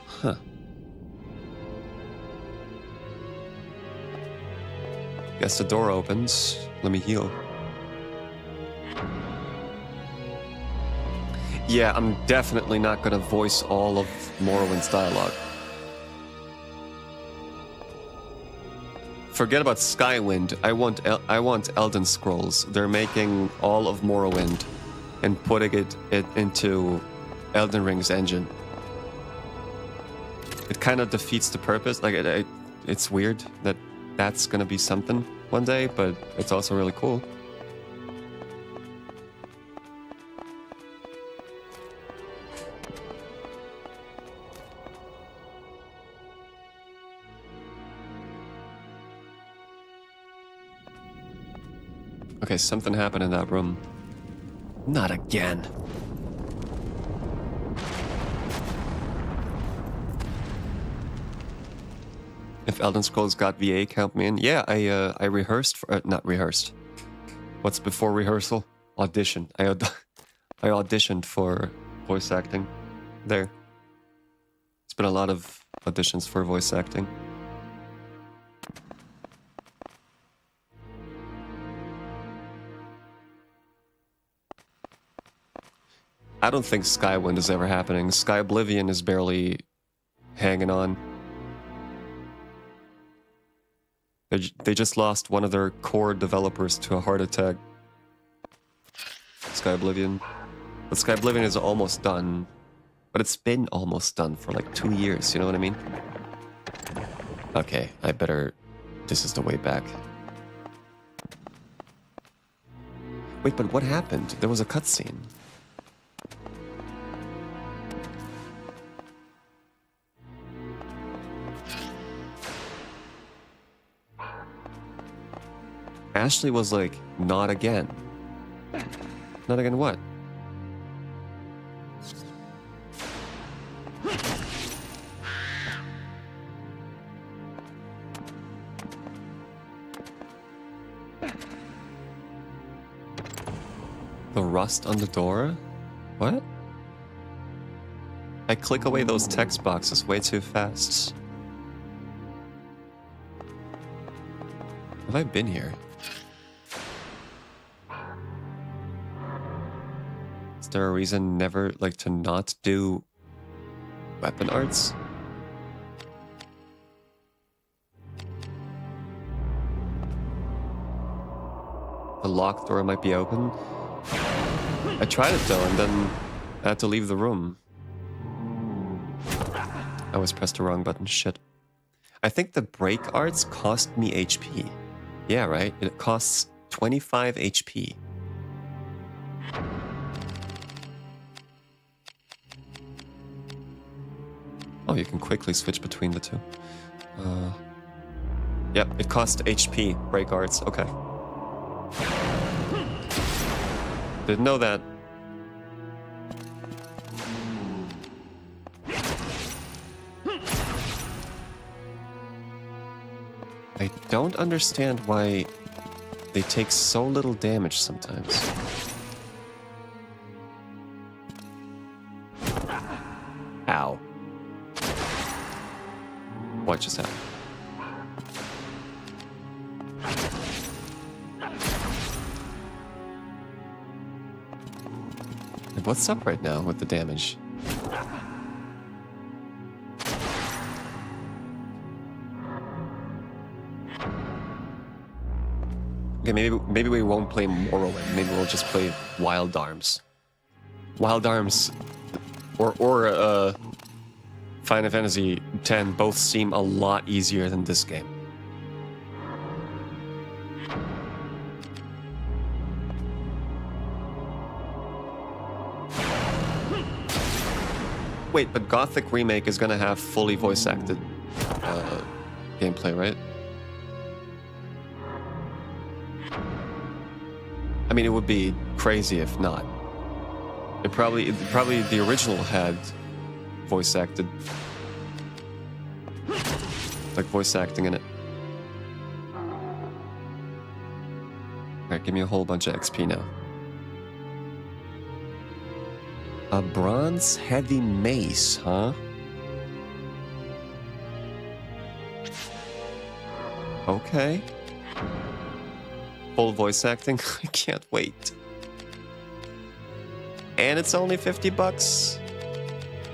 S1: Huh. Guess the door opens. Let me heal. Yeah, I'm definitely not gonna voice all of Morrowind's dialogue. Forget about Skywind. I want Elden Scrolls. They're making all of Morrowind and putting it into Elden Ring's engine. It kind of defeats the purpose. Like it's weird that that's gonna be something one day, but it's also really cool. Okay, something happened in that room. Not again. If Elden Scrolls got VA, count me in. Yeah, I rehearsed for not rehearsed. What's before rehearsal? Audition. I auditioned for voice acting there. It's been a lot of auditions for voice acting. I don't think Skywind is ever happening. Sky Oblivion is barely hanging on. They just lost one of their core developers to a heart attack. Sky Oblivion. But Sky Oblivion is almost done. But it's been almost done for like 2 years, you know what I mean? Okay, I better... This is the way back. Wait, but what happened? There was a cutscene. Ashley was like, not again. Not again what? The rust on the door? What? I click away those text boxes way too fast. Have I been here? Is there a reason never, like, to not do weapon arts? The locked door might be open. I tried it though, and then I had to leave the room. I always pressed the wrong button, shit. I think the break arts cost me HP. Yeah, right? It costs 25 HP. Oh, you can quickly switch between the two. Yep, it costs HP, break arts, okay. Didn't know that. I don't understand why they take so little damage sometimes. Ow. What just happened? What's up right now with the damage? Okay, maybe we won't play Morrowind. Maybe we'll just play Wild Arms. Wild Arms or Final Fantasy X both seem a lot easier than this game. Wait, but Gothic Remake is gonna have fully voice-acted gameplay, right? I mean, it would be crazy if not. It probably the original had voice-acted, like voice acting in it. Alright, give me a whole bunch of XP now. A bronze heavy mace, huh? Okay. Full voice acting? I can't wait. And it's only 50 bucks?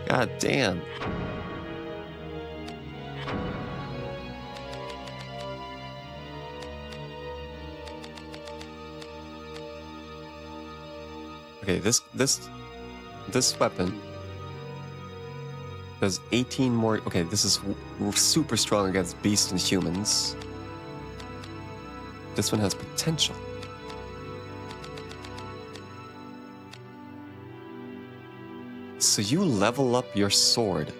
S1: God damn. Okay, this weapon does 18 more. Okay, this is super strong against beasts and humans. This one has potential. So you level up your sword,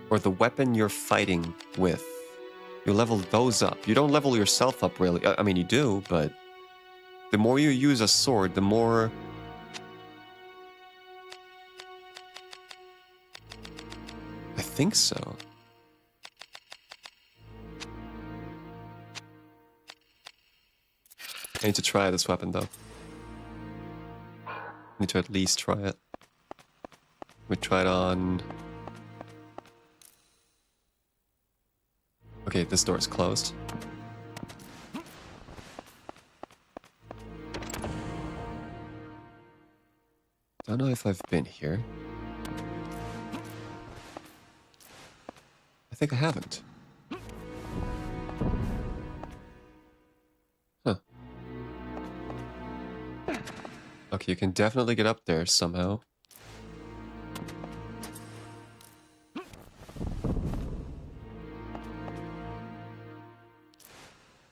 S1: or the weapon you're fighting with. You level those up. You don't level yourself up, really. I mean, you do, but the more you use a sword, the more... I think so. I need to try this weapon, though. I need to at least try it. We try it on... Okay, this door is closed. Don't know if I've been here. I think I haven't. Huh. Okay, you can definitely get up there somehow.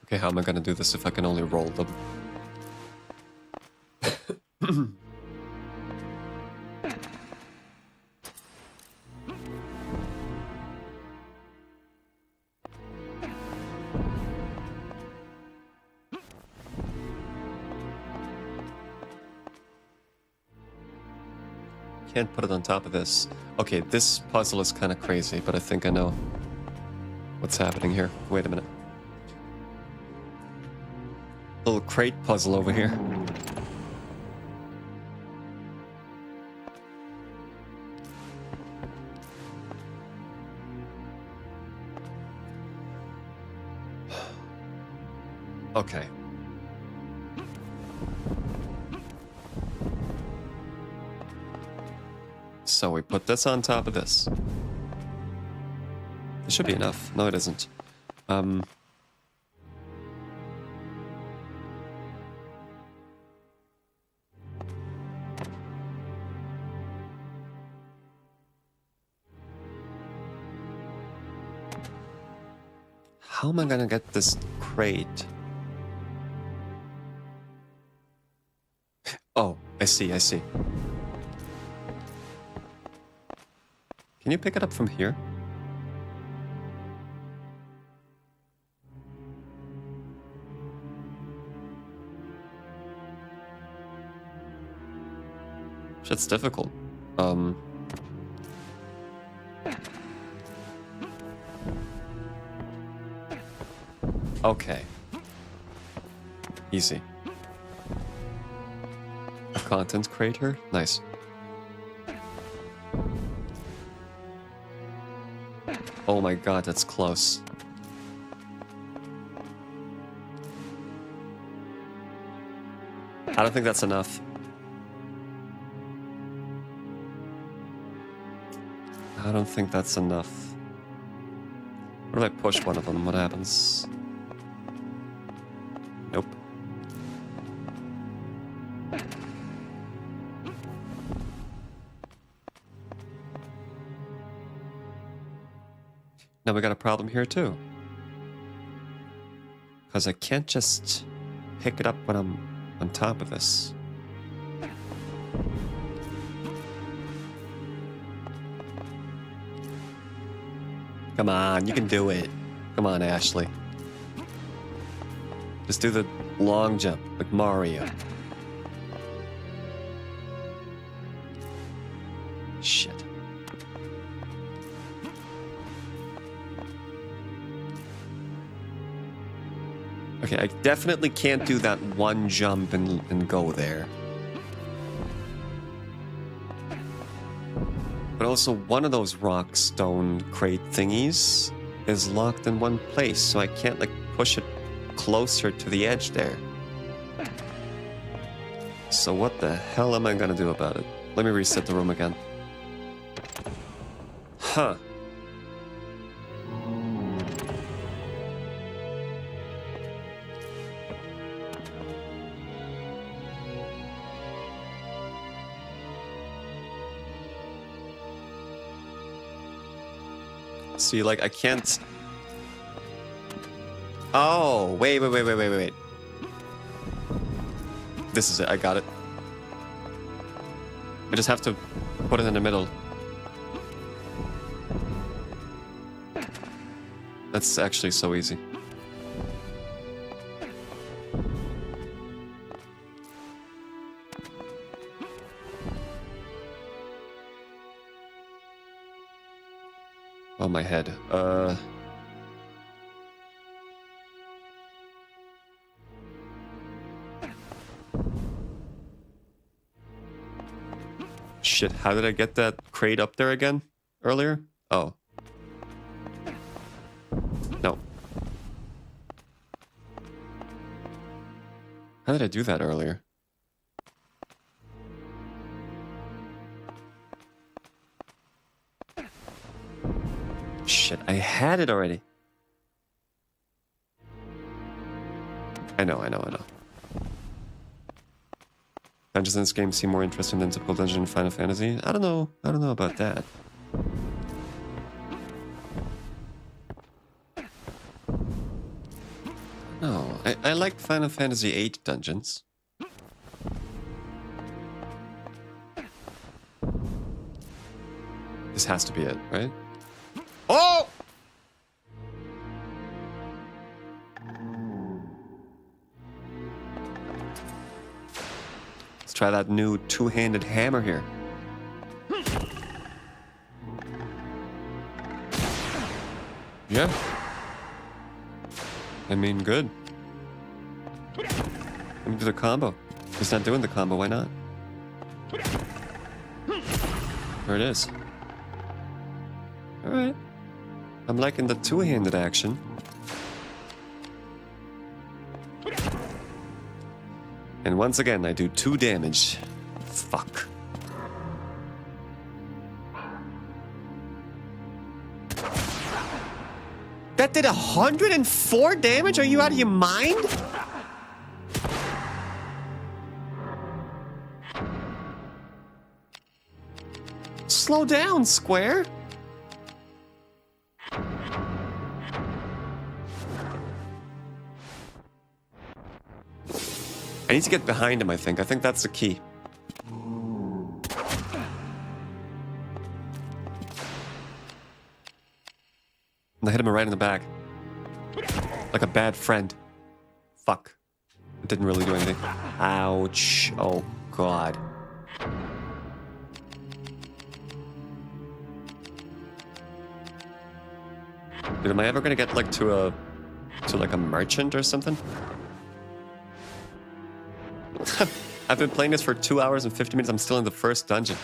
S1: Okay, how am I gonna do this if I can only roll them? Can't put it on top of this. Okay, this puzzle is kind of crazy, but I think I know what's happening here. Wait a minute. Little crate puzzle over here. Okay. So we put this on top of this. It should be enough. No, it isn't. How am I gonna get this crate? Oh, I see, I see. Can you pick it up from here? Shit's difficult. Okay. Easy. A content creator? Nice. Oh my god, that's close. I don't think that's enough. I don't think that's enough. What if I push one of them? What happens? Nope. Now we got a problem here too. Because I can't just pick it up when I'm on top of this. Come on, you can do it. Come on, Ashley. Just do the long jump, like Mario. Shit. Okay, I definitely can't do that one jump and go there. But also, one of those rock stone crate thingies is locked in one place, so I can't, like, push it closer to the edge there. So what the hell am I gonna do about it? Let me reset the room again. Huh. See, like, I can't... Oh, wait. This is it, I got it. I just have to put it in the middle. That's actually so easy. Oh, my head. Shit, how did I get that crate up there again earlier? Oh. No. How did I do that earlier? Shit, I had it already. I know. Dungeons in this game seem more interesting than typical dungeon in Final Fantasy. I don't know about that. No, I like Final Fantasy VIII dungeons. This has to be it, right? Oh! Let's try that new two-handed hammer here. Yeah. I mean, good. Let me do the combo. He's not doing the combo, why not? There it is. Alright. I'm liking the two-handed action. And once again, I do 2 damage. Fuck. That did 104 damage? Are you out of your mind? Slow down, Square. I need to get behind him, I think. I think that's the key. And I hit him right in the back. Like a bad friend. Fuck. It didn't really do anything. Ouch. Oh, God. Dude, am I ever gonna get, like, to like, a merchant or something? I've been playing this for 2 hours and 50 minutes. I'm still in the first dungeon.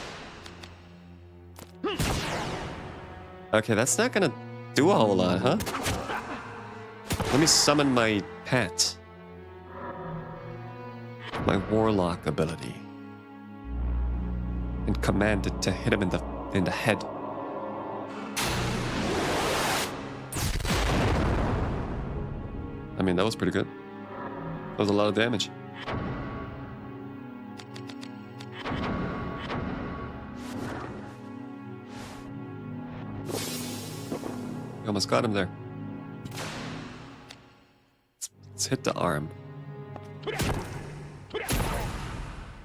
S1: Okay, that's not gonna do a whole lot, huh? Let me summon my pet. My warlock ability. And command it to hit him in the head. I mean, that was pretty good. That was a lot of damage. You almost got him there. Let's hit the arm.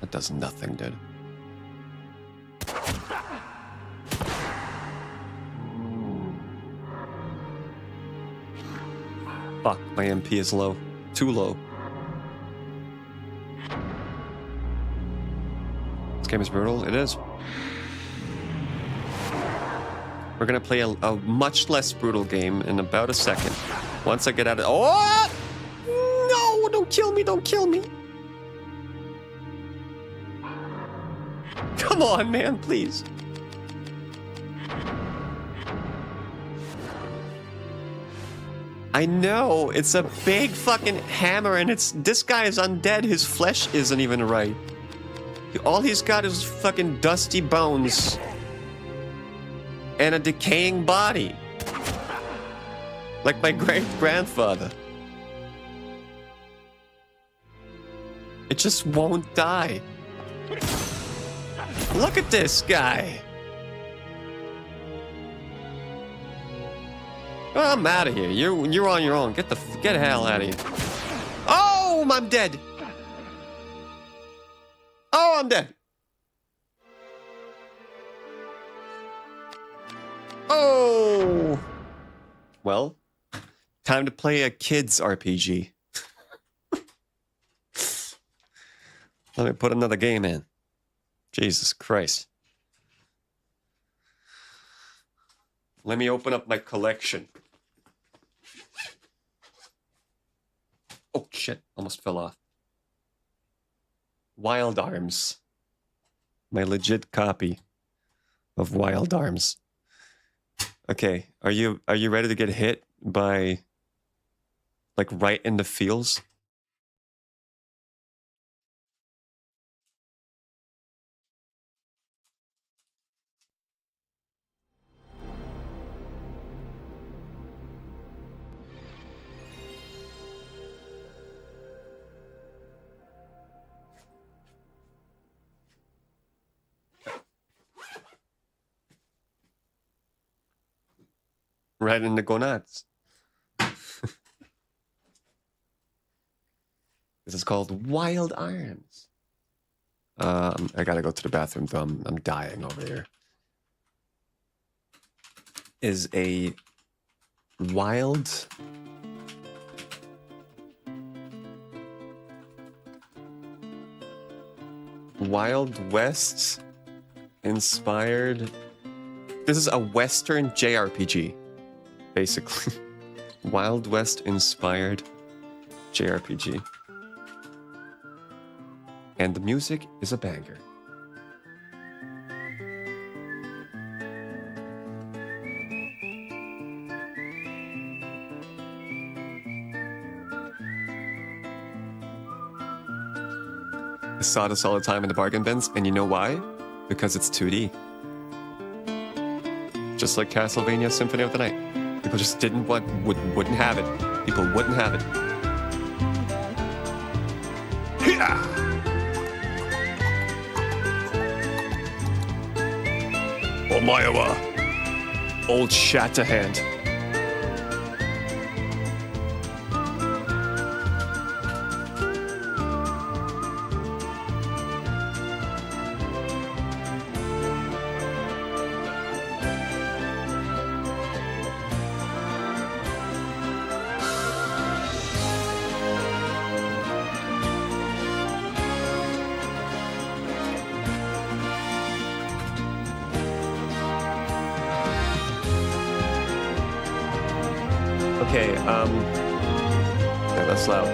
S1: That does nothing, dude. Fuck, my MP is low. Too low. This game is brutal. It is. We're gonna play a much less brutal game in about a second. Once I get out of... Oh! No! Don't kill me! Don't kill me! Come on, man, please. I know, it's a big fucking hammer and this guy is undead. His flesh isn't even right. All he's got is fucking dusty bones. And a decaying body. Like my great-grandfather. It just won't die. Look at this guy. Oh, I'm out of here. You're on your own. Get the hell out of here. Oh, I'm dead. Oh, I'm dead. Oh! Well, time to play a kid's RPG. Let me put another game in. Jesus Christ. Let me open up my collection. Oh, shit. Almost fell off. Wild Arms. My legit copy of Wild Arms. Okay, are you ready to get hit by, like, right in the feels? Right in the gonads. This is called Wild Arms. I gotta go to the bathroom, though. I'm dying over here. Is a Wild West inspired. This is a Western JRPG. Basically, Wild West inspired JRPG. And the music is a banger. I saw this all the time in the bargain bins, and you know why? Because it's 2D. Just like Castlevania Symphony of the Night. People just wouldn't have it. People wouldn't have it. Omaewa. Old Shatterhand. Okay, yeah, that's loud.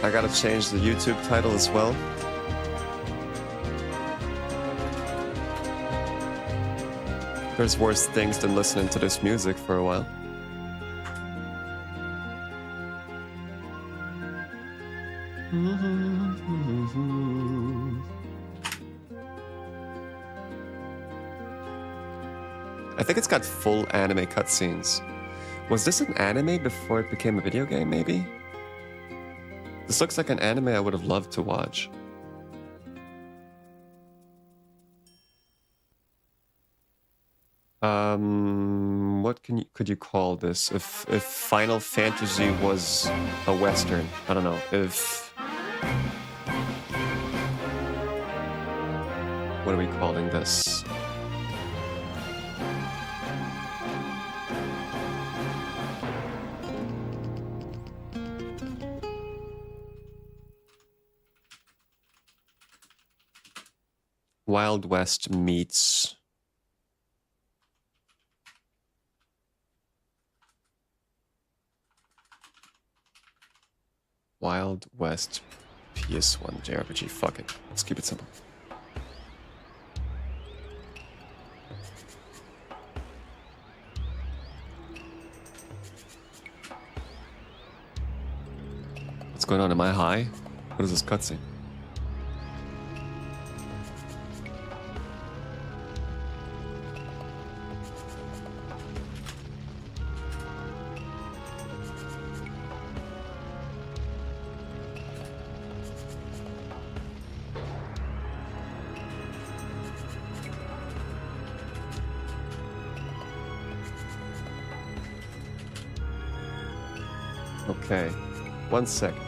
S1: I gotta change the YouTube title as well. There's worse things than listening to this music for a while. I think it's got full anime cutscenes. Was this an anime before it became a video game, maybe? This looks like an anime I would have loved to watch. What could you call this? If Final Fantasy was a Western, I don't know. What are we calling this? Wild West meets Wild West PS1 JRPG. Fuck it. Let's keep it simple. What's going on? Am I high? What is this cutscene? Okay, 1 second.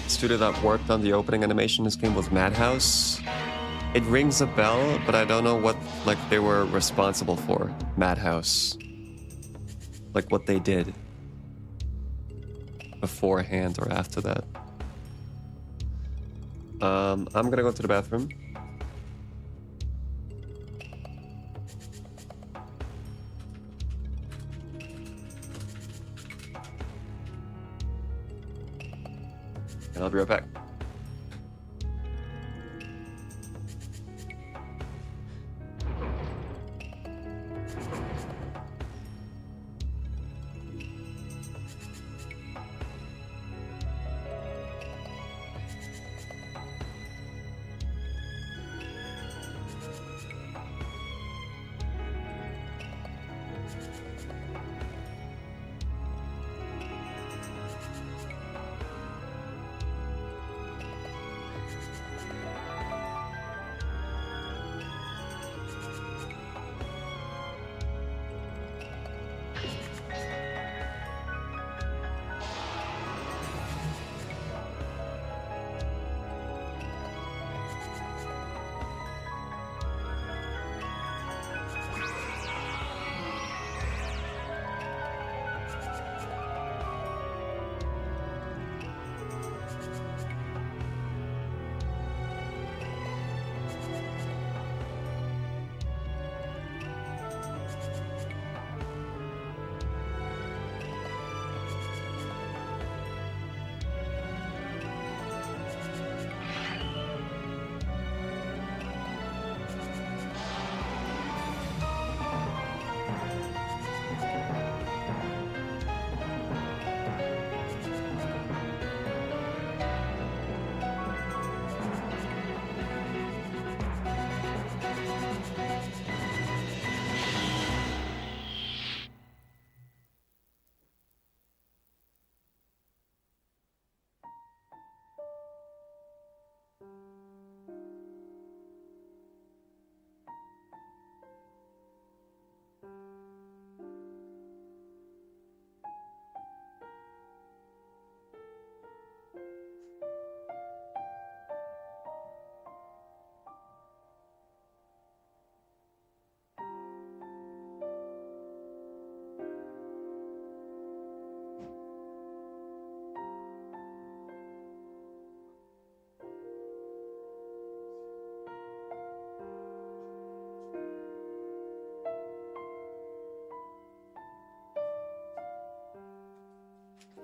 S1: Studio that worked on the opening animation in this game was Madhouse. It rings a bell, but I don't know what they were responsible for. Madhouse. Like what they did beforehand or after that. I'm gonna go to the bathroom. And I'll be right back.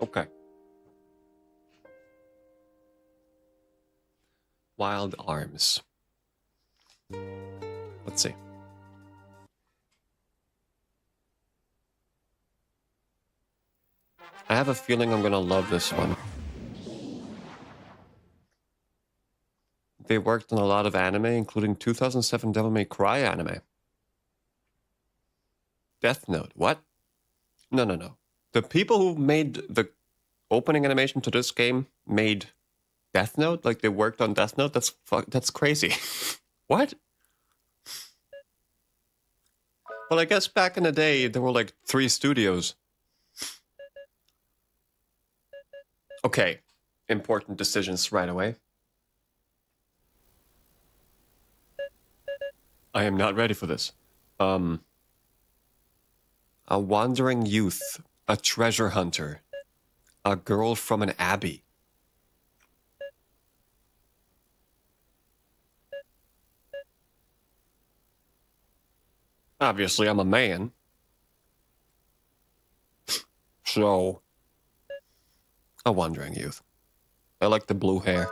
S1: Okay. Wild Arms. Let's see. I have a feeling I'm gonna love this one. They worked on a lot of anime, including 2007 Devil May Cry anime. Death Note. What? No, no, no. The people who made the opening animation to this game made Death Note? Like they worked on Death Note? That's crazy. What? Well, I guess back in the day, there were like 3 studios. Okay. Important decisions right away. I am not ready for this. A wandering youth, a treasure hunter, a girl from an abbey. Obviously, I'm a man. So, a wandering youth. I like the blue hair.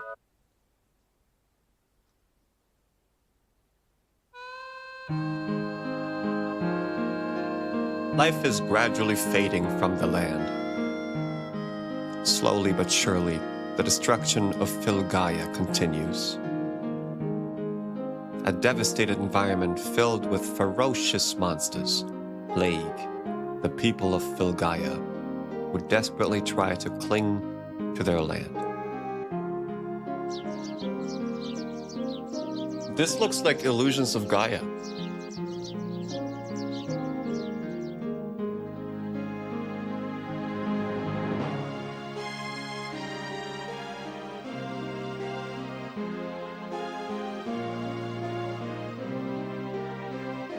S1: Life is gradually fading from the land. Slowly but surely, the destruction of Filgaia continues. A devastated environment filled with ferocious monsters plague the people of Filgaia, who desperately try to cling to their land. This looks like Illusions of Gaia.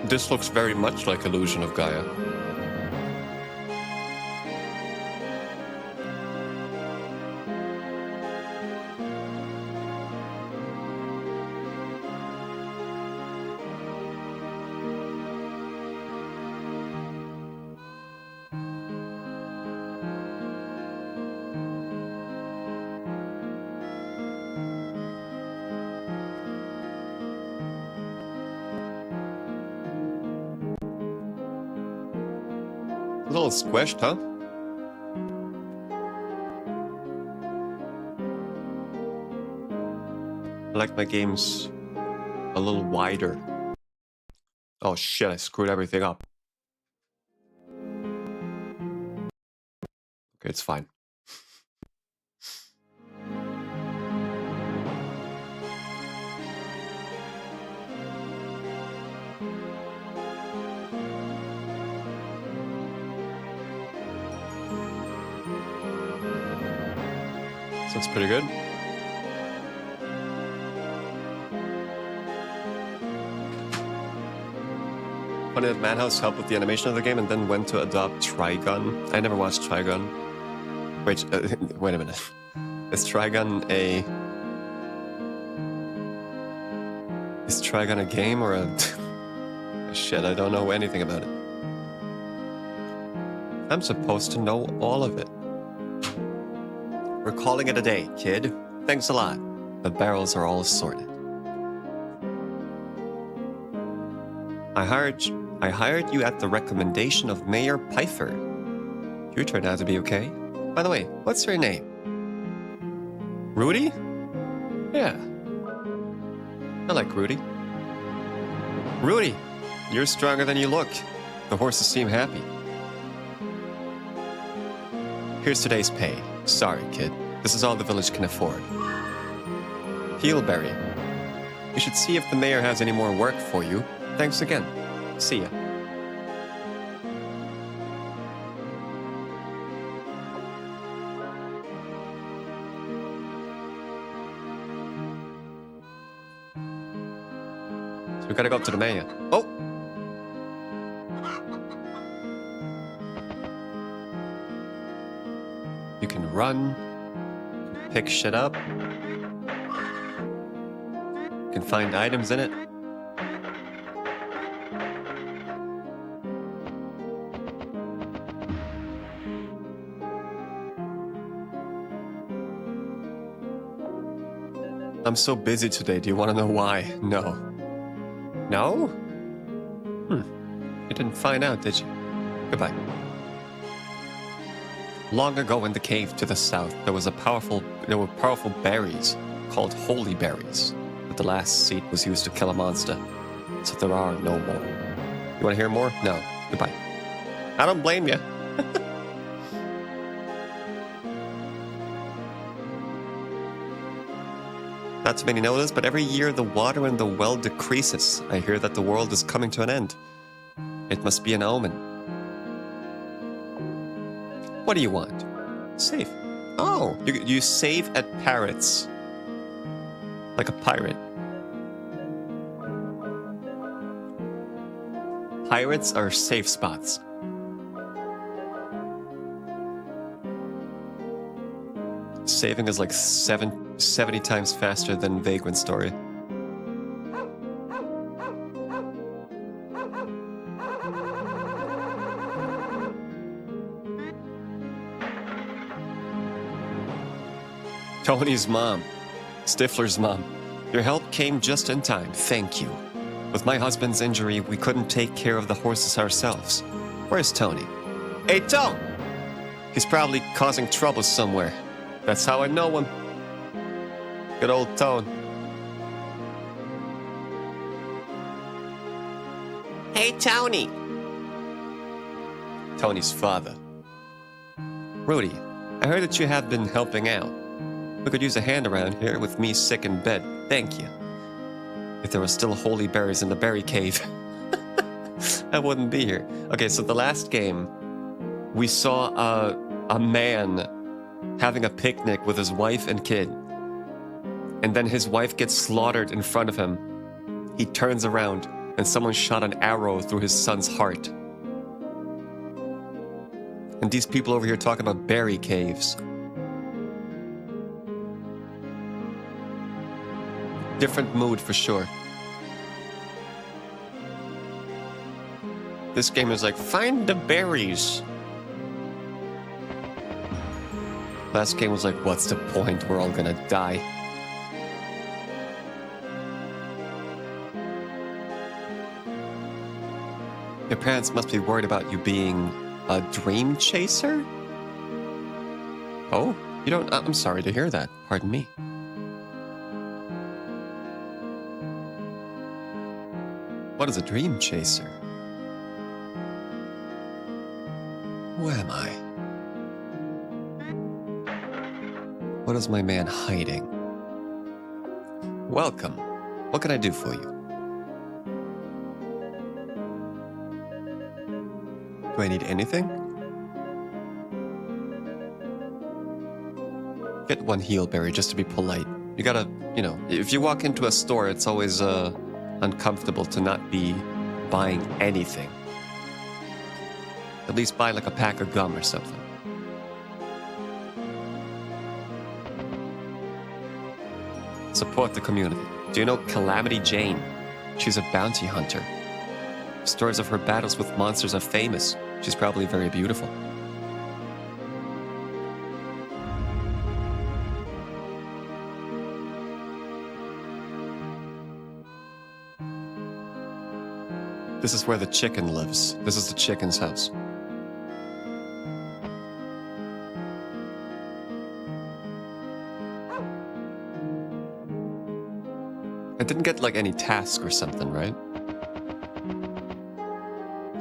S1: This looks very much like Illusion of Gaia. A little squished, huh? I like my games a little wider. Oh shit, I screwed everything up. Okay, it's fine. This looks pretty good. Funny that Madhouse helped with the animation of the game and then went to adopt Trigun. I never watched Trigun. Wait, wait a minute. Is Trigun a... Is Trigun a game or a... Shit, I don't know anything about it. I'm supposed to know all of it. We're calling it a day, kid. Thanks a lot. The barrels are all sorted. I hired you at the recommendation of Mayor Pfeiffer. You turned out to be okay. By the way, what's your name? Rudy? Yeah. I like Rudy. Rudy, you're stronger than you look. The horses seem happy. Here's today's pay. Sorry, kid. This is all the village can afford. Peelberry. You should see if the mayor has any more work for you. Thanks again. See ya. So we gotta go up to the mayor. Oh! You can run, pick shit up, you can find items in it. I'm so busy today. Do you want to know why? No. No? You didn't find out, did you? Goodbye. Long ago in the cave to the south, there were powerful berries called holy berries, but the last seed was used to kill a monster, so there are no more. You want to hear more? No. Goodbye. I don't blame you. Not too many know this, but every year the water in the well decreases. I hear that the world is coming to an end. It must be an omen. What do you want? Save. Oh, you save at parrots. Like a pirate. Pirates are safe spots. Saving is like 70 times faster than Vagrant story. Tony's mom. Stifler's mom. Your help came just in time. Thank you. With my husband's injury, we couldn't take care of the horses ourselves. Where's Tony? Hey, Tone! He's probably causing trouble somewhere. That's how I know him. Good old Tone. Hey, Tony! Tony's father. Rudy, I heard that you have been helping out. We could use a hand around here with me sick in bed. Thank you. If there were still holy berries in the berry cave, I wouldn't be here. Okay, so the last game, we saw a man having a picnic with his wife and kid. And then his wife gets slaughtered in front of him. He turns around and someone shot an arrow through his son's heart. And these people over here talking about berry caves. Different mood for sure. This game is like, find the berries. Last game was like, what's the point? We're all gonna die. Your parents must be worried about you being a dream chaser? Oh, you don't... I'm sorry to hear that. Pardon me. What is a dream chaser? Who am I? What is my man hiding? Welcome. What can I do for you? Do I need anything? Get one heelberry just to be polite. You gotta, if you walk into a store, it's always uncomfortable to not be buying anything. At least buy like a pack of gum or something. Support the community. Do you know Calamity Jane? She's a bounty hunter. Stories of her battles with monsters are famous. She's probably very beautiful. This is where the chicken lives. This is the chicken's house. I didn't get like any task or something, right?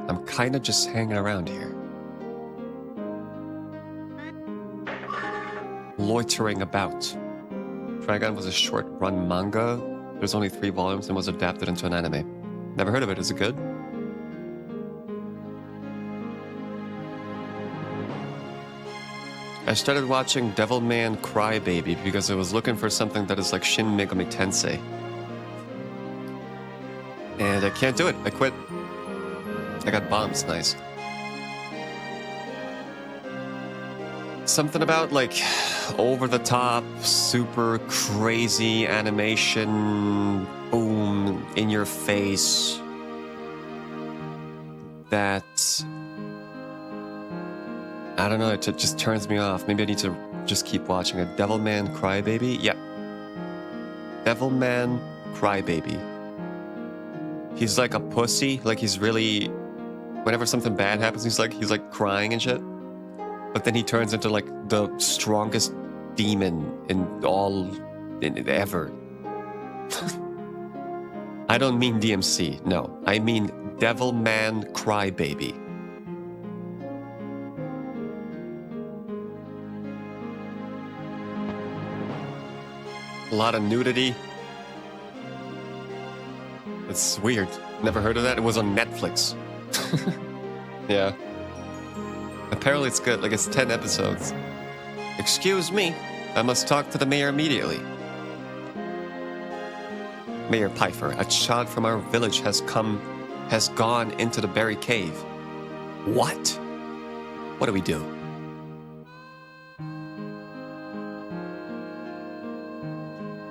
S1: I'm kind of just hanging around here. Loitering about. Dragon was a short-run manga. There's only 3 volumes and was adapted into an anime. Never heard of it. Is it good? I started watching Devilman Crybaby because I was looking for something that is like Shin Megami Tensei. And I can't do it. I quit. I got bombs. Nice. Something about like over-the-top, super crazy animation, boom, in your face. That... I don't know, it just turns me off. Maybe I need to just keep watching it. Devilman Crybaby? Yep. Devilman Crybaby. He's like a pussy. Like he's really... Whenever something bad happens, he's like crying and shit. But then he turns into like the strongest demon in ever. I don't mean DMC, no. I mean Devilman Crybaby. A lot of nudity. It's weird. Never heard of that. It was on Netflix. Yeah. Apparently it's good. Like it's 10 episodes. Excuse me. I must talk to the mayor immediately. Mayor Pfeiffer, a child from our village has gone into the Berry Cave. What? What do we do?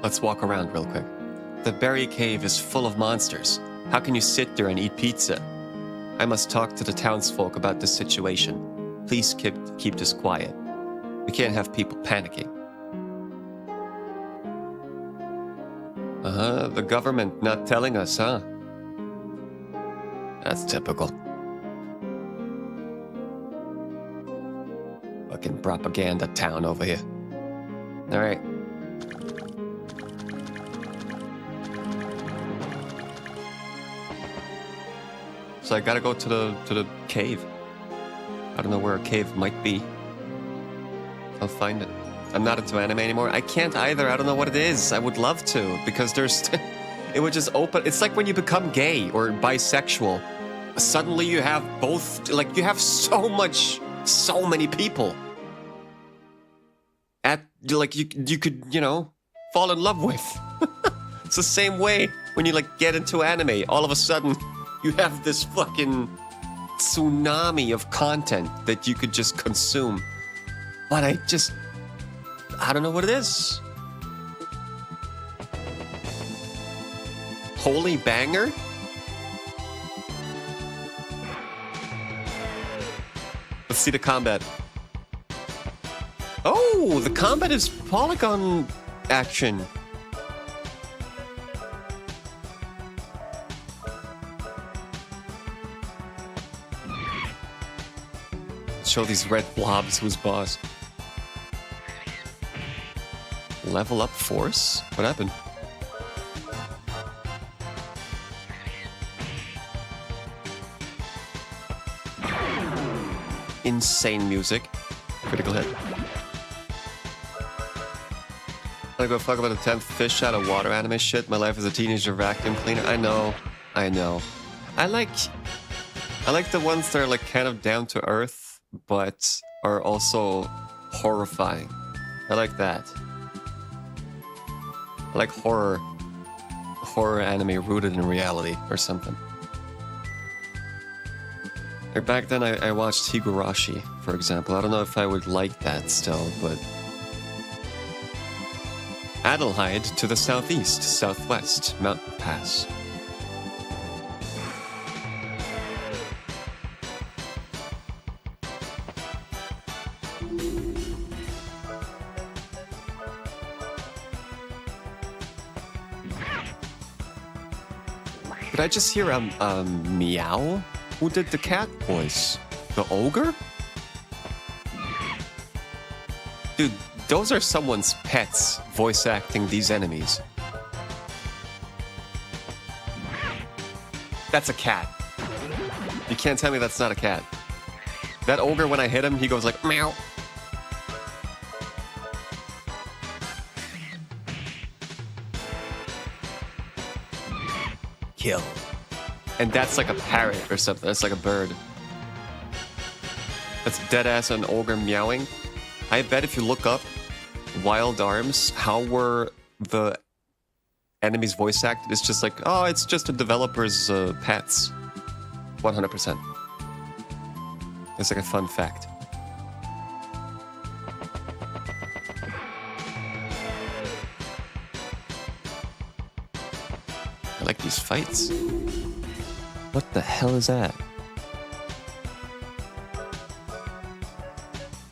S1: Let's walk around real quick. The Berry Cave is full of monsters. How can you sit there and eat pizza? I must talk to the townsfolk about this situation. Please keep this quiet. We can't have people panicking. The government not telling us, huh? That's typical. Fucking propaganda town over here. All right. So I gotta go to the cave. I don't know where a cave might be. I'll find it. I'm not into anime anymore. I can't either. I don't know what it is. I would love to, because there's... it would just open... It's like when you become gay or bisexual. Suddenly you have both... Like, you have so many people. Like, you could, you know, fall in love with. It's the same way when you, like, get into anime. All of a sudden, you have this fucking tsunami of content that you could just consume. But I don't know what it is. Holy banger? Let's see the combat. Oh, the combat is polygon action. Show these red blobs who's boss. Level up force? What happened? Insane music. Critical hit. I go fuck about a 10th fish out of water anime shit. My life as a teenager vacuum cleaner. I know. I like the ones that are like kind of down to earth, but are also horrifying. I like that. I like horror anime rooted in reality or something. Like back then I watched Higurashi, for example. I don't know if I would like that still, but... Adelheid to the southeast, southwest, mountain pass. Did I just hear a meow? Who did the cat voice? The ogre? Dude, those are someone's pets voice acting these enemies. That's a cat. You can't tell me that's not a cat. That ogre, when I hit him, he goes like, meow. Kill. And that's like a parrot or something. That's like a bird. That's deadass an ogre meowing. I bet if you look up Wild Arms, how were the enemies voice acted? It's just like, oh, it's just a developer's pets. 100%. It's like a fun fact. I like these fights. What the hell is that?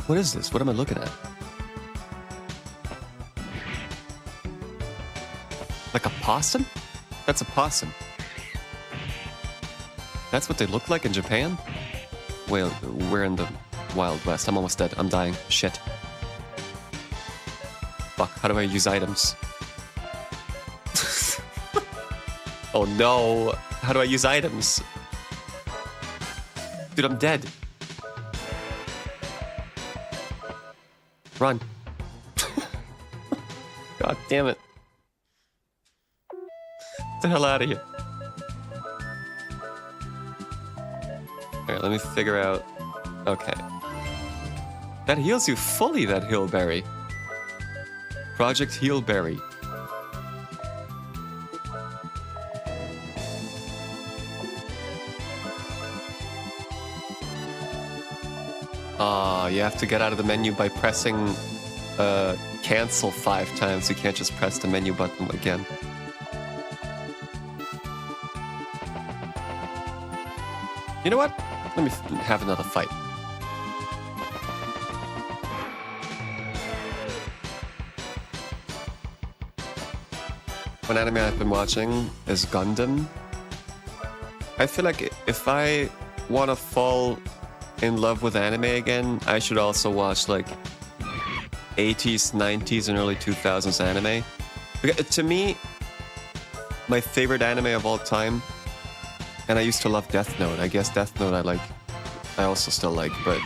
S1: What is this? What am I looking at? Like a possum? That's a possum. That's what they look like in Japan? Well, we're in the Wild West. I'm almost dead. I'm dying. Shit. Fuck, how do I use items? Oh no! How do I use items? Dude, I'm dead. Run. God damn it. Get the hell out of here. Alright, let me figure out... Okay. That heals you fully, that Healberry. Project Healberry. You have to get out of the menu by pressing cancel 5 times. You can't just press the menu button again. You know what? Let me have another fight. One anime I've been watching is Gundam. I feel like if I want to fall in love with anime again, I should also watch like 80s, 90s, and early 2000s anime. Because to me, my favorite anime of all time, and I used to love Death Note. I guess Death Note I also still like, but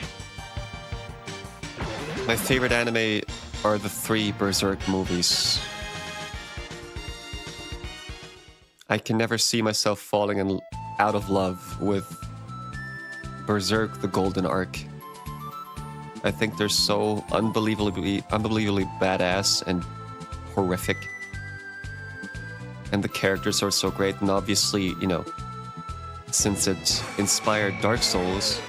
S1: my favorite anime are the 3 Berserk movies. I can never see myself falling out of love with Berserk, the Golden Arc. I think they're so unbelievably badass and horrific. And the characters are so great, and obviously, you know, since it inspired Dark Souls,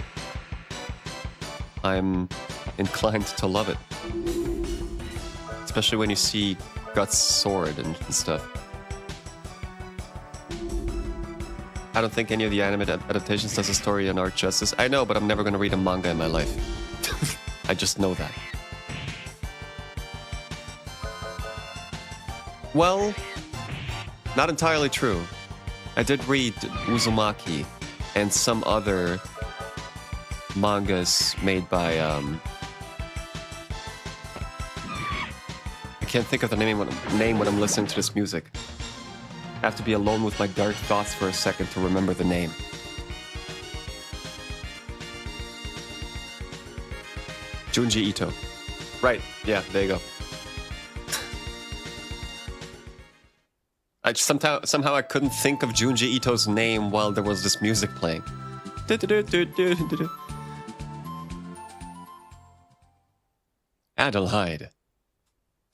S1: I'm inclined to love it. Especially when you see Guts' sword and stuff. I don't think any of the anime adaptations does the story and art justice. I know, but I'm never going to read a manga in my life. I just know that. Well, not entirely true. I did read Uzumaki and some other mangas made by, I can't think of the name when I'm listening to this music. I have to be alone with my dark thoughts for a second to remember the name. Junji Ito. Right, yeah, there you go. Somehow I couldn't think of Junji Ito's name while there was this music playing. Adelheid.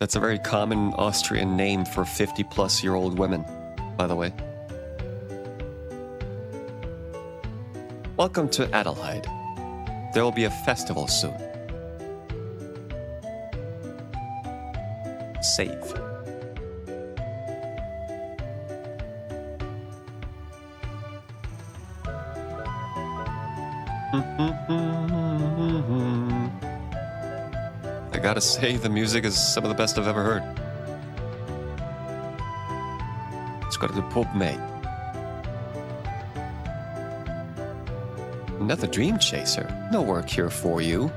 S1: That's a very common Austrian name for 50-plus-year-old women, by the way. Welcome to Adelheid. There will be a festival soon. Save. I gotta say, the music is some of the best I've ever heard. Let's go to the pub, mate. Another dream chaser. No work here for you.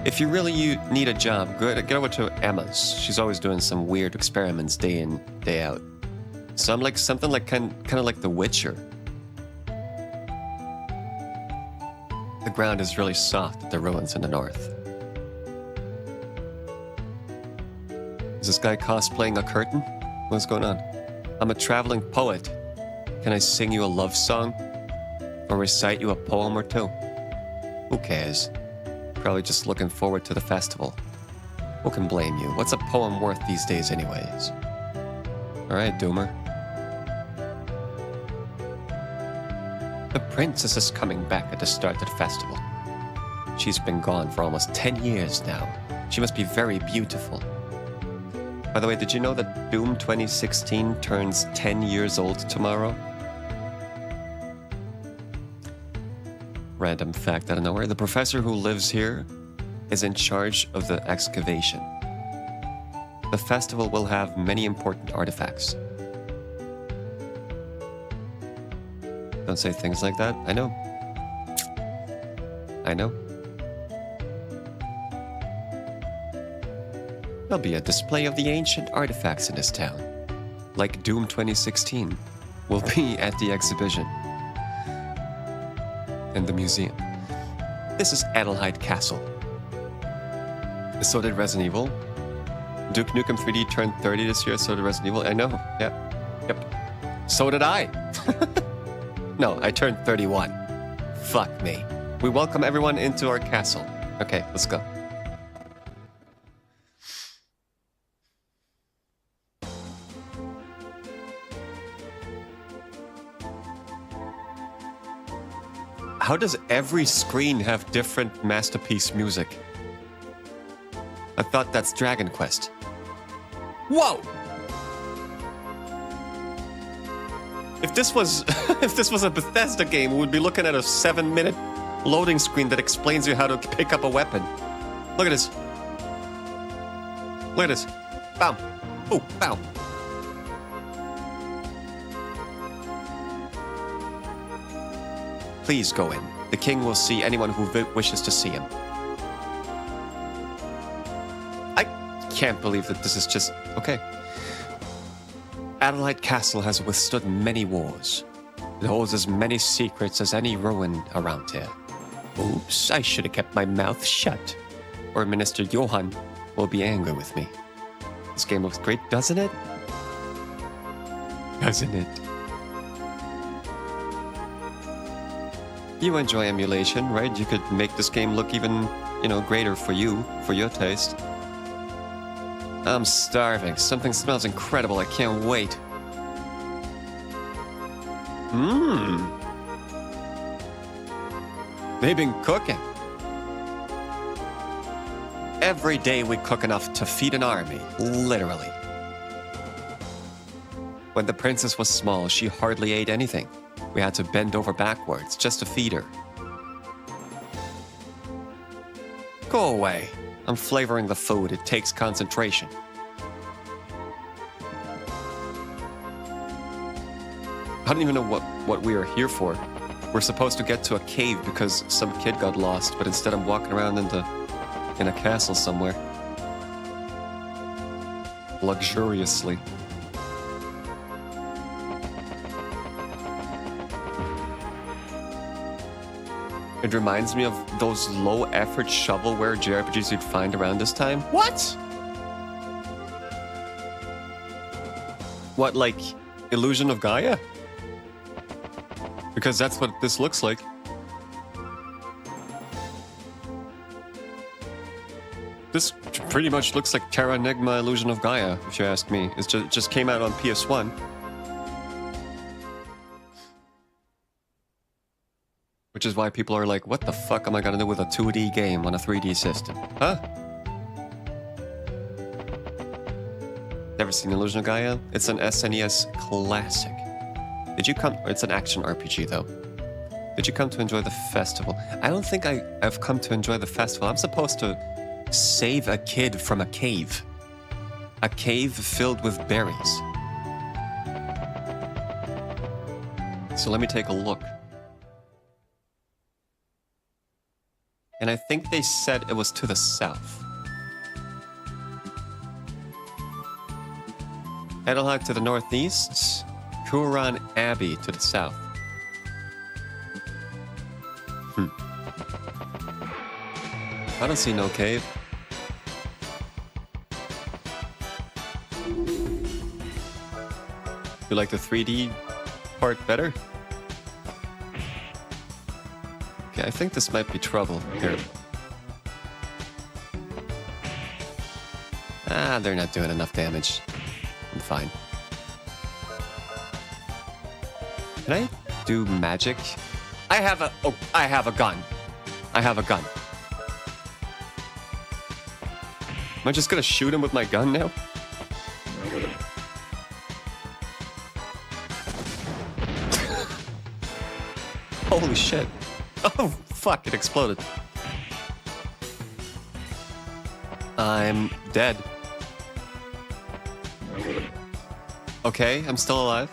S1: If you really need a job, get over to Emma's. She's always doing some weird experiments day in, day out. So I'm like something like kind of like The Witcher. The ground is really soft at the ruins in the north. Is this guy cosplaying a curtain? What's going on? I'm a traveling poet. Can I sing you a love song? Or recite you a poem or two? Who cares? Probably just looking forward to the festival. Who can blame you? What's a poem worth these days anyways? Alright, Doomer. The princess is coming back at the start of the festival. She's been gone for almost 10 years now. She must be very beautiful. By the way, did you know that Doom 2016 turns 10 years old tomorrow? Random fact out of nowhere. The professor who lives here is in charge of the excavation. The festival will have many important artifacts. Don't say things like that. I know. I know. There'll be a display of the ancient artifacts in this town. Like Doom 2016 will be at the exhibition. In the museum. This is Adelheid Castle. So did Resident Evil. Duke Nukem 3D turned 30 this year, so did Resident Evil. I know. Yep. So did I. No, I turned 31. Fuck me. We welcome everyone into our castle. Okay, let's go. How does every screen have different masterpiece music? I thought that's Dragon Quest. Whoa! If this was if this was a Bethesda game, we would be looking at a 7-minute loading screen that explains you how to pick up a weapon. Look at this. Look at this. Bam. Oh, bam. Please go in. The king will see anyone who wishes to see him. I can't believe that this is just... Okay. Adelheid Castle has withstood many wars. It holds as many secrets as any ruin around here. Oops, I should have kept my mouth shut. Or Minister Johann will be angry with me. This game looks great, doesn't it? Doesn't it? You enjoy emulation, right? You could make this game look even, greater for you, for your taste. I'm starving. Something smells incredible. I can't wait. They've been cooking. Every day we cook enough to feed an army, literally. When the princess was small, she hardly ate anything. We had to bend over backwards just to feed her. Go away. I'm flavoring the food. It takes concentration. I don't even know what we are here for. We're supposed to get to a cave because some kid got lost, but instead I'm walking around in a castle somewhere. Luxuriously. It reminds me of those low-effort shovelware JRPGs you'd find around this time. What? What, like Illusion of Gaia? Because that's what this looks like. This pretty much looks like Terra Nigma Illusion of Gaia, if you ask me. It just came out on PS1. Which is why people are like, what the fuck am I gonna do with a 2D game on a 3D system? Huh? Never seen Illusion of Gaia? It's an SNES classic. Did you come... It's an action RPG, though. Did you come to enjoy the festival? I don't think I've come to enjoy the festival. I'm supposed to save a kid from a cave. A cave filled with berries. So let me take a look. And I think they said it was to the south. Adelheid to the northeast. Kuran Abbey to the south. I don't see no cave. You like the 3D part better? Okay, I think this might be trouble here. Ah, they're not doing enough damage. I'm fine. Can I do magic? I have a gun. I have a gun. Am I just gonna shoot him with my gun now? Holy shit. Oh, fuck, it exploded. I'm dead. Okay, I'm still alive.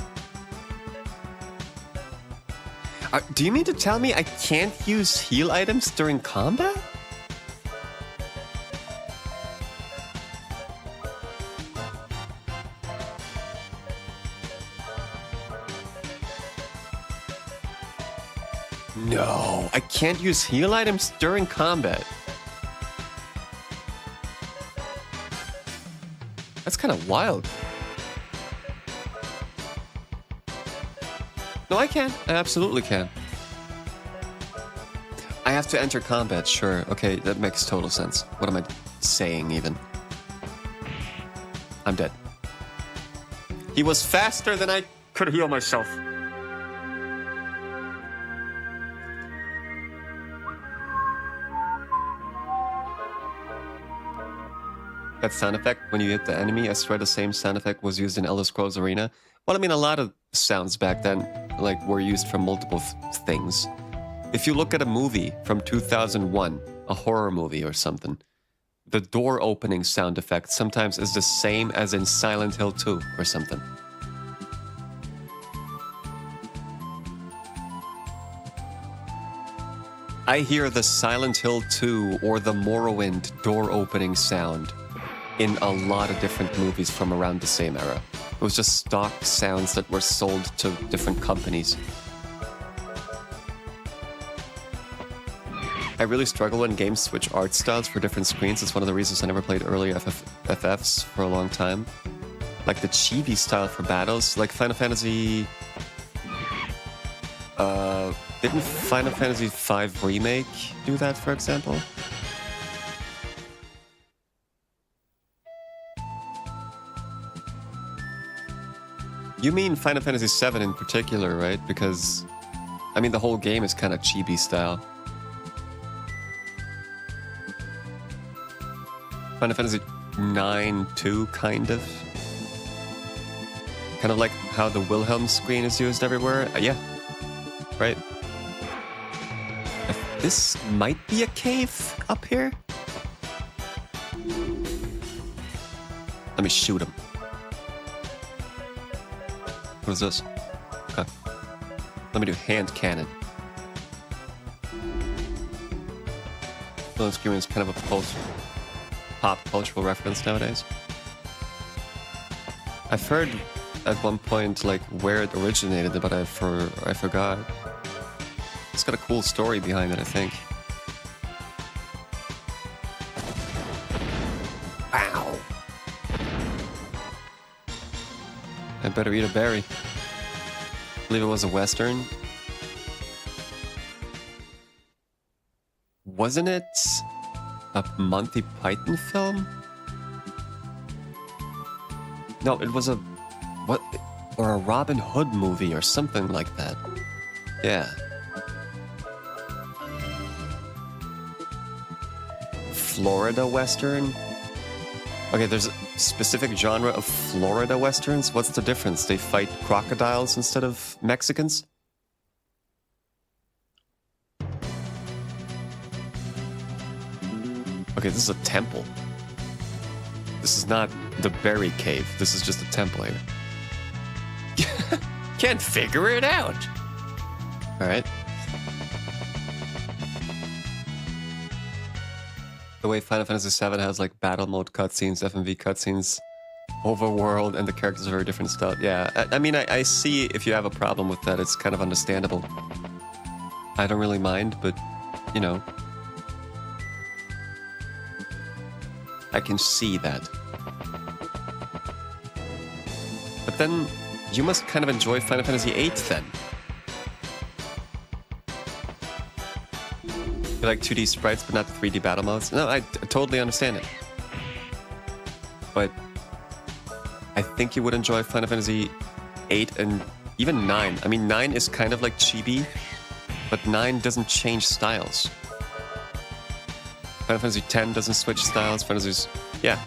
S1: Do you mean to tell me I can't use heal items during combat? No, I can't use heal items during combat. That's kind of wild. No, I can. I absolutely can. I have to enter combat, sure. Okay, that makes total sense. What am I saying, even? I'm dead. He was faster than I could heal myself. That sound effect when you hit the enemy, I swear the same sound effect was used in Elder Scrolls Arena. Well, I mean, a lot of sounds back then, like, were used for multiple things. If you look at a movie from 2001, a horror movie or something, the door opening sound effect sometimes is the same as in Silent Hill 2 or something. I hear the Silent Hill 2 or the Morrowind door opening sound in a lot of different movies from around the same era. It was just stock sounds that were sold to different companies. I really struggle when games switch art styles for different screens. It's one of the reasons I never played early FFs for a long time. Like the chibi style for battles, like Final Fantasy... didn't Final Fantasy V Remake do that, for example? You mean Final Fantasy VII in particular, right? Because, I mean, the whole game is kind of chibi style. Final Fantasy IX too, kind of. Kind of like how the Wilhelm screen is used everywhere. Yeah, right. This might be a cave up here. Let me shoot him. What is this? Okay. Let me do hand cannon. Wilhelm scream is kind of a pop cultural reference nowadays. I've heard at one point like where it originated, but I forgot. It's got a cool story behind it, I think. Ow! I better eat a berry. I believe it was a Western. Wasn't it a Monty Python film? No, it was a... what? Or a Robin Hood movie or something like that. Yeah. Florida Western? Okay, there's a specific genre of Florida Westerns. What's the difference? They fight crocodiles instead of Mexicans? Okay, this is a temple. This is not the berry cave. This is just a temple here. Can't figure it out. All right. The way Final Fantasy VII has like battle mode cutscenes, FMV cutscenes, overworld, and the characters are very different style. Yeah, I mean, I see if you have a problem with that, it's kind of understandable. I don't really mind, but, you know, I can see that. But then, you must kind of enjoy Final Fantasy VIII then. You like 2D sprites, but not 3D battle modes? No, I totally understand it. But I think you would enjoy Final Fantasy VIII and even 9. I mean, 9 is kind of like chibi, but 9 doesn't change styles. Final Fantasy X doesn't switch styles. Final Fantasy's... yeah,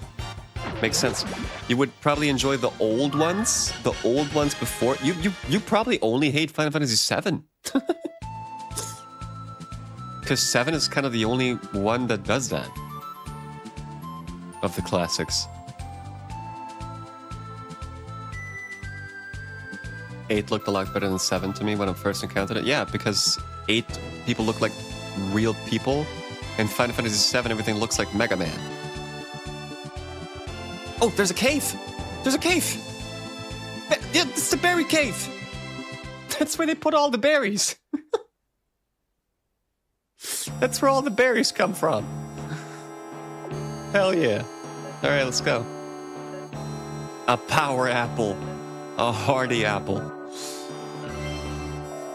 S1: makes sense. You would probably enjoy the old ones before... You probably only hate Final Fantasy VII. Because 7 is kind of the only one that does that. Of the classics. 8 looked a lot better than 7 to me when I first encountered it. Yeah, because 8 people look like real people, and Final Fantasy 7 everything looks like Mega Man. Oh, there's a cave! There's a cave! Yeah, it's the berry cave! That's where they put all the berries. That's where all the berries come from. Hell yeah. Alright, let's go. A power apple. A hardy apple.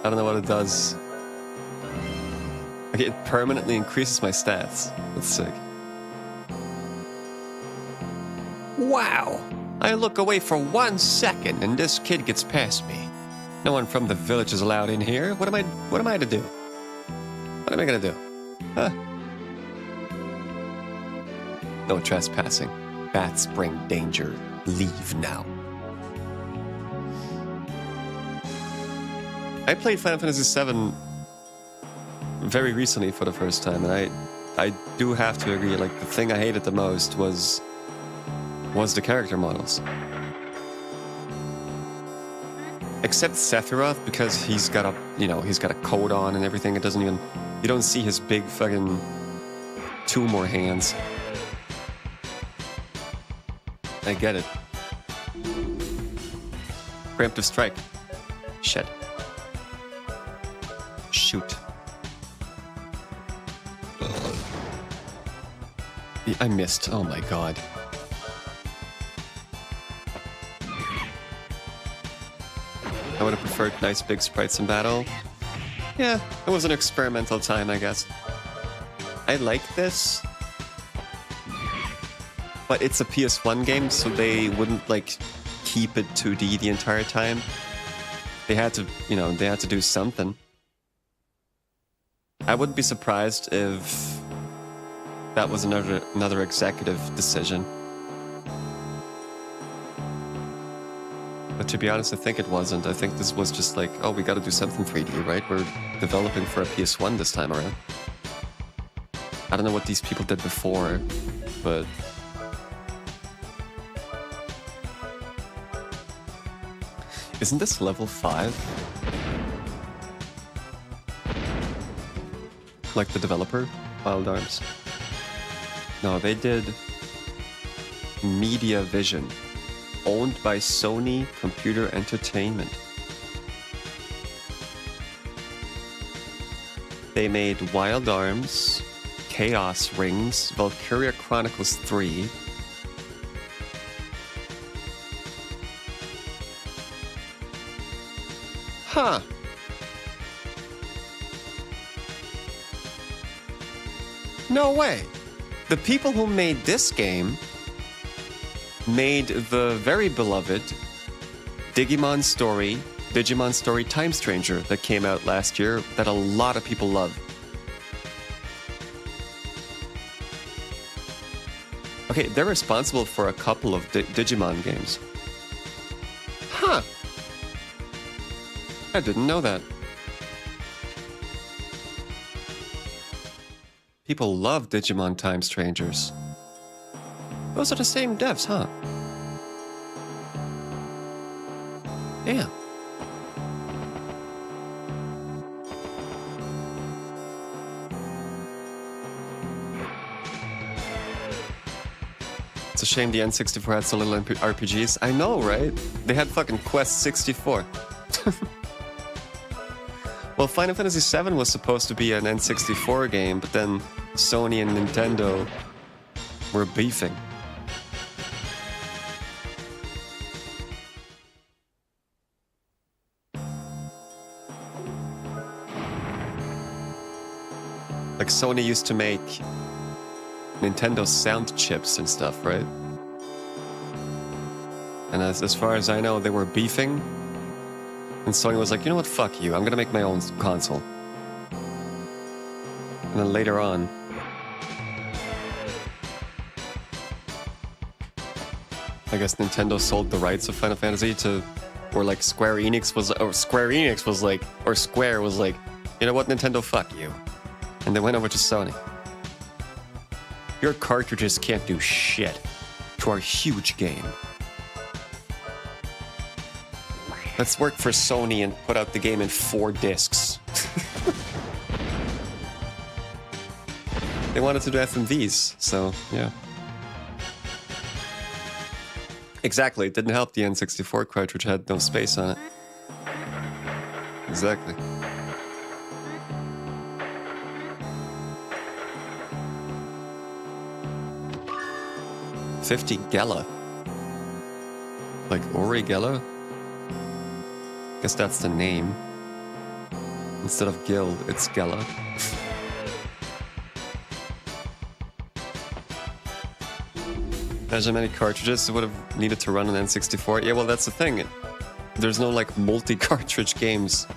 S1: I don't know what it does. Okay, it permanently increases my stats. That's sick. Wow! I look away for 1 second and this kid gets past me. No one from the village is allowed in here. What am I to do? What am I gonna do? Huh? No trespassing. Bats bring danger. Leave now. I played Final Fantasy VII very recently for the first time, and I do have to agree, like, the thing I hated the most was the character models. Except Sephiroth, because he's got a coat on and everything. It doesn't even, you don't see his big fucking 2 more hands. I get it. Preemptive strike. Shit. Shoot. I missed. Oh my god. I would have preferred nice big sprites in battle. Yeah, it was an experimental time, I guess. I like this, but it's a PS1 game, so they wouldn't, like, keep it 2D the entire time. They had to do something. I wouldn't be surprised if that was another executive decision. But to be honest, I think it wasn't. I think this was just like, oh, we gotta do something 3D, right? We're developing for a PS1 this time around. I don't know what these people did before, but... Isn't this level 5? Like the developer? Wild Arms. No, they did Media Vision, owned by Sony Computer Entertainment. They made Wild Arms, Chaos Rings, Valkyria Chronicles 3, huh. No way. The people who made this game made the very beloved Digimon Story Time Stranger that came out last year that a lot of people love. Okay, they're responsible for a couple of Digimon games. Huh. I didn't know that. People love Digimon Time Strangers. Those are the same devs, huh? Damn. It's a shame the N64 had so little RPGs. I know, right? They had fucking Quest 64. Well, Final Fantasy VII was supposed to be an N64 game, but then Sony and Nintendo were beefing. Like, Sony used to make Nintendo sound chips and stuff, right? And as far as I know, they were beefing. And Sony was like, you know what, fuck you, I'm gonna make my own console. And then later on, I guess Nintendo sold the rights of Final Fantasy to, or like Square was like, you know what, Nintendo, fuck you. And they went over to Sony. Your cartridges can't do shit to our huge game. Let's work for Sony and put out the game in 4 discs. They wanted to do FMVs, so yeah. Exactly, it didn't help the N64 cartridge had no space on it. Exactly. $50 Gela. Like Ori Geller? Guess that's the name. Instead of Guild, it's Gela. Imagine how many cartridges it would have needed to run an N64. Yeah, well, that's the thing. There's no, like, multi-cartridge games.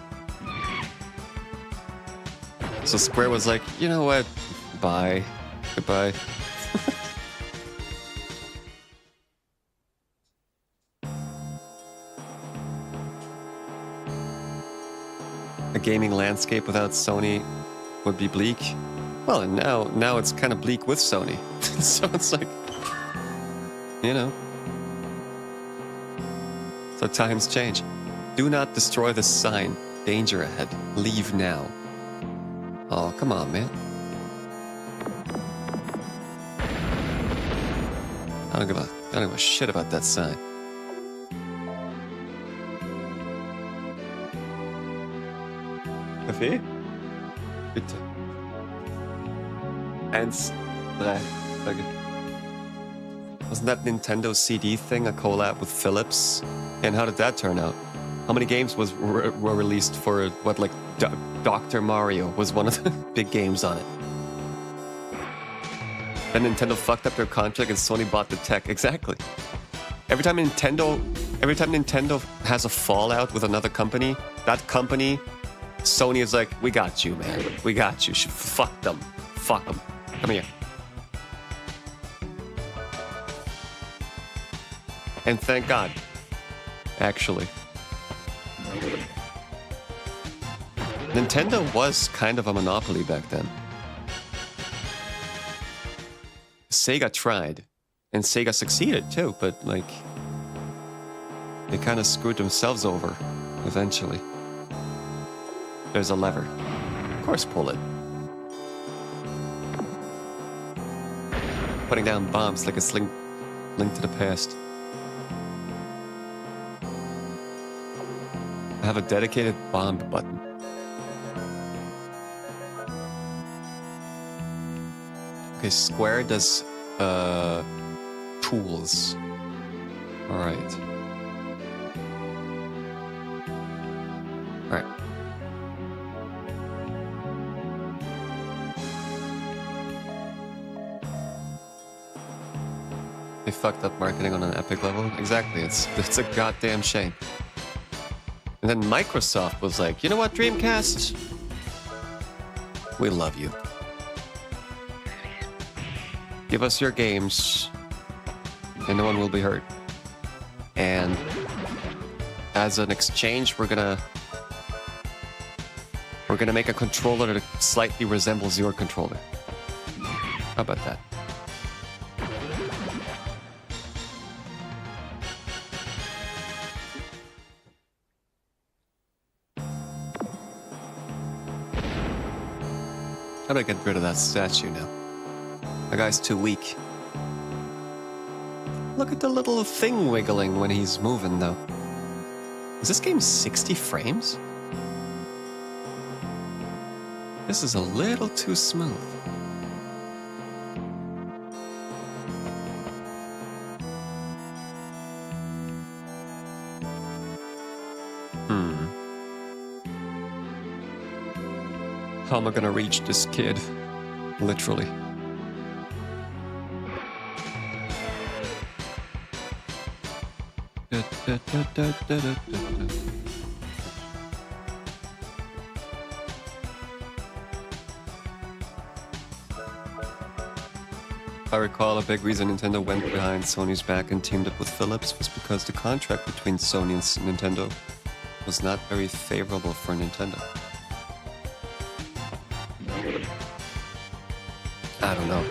S1: So Square was like, you know what? Bye. Goodbye. A gaming landscape without Sony would be bleak. Well, and now it's kind of bleak with Sony. So it's like, you know. So times change. Do not destroy the sign. Danger ahead. Leave now. Oh, come on, man. I don't give a shit about that sign. Kaffee? Bitte. 1, 3. Danke. Wasn't that Nintendo CD thing a collab with Philips? And how did that turn out? How many games were released for what, like Dr. Mario was one of the big games on it? Then Nintendo fucked up their contract and Sony bought the tech. Exactly. Every time Nintendo has a fallout with another company, that company, Sony is like, we got you, man. We got you. Fuck them. Fuck them. Come here. And thank God. Actually. Nintendo was kind of a monopoly back then. Sega tried. And Sega succeeded too, but like... they kind of screwed themselves over, eventually. There's a lever. Of course, pull it. Putting down bombs like a link to the past. I have a dedicated bomb button. Okay, Square does tools. Alright. Alright. They fucked up marketing on an epic level. Exactly, it's a goddamn shame. And then Microsoft was like, you know what, Dreamcast? We love you. Give us your games, and no one will be hurt. And as an exchange, we're gonna make a controller that slightly resembles your controller. How about that? How do I get rid of that statue now? The guy's too weak. Look at the little thing wiggling when he's moving, though. Is this game 60 frames? This is a little too smooth. How am I gonna reach this kid? Literally. I recall a big reason Nintendo went behind Sony's back and teamed up with Philips was because the contract between Sony and Nintendo was not very favorable for Nintendo. I don't know.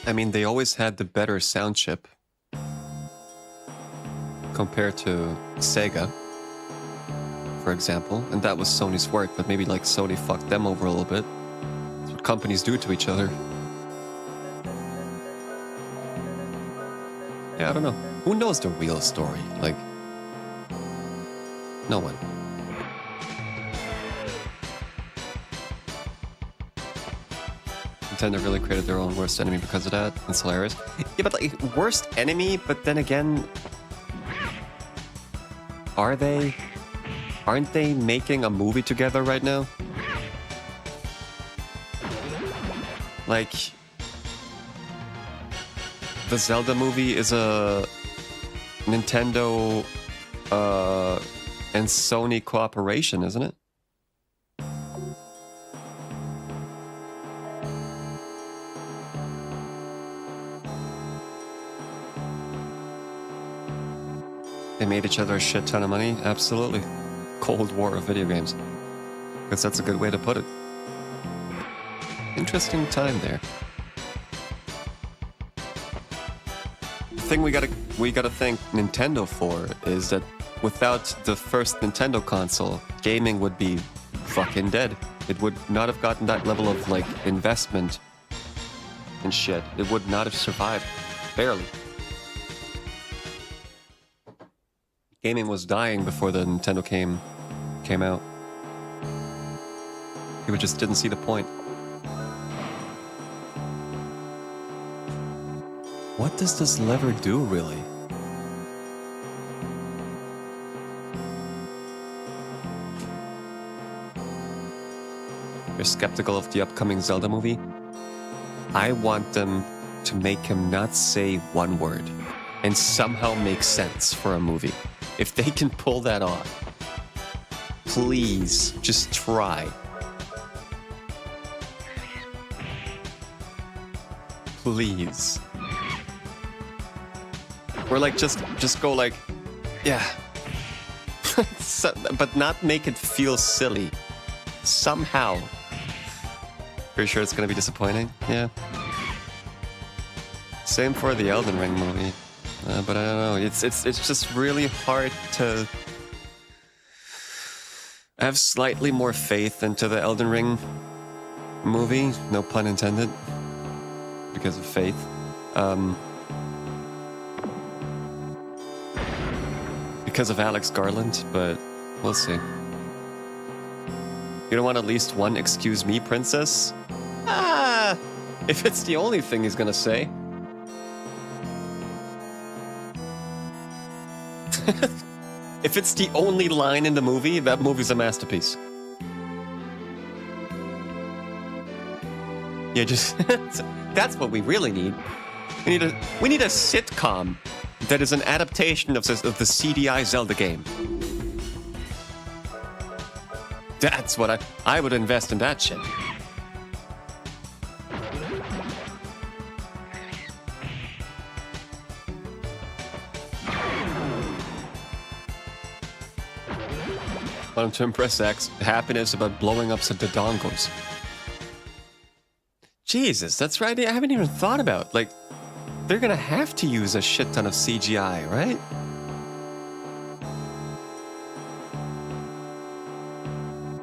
S1: I mean, they always had the better sound chip compared to Sega, for example, and that was Sony's work, but maybe like Sony fucked them over a little bit. That's what companies do to each other. Yeah, I don't know. Who knows the real story? Like, no one. Nintendo really created their own worst enemy because of that. It's hilarious. Yeah, but like, worst enemy, but then again, aren't they making a movie together right now? Like, the Zelda movie is a Nintendo and Sony cooperation, isn't it? They made each other a shit ton of money? Absolutely. Cold War of video games. Guess that's a good way to put it. Interesting time there. The thing we gotta thank Nintendo for is that without the first Nintendo console, gaming would be fucking dead. It would not have gotten that level of like investment and shit. It would not have survived. Barely. Gaming was dying before the Nintendo came out. People just didn't see the point. What does this lever do, really? You're skeptical of the upcoming Zelda movie? I want them to make him not say one word and somehow make sense for a movie. If they can pull that off, please just try. Please. Or like just go like, yeah. So, but not make it feel silly. Somehow. Pretty sure it's gonna be disappointing. Yeah. Same for the Elden Ring movie. But I don't know. It's just really hard to have slightly more faith into the Elden Ring movie. No pun intended. Because of faith. Because of Alex Garland, but we'll see. You don't want at least one "excuse me, princess"? Ah! If it's the only thing he's gonna say. If it's the only line in the movie, that movie's a masterpiece. Yeah, just that's what we really need. We need a sitcom that is an adaptation of the CDI Zelda game. That's what I would invest in that shit. Want him to impress X, happiness about blowing up some dodongos. Jesus, that's right. I haven't even thought about. Like, they're gonna have to use a shit ton of CGI, right?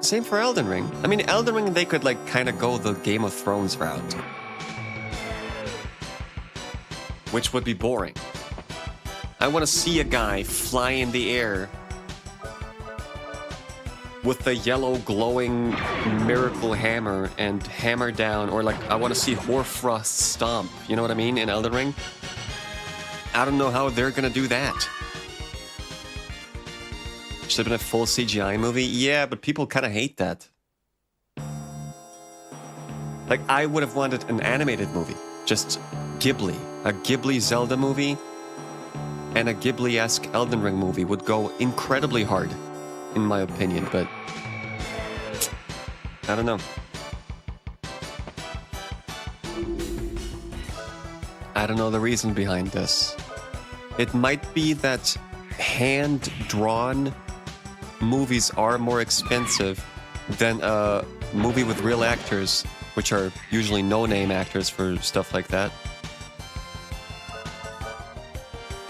S1: Same for Elden Ring. I mean, Elden Ring, they could like kind of go the Game of Thrones route, which would be boring. I want to see a guy fly in the air with the yellow glowing miracle hammer and hammer down, or like I want to see Hoarfrost stomp, you know what I mean, in Elden Ring? I don't know how they're gonna do that. Should have been a full CGI movie? Yeah, but people kind of hate that. Like, I would have wanted an animated movie. Just Ghibli. A Ghibli Zelda movie and a Ghibli-esque Elden Ring movie would go incredibly hard, in my opinion, but I don't know. I don't know the reason behind this. It might be that hand-drawn movies are more expensive than a movie with real actors, which are usually no-name actors for stuff like that.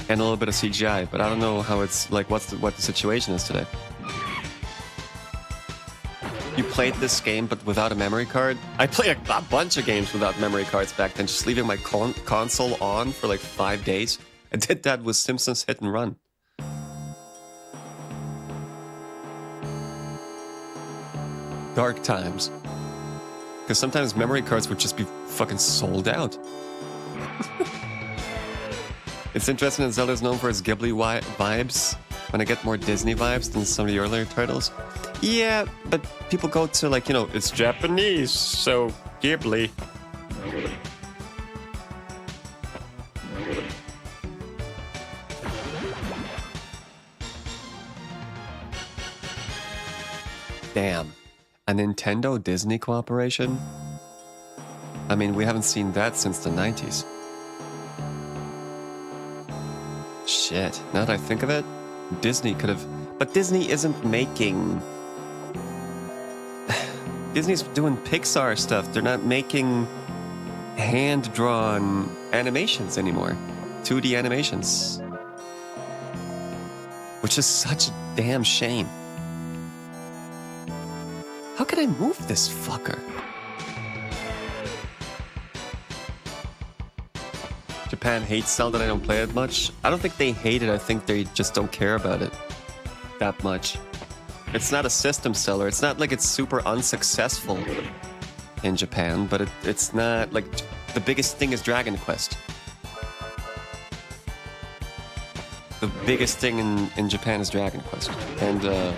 S1: and a little bit of CGI, but I don't know how it's like what the situation is today. You played this game but without a memory card? I played a bunch of games without memory cards back then, just leaving my console on for like 5 days. I did that with Simpsons Hit and Run. Dark times. Because sometimes memory cards would just be fucking sold out. It's interesting that Zelda's known for its Ghibli vibes. When I get more Disney vibes than some of the earlier titles. Yeah, but people go to like, you know, it's Japanese, so Ghibli. Damn. A Nintendo Disney cooperation? I mean, we haven't seen that since the 90s. Shit, now that I think of it, Disney could have... But Disney isn't making... Disney's doing Pixar stuff. They're not making hand-drawn animations anymore. 2D animations. Which is such a damn shame. How can I move this fucker? Japan hates Zelda, I don't play it much. I don't think they hate it, I think they just don't care about it that much. It's not a system seller. It's not like it's super unsuccessful in Japan, but it's not like the biggest thing is Dragon Quest. The biggest thing in Japan is Dragon Quest. And, well,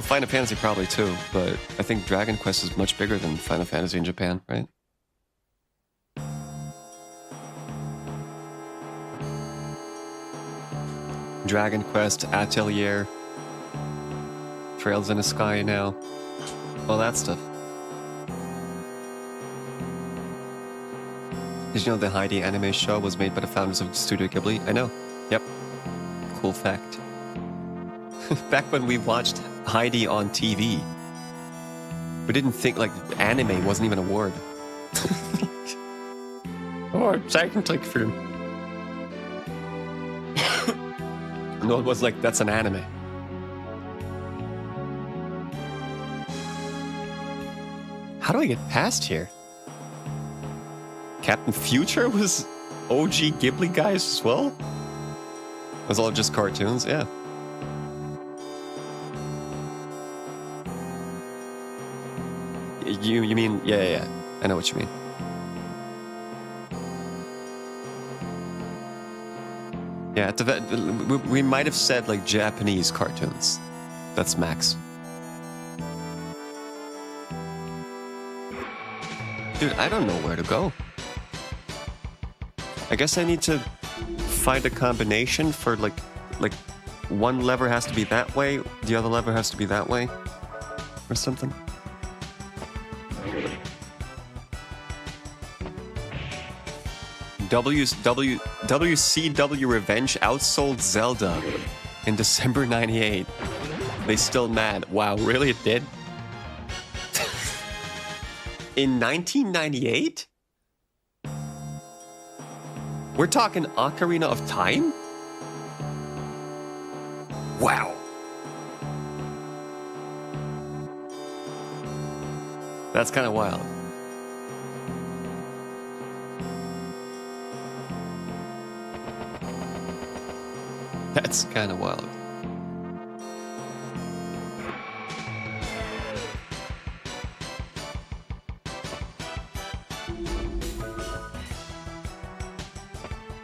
S1: Final Fantasy probably too, but I think Dragon Quest is much bigger than Final Fantasy in Japan, right? Dragon Quest, Atelier, Trails in the Sky now, all that stuff. Did you know the Heidi anime show was made by the founders of Studio Ghibli? I know. Yep. Cool fact. Back when we watched Heidi on TV, we didn't think like anime wasn't even a word. Or technically film. No, it was like, that's an anime. How do I get past here? Captain Future was OG Ghibli guys as well? It was all just cartoons, yeah. You mean, yeah. I know what you mean. Yeah, at the we might have said like Japanese cartoons. That's max. Dude, I don't know where to go. I guess I need to find a combination for like one lever has to be that way, the other lever has to be that way, or something. WCW Revenge outsold Zelda in December 98. They still mad. Wow, really it did? In 1998? We're talking Ocarina of Time? Wow. That's kind of wild. That's kind of wild.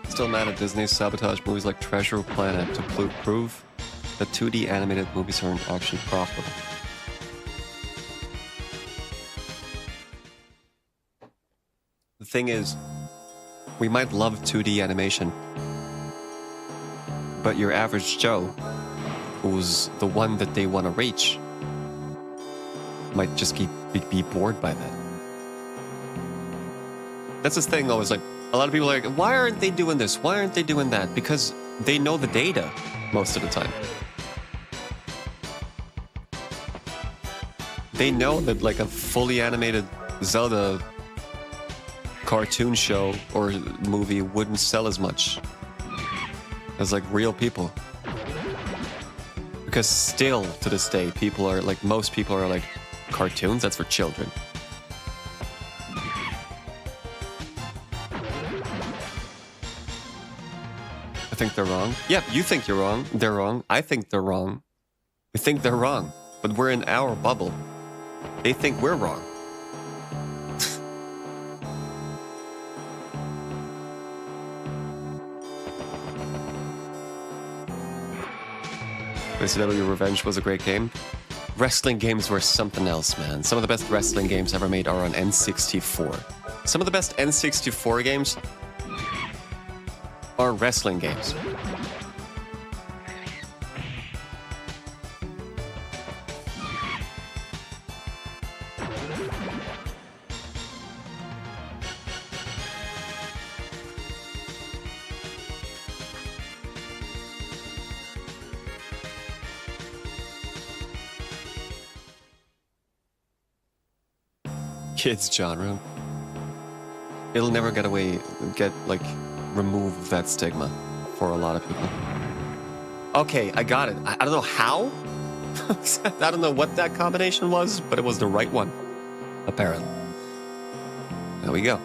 S1: Still mad at Disney's sabotage movies like Treasure Planet to prove that 2D animated movies aren't actually profitable. The thing is, we might love 2D animation, but your average Joe, who's the one that they want to reach, might just be bored by that. That's the thing, though, is like, a lot of people are like, why aren't they doing this? Why aren't they doing that? Because they know the data most of the time. They know that like a fully animated Zelda cartoon show or movie wouldn't sell as much as like real people. Because still to this day, people are like, most people are like, cartoons? That's for children. I think they're wrong. Yeah, you think you're wrong. They're wrong. I think they're wrong. We think they're wrong. But we're in our bubble. They think we're wrong. WCW Revenge was a great game. Wrestling games were something else, man. Some of the best wrestling games ever made are on N64. Some of the best N64 games are wrestling games. Kids genre. It'll never remove that stigma for a lot of people. Okay, I got it. I don't know how. I don't know what that combination was, but it was the right one. Apparently. There we go.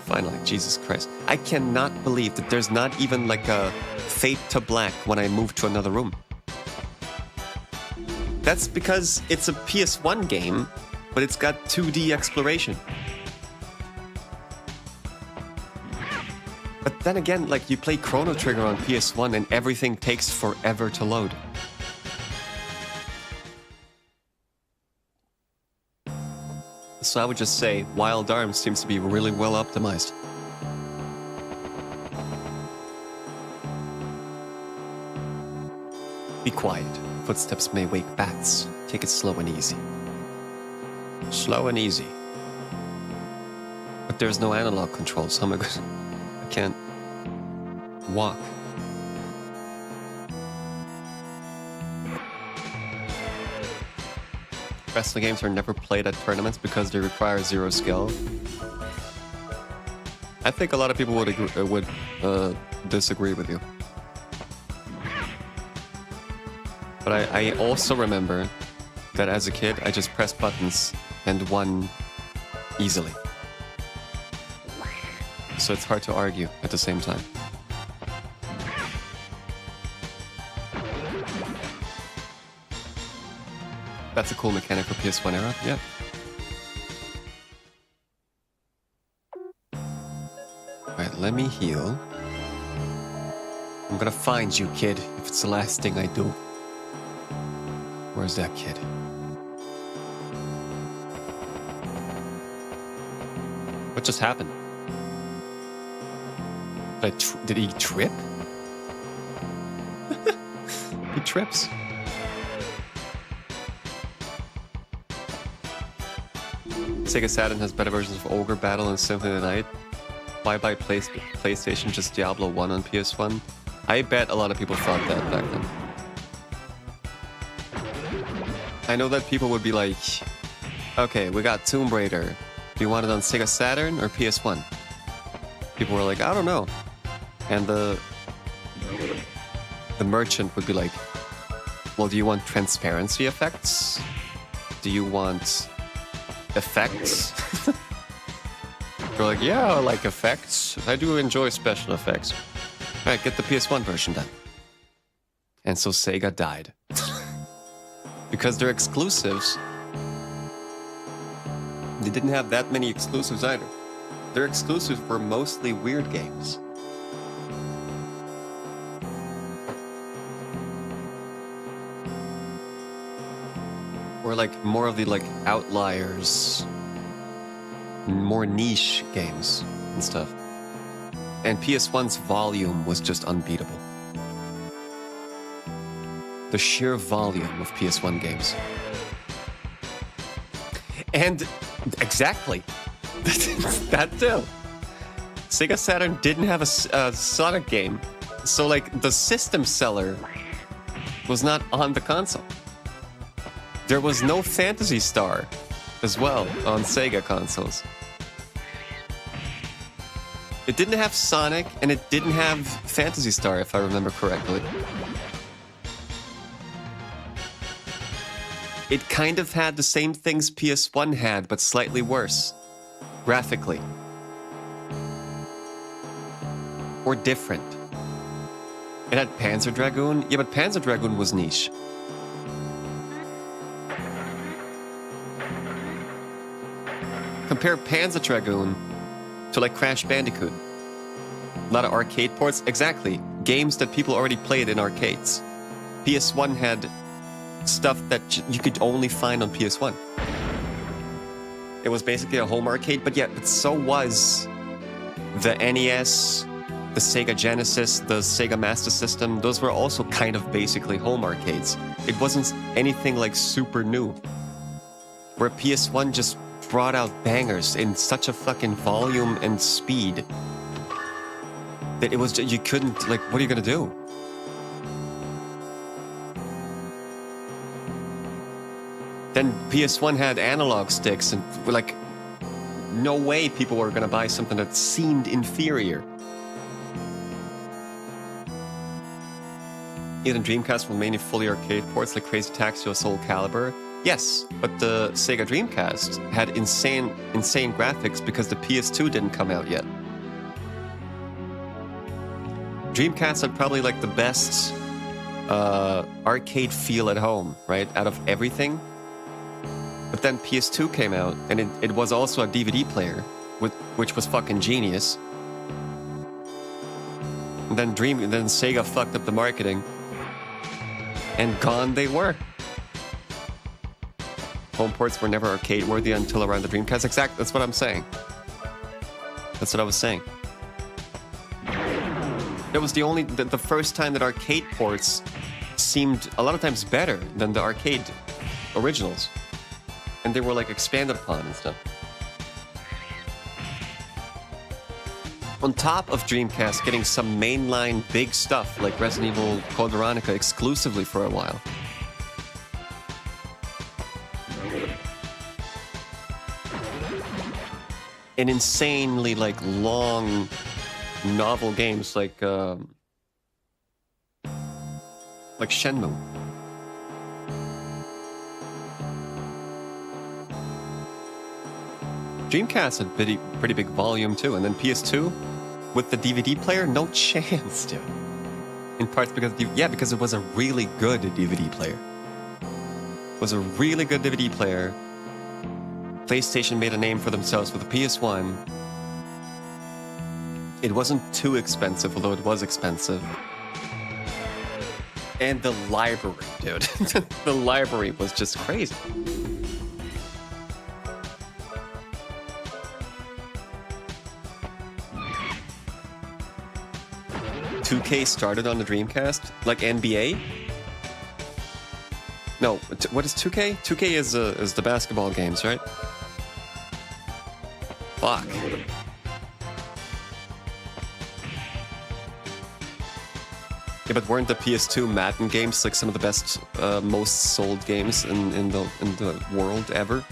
S1: Finally, Jesus Christ. I cannot believe that there's not even like a fade to black when I move to another room. That's because it's a PS1 game, but it's got 2D exploration. But then again, like, you play Chrono Trigger on PS1 and everything takes forever to load. So I would just say Wild Arms seems to be really well optimized. Be quiet. Footsteps may wake bats. Take it slow and easy. Slow and easy. But there's no analog controls. Oh my god. I can't walk. Wrestling games are never played at tournaments because they require zero skill. I think a lot of people would disagree with you. But I also remember that as a kid, I just pressed buttons and won easily. So it's hard to argue at the same time. That's a cool mechanic for PS1 era, yeah. Alright, let me heal. I'm gonna find you, kid, if it's the last thing I do. Where's that kid? What just happened? Did he trip? He trips. Sega Saturn has better versions of Ogre Battle and Symphony of the Night. Why buy PlayStation, just Diablo 1 on PS1? I bet a lot of people thought that back then. I know that people would be like, okay, we got Tomb Raider. Do you want it on Sega Saturn or PS1? People were like, I don't know. And the merchant would be like, well, do you want transparency effects? Do you want effects? They're like, yeah, I like effects. I do enjoy special effects. All right, get the PS1 version then. And so Sega died. Because they're exclusives. They didn't have that many exclusives either. Their exclusives were mostly weird games. Or like more of the like outliers, more niche games and stuff. And PS1's volume was just unbeatable. The sheer volume of PS1 games. And exactly, that too. Sega Saturn didn't have a Sonic game, so like the system seller was not on the console. There was no Phantasy Star as well on Sega consoles. It didn't have Sonic, and it didn't have Phantasy Star, if I remember correctly. It kind of had the same things PS1 had, but slightly worse. Graphically. Or different. It had Panzer Dragoon. Yeah, but Panzer Dragoon was niche. Compare Panzer Dragoon to like Crash Bandicoot. A lot of arcade ports. Exactly. Games that people already played in arcades. PS1 had stuff that you could only find on PS1. It was basically a home arcade, but yeah, but so was the NES, the Sega Genesis, the Sega Master System. Those were also kind of basically home arcades. It wasn't anything like super new. Where PS1 just brought out bangers in such a fucking volume and speed that it was you couldn't, like, what are you gonna do? Then PS1 had analog sticks, and like, no way people were gonna buy something that seemed inferior. Even Dreamcast were mainly fully arcade ports like Crazy Taxi or Soul Calibur. Yes, but the Sega Dreamcast had insane graphics because the PS2 didn't come out yet. Dreamcast had probably like the best arcade feel at home, right? Out of everything. But then PS2 came out, and it was also a DVD player, which was fucking genius. And then Sega fucked up the marketing, and gone they were. Home ports were never arcade worthy until around the Dreamcast. Exactly, that's what I'm saying. That's what I was saying. It was the first time that arcade ports seemed a lot of times better than the arcade originals. And they were like expanded upon and stuff. On top of Dreamcast getting some mainline big stuff like Resident Evil Code Veronica exclusively for a while. And insanely like long novel games like Shenmue. Dreamcast had pretty big volume too, and then PS2 with the DVD player, no chance, dude. In parts because because it was a really good DVD player. It was a really good DVD player. PlayStation made a name for themselves with the PS1. It wasn't too expensive, although it was expensive. And the library, dude. The library was just crazy. 2K started on the Dreamcast, like NBA. No, what is 2K? 2K is the basketball games, right? Fuck. Yeah, but weren't the PS2 Madden games like some of the best, most sold games in the world ever?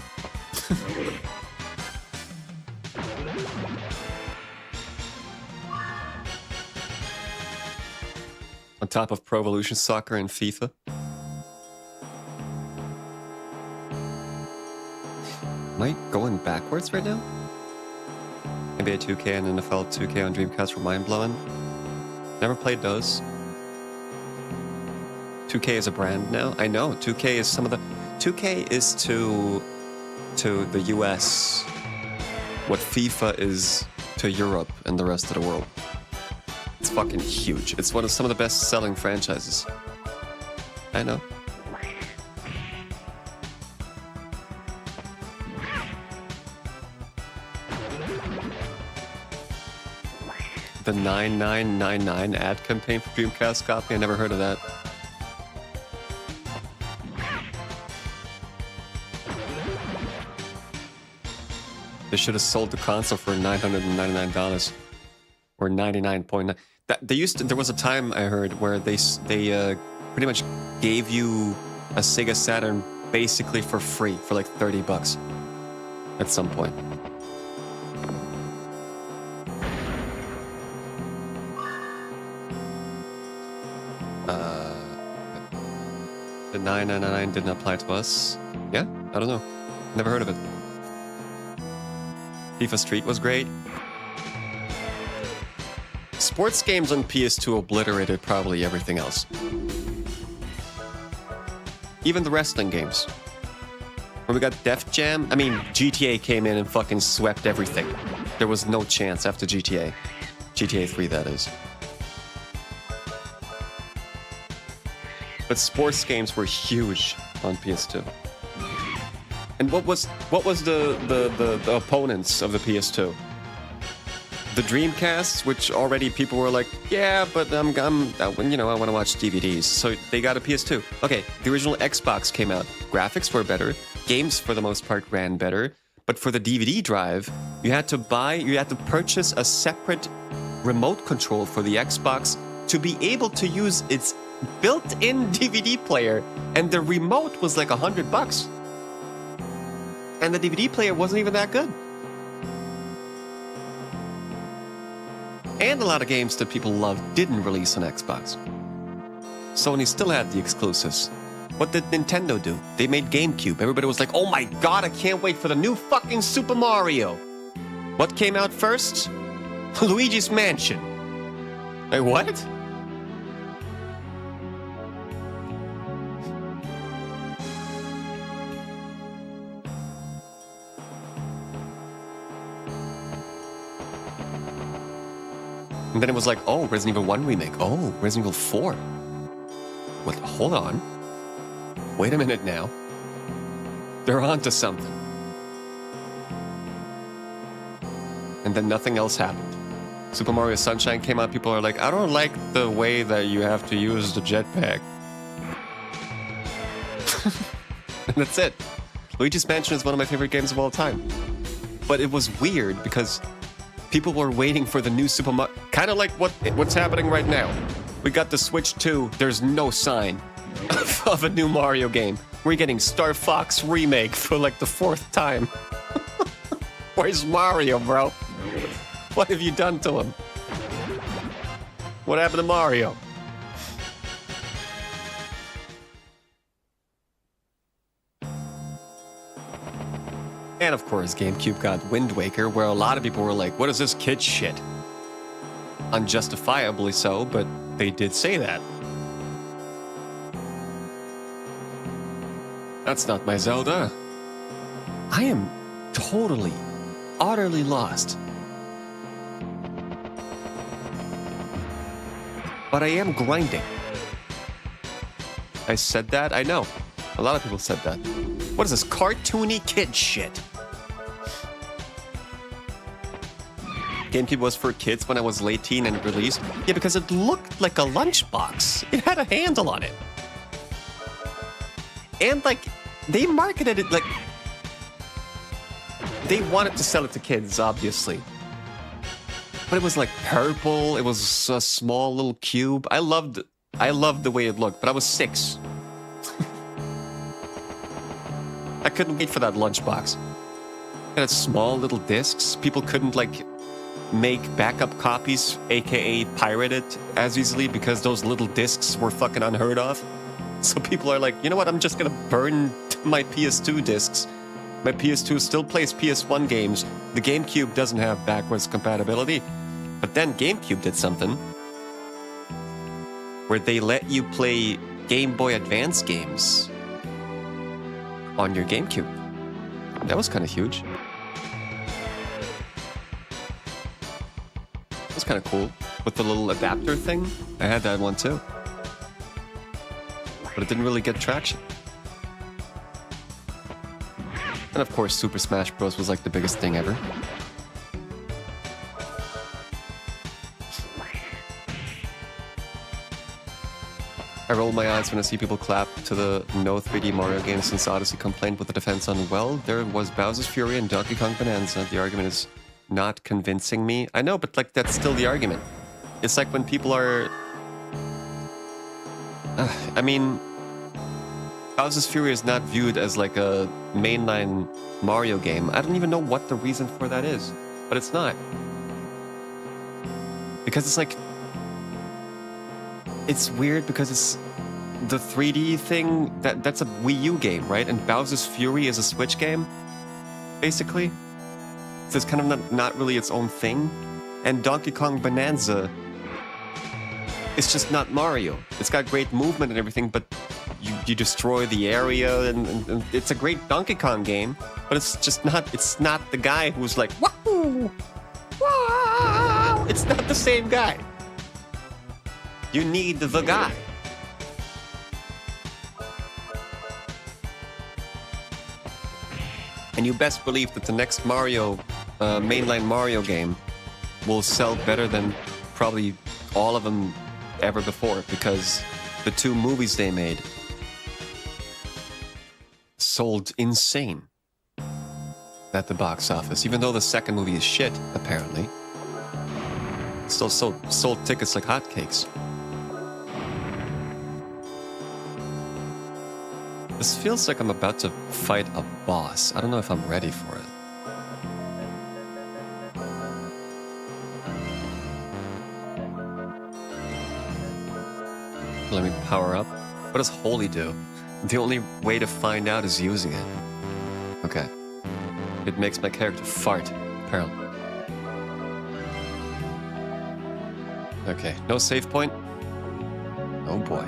S1: On top of Pro Evolution Soccer and FIFA. Am I going backwards right now? NBA 2K and NFL 2K on Dreamcast were mind-blowing. Never played those. 2K is a brand now. I know, 2K is some of the... 2K is to the US what FIFA is to Europe and the rest of the world. It's fucking huge. It's one of some of the best-selling franchises. I know. The 9999 ad campaign for Dreamcast copy? I never heard of that. They should have sold the console for $999 or 99.9. There was a time I heard where they pretty much gave you a Sega Saturn basically for free for like $30 at some point. 999 didn't apply to us. Yeah, I don't know. Never heard of it. FIFA Street was great. Sports games on PS2 obliterated probably everything else. Even the wrestling games. When we got Def Jam, I mean, GTA came in and fucking swept everything. There was no chance after GTA. GTA 3, that is. But sports games were huge on PS2. And what was the opponents of the PS2? The Dreamcasts, which already people were like, yeah, but I want to watch DVDs. So they got a PS2. Okay, the original Xbox came out. Graphics were better. Games, for the most part, ran better. But for the DVD drive, you had to purchase a separate remote control for the Xbox to be able to use its built-in DVD player. And the remote was like $100. And the DVD player wasn't even that good. And a lot of games that people loved didn't release on Xbox. Sony still had the exclusives. What did Nintendo do? They made GameCube. Everybody was like, oh my god, I can't wait for the new fucking Super Mario. What came out first? Luigi's Mansion. Like, what? And then it was like, oh, Resident Evil 1 remake. Oh, Resident Evil 4. What? Hold on. Wait a minute now. They're on to something. And then nothing else happened. Super Mario Sunshine came out. People are like, I don't like the way that you have to use the jetpack. And that's it. Luigi's Mansion is one of my favorite games of all time. But it was weird because people were waiting for the new Super Mario. Kind of like what's happening right now. We got the Switch 2. There's no sign of a new Mario game. We're getting Star Fox Remake for like the 4th time. Where's Mario, bro? What have you done to him? What happened to Mario? And of course, GameCube got Wind Waker, where a lot of people were like, what is this kid shit? Unjustifiably so, but they did say that. That's not my Zelda. I am totally, utterly lost. But I am grinding. I said that? I know. A lot of people said that. What is this cartoony kid shit? GameCube was for kids when I was late teen and released. Yeah, because it looked like a lunchbox. It had a handle on it. And, like, they marketed it like... They wanted to sell it to kids, obviously. But it was, like, purple. It was a small little cube. I loved the way it looked, but I was 6. I couldn't wait for that lunchbox. It had small little discs. People couldn't, like, make backup copies, aka pirate it, as easily because those little discs were fucking unheard of. So people are like, you know what, I'm just gonna burn my PS2 discs. My PS2 still plays PS1 games. The GameCube doesn't have backwards compatibility. But then GameCube did something where they let you play Game Boy Advance games on your GameCube. That was kind of huge. It was kind of cool. With the little adapter thing, I had that one too. But it didn't really get traction. And of course, Super Smash Bros. Was like the biggest thing ever. I roll my eyes when I see people clap to the no 3D Mario games since Odyssey complained with the defense on, well, there was Bowser's Fury and Donkey Kong Bonanza. The argument is not convincing me. I know, but like that's still the argument. It's like when people are... I mean... Bowser's Fury is not viewed as like a mainline Mario game. I don't even know what the reason for that is. But it's not. Because it's like... It's weird because it's... the 3D thing, that's a Wii U game, right? And Bowser's Fury is a Switch game, basically. So it's kind of not really its own thing. And Donkey Kong Bonanza, it's just not Mario. It's got great movement and everything, but you destroy the area, and it's a great Donkey Kong game, but it's not the guy who's like, wahoo! Wow! It's not the same guy. You need the guy. And you best believe that the next Mario, mainline Mario game will sell better than probably all of them ever before, because the 2 movies they made sold insane at the box office. Even though the second movie is shit, apparently. Still sold tickets like hotcakes. This feels like I'm about to fight a boss. I don't know if I'm ready for it. Let me power up. What does holy do? The only way to find out is using it. Okay. It makes my character fart, apparently. Okay, no save point. Oh boy.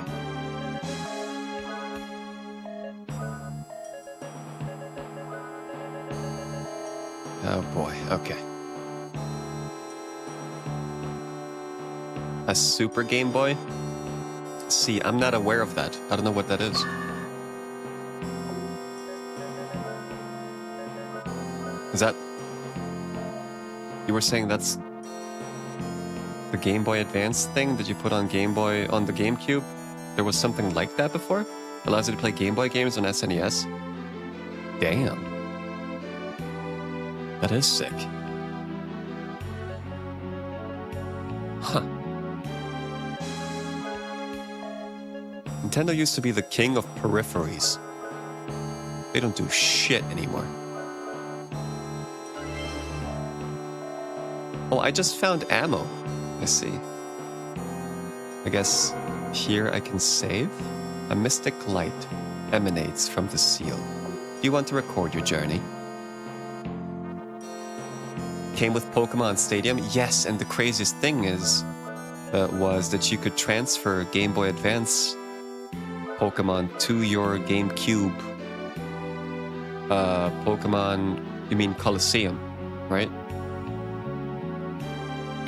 S1: Oh boy, okay. A Super Game Boy? See, I'm not aware of that. I don't know what that is. Is that... You were saying that's the Game Boy Advance thing that you put on Game Boy on the GameCube? There was something like that before? Allows you to play Game Boy games on SNES? Damn. That is sick. Huh. Nintendo used to be the king of peripheries. They don't do shit anymore. Oh, I just found ammo. I see. I guess here I can save? A mystic light emanates from the seal. Do you want to record your journey? Came with Pokemon Stadium? Yes, and the craziest thing was that you could transfer Game Boy Advance Pokemon to your GameCube Pokemon, you mean Coliseum, right?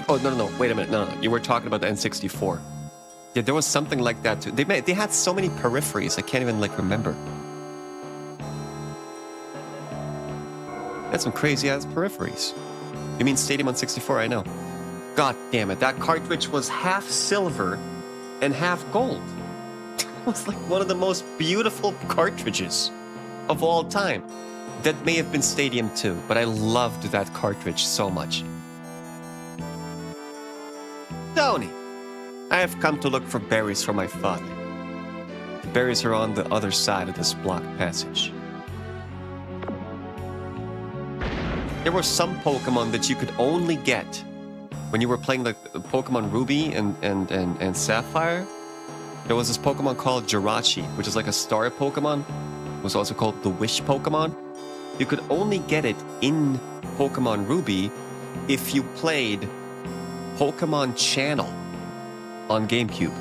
S1: Oh, no, wait a minute, no, you were talking about the N64. Yeah, there was something like that too. They had so many peripheries, I can't even, remember. That's some crazy-ass peripheries. You mean Stadium on 64, I know. God damn it, that cartridge was half silver and half gold. It was like one of the most beautiful cartridges of all time. That may have been Stadium 2, but I loved that cartridge so much. Tony, I have come to look for berries for my father. The berries are on the other side of this blocked passage. There were some Pokemon that you could only get when you were playing the Pokemon Ruby and Sapphire. There was this Pokemon called Jirachi, which is like a star Pokemon. It was also called the Wish Pokemon. You could only get it in Pokemon Ruby if you played Pokemon Channel on GameCube.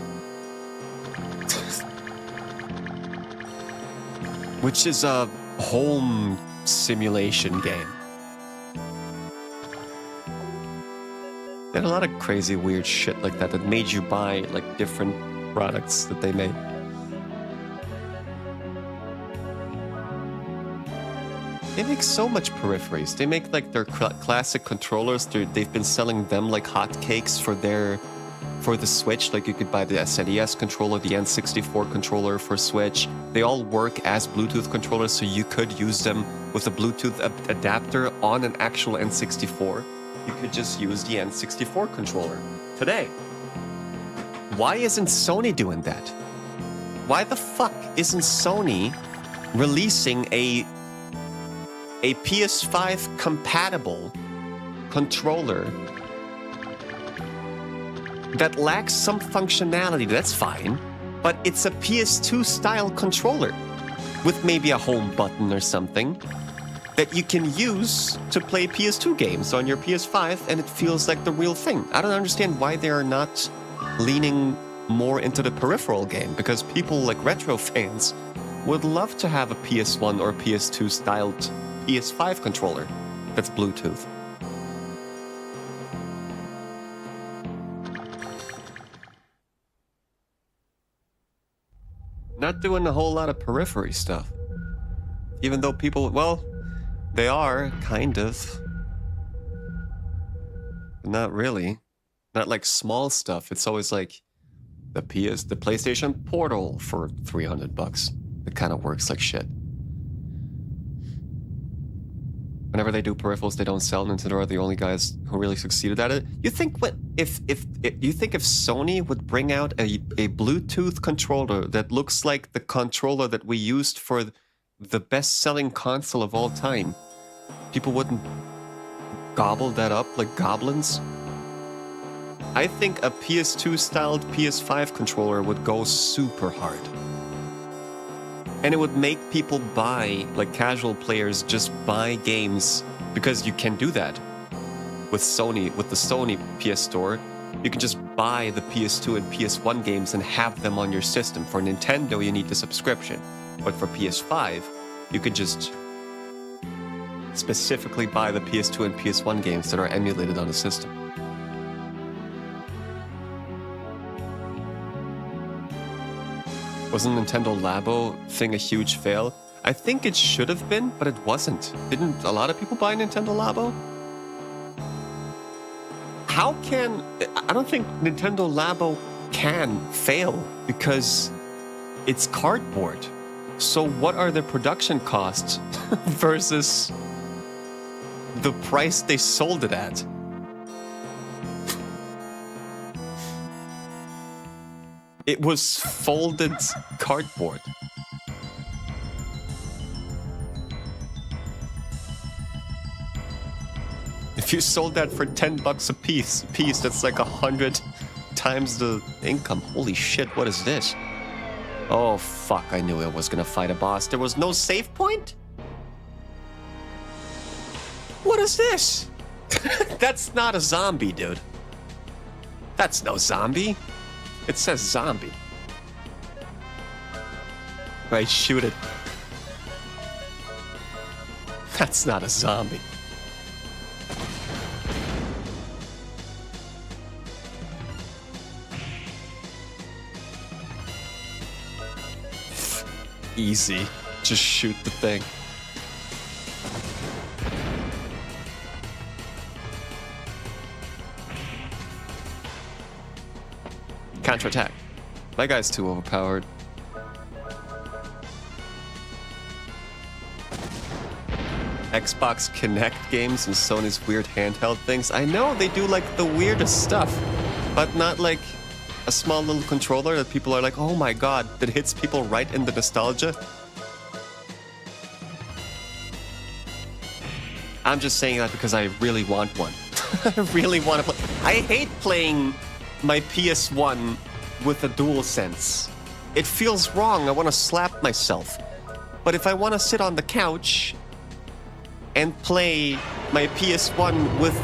S1: Which is a home simulation game. They had a lot of crazy, weird shit like that that made you buy, different products that they made. They make so much peripheries. They make, their classic controllers. They've been selling them like hotcakes for the Switch. You could buy the SNES controller, the N64 controller for Switch. They all work as Bluetooth controllers, so you could use them with a Bluetooth adapter on an actual N64. You could just use the N64 controller today. Why isn't Sony doing that? Why the fuck isn't Sony releasing a PS5 compatible controller that lacks some functionality? That's fine. but it's a PS2 style controller with maybe a home button or something that you can use to play PS2 games on your PS5, and it feels like the real thing. I don't understand why they are not leaning more into the peripheral game, because people like retro fans would love to have a PS1 or PS2 styled PS5 controller that's Bluetooth. Not doing a whole lot of periphery stuff. Even though people, well, they are, kind of. Not really. Not like small stuff. It's always like the PlayStation Portal for $300. It kind of works like shit. Whenever they do peripherals, they don't sell. Nintendo are the only guys who really succeeded at it. You think if Sony would bring out a Bluetooth controller that looks like the controller that we used for the best-selling console of all time, people wouldn't gobble that up like goblins? I think a PS2-styled PS5 controller would go super hard. And it would make people buy, like casual players, just buy games, because you can do that with Sony, with the Sony PS Store. You can just buy the PS2 and PS1 games and have them on your system. For Nintendo, you need the subscription. But for PS5, you could just specifically buy the PS2 and PS1 games that are emulated on the system. Wasn't Nintendo Labo thing a huge fail? I think it should have been, but it wasn't. Didn't a lot of people buy Nintendo Labo? I don't think Nintendo Labo can fail, because it's cardboard. So what are the production costs versus the price they sold it at? It was folded cardboard. If you sold that for $10 a piece, that's like 100 times the income. Holy shit, what is this? Oh fuck, I knew I was gonna fight a boss. There was no save point? What is this? That's not a zombie, dude. That's no zombie. It says zombie. Right, shoot it. That's not a zombie. Easy. Just shoot the thing. Counterattack. My guy's too overpowered. Xbox Kinect games and Sony's weird handheld things. I know they do like the weirdest stuff, but not like a small little controller that people are like, oh my god, that hits people right in the nostalgia. I'm just saying that because I really want one. I really want to play. I hate playing my PS1 with a DualSense. It feels wrong. I want to slap myself. But if I want to sit on the couch and play my PS1 with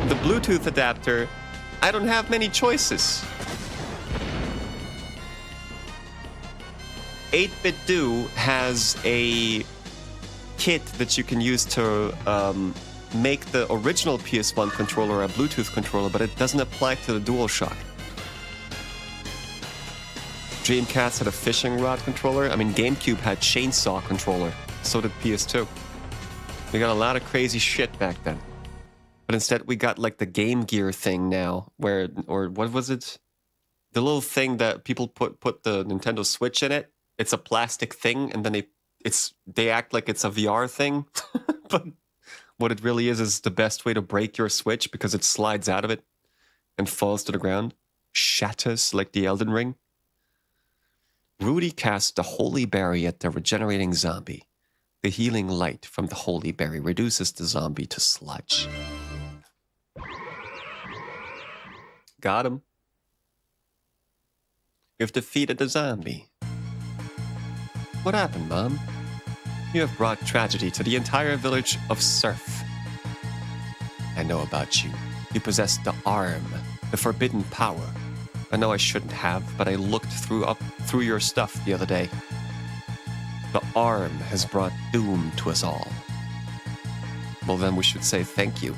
S1: the Bluetooth adapter, I don't have many choices. 8BitDo has a kit that you can use to make the original PS1 controller a Bluetooth controller, but it doesn't apply to the DualShock. Dreamcast had a fishing rod controller. I mean, GameCube had chainsaw controller. So did PS2. We got a lot of crazy shit back then. But instead, we got like the Game Gear thing now, where, or what was it? The little thing that people put the Nintendo Switch in it. It's a plastic thing, and then they act like it's a VR thing. But what it really is the best way to break your Switch, because it slides out of it and falls to the ground. Shatters like the Elden Ring. Rudy casts the Holy Berry at the regenerating zombie. The healing light from the Holy Berry reduces the zombie to sludge. Got him. You've defeated the zombie. What happened, Mom? You have brought tragedy to the entire village of Surf. I know about you. You possess the arm, the forbidden power. I know I shouldn't have, but I looked through your stuff the other day. The arm has brought doom to us all. Well, then we should say thank you.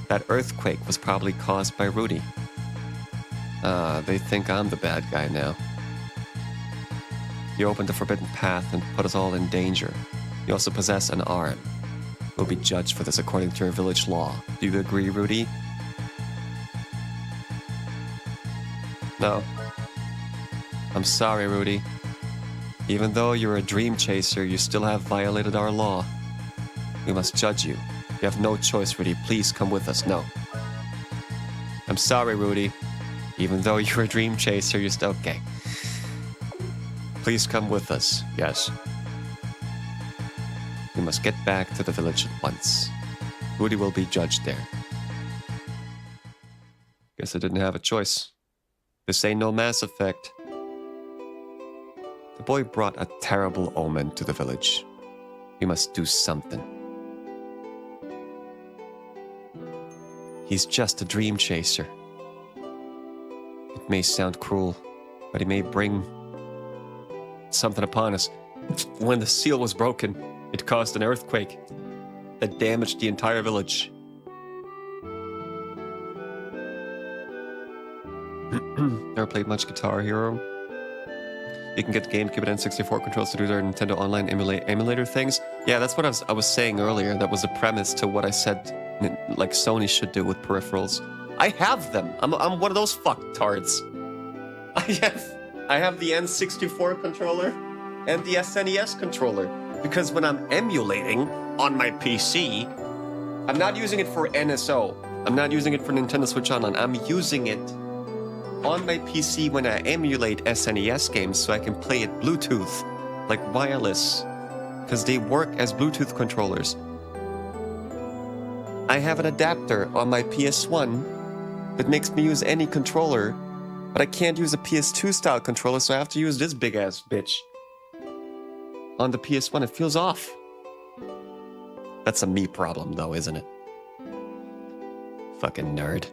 S1: That earthquake was probably caused by Rudy. They think I'm the bad guy now. You opened the forbidden path and put us all in danger. You also possess an arm. We'll be judged for this according to your village law. Do you agree, Rudy? No. I'm sorry, Rudy. Even though you're a dream chaser, you still have violated our law. We must judge you. You have no choice, Rudy. Please come with us. No. I'm sorry, Rudy. Even though you're a dream chaser, you're still okay. Please come with us. Yes. We must get back to the village at once. Rudy will be judged there. Guess I didn't have a choice. This ain't no Mass Effect. The boy brought a terrible omen to the village. We must do something. He's just a dream chaser. It may sound cruel, but he may bring something upon us. When the seal was broken, it caused an earthquake that damaged the entire village. Never played much Guitar Hero? You can get the GameCube and N64 controls to do their Nintendo Online emulator things. Yeah, that's what I was saying earlier. That was the premise to what I said, like Sony should do with peripherals. I have them. I'm one of those fucktards. I have the N64 controller and the SNES controller because when I'm emulating on my PC, I'm not using it for NSO. I'm not using it for Nintendo Switch Online. I'm using it on my PC when I emulate SNES games so I can play it Bluetooth, like wireless, because they work as Bluetooth controllers. I have an adapter on my PS1 that makes me use any controller, but I can't use a PS2 style controller, so I have to use this big ass bitch. On the PS1, it feels off. That's a me problem though, isn't it? Fucking nerd.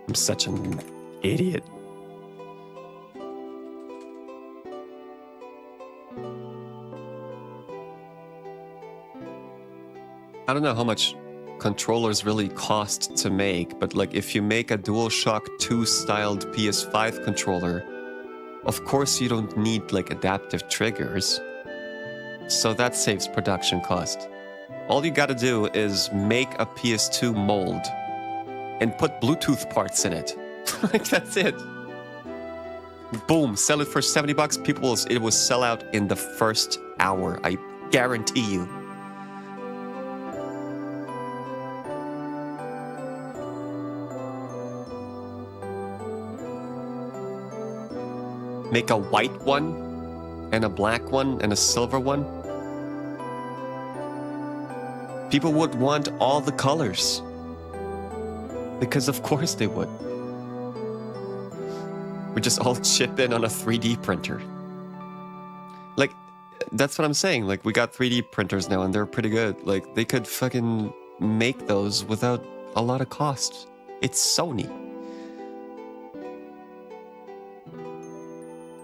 S1: I'm such an idiot. I don't know how much controllers really cost to make, but like if you make a DualShock 2 styled PS5 controller, of course you don't need like adaptive triggers. So that saves production cost. All you gotta do is make a PS2 mold and put Bluetooth parts in it. Like that's it. Boom, sell it for $70. It will sell out in the first hour. I guarantee you. Make a white one and a black one and a silver one. People would want all the colors. Because of course they would. We just all chip in on a 3D printer. Like, that's what I'm saying. Like, we got 3D printers now and they're pretty good. Like, they could fucking make those without a lot of cost. It's Sony.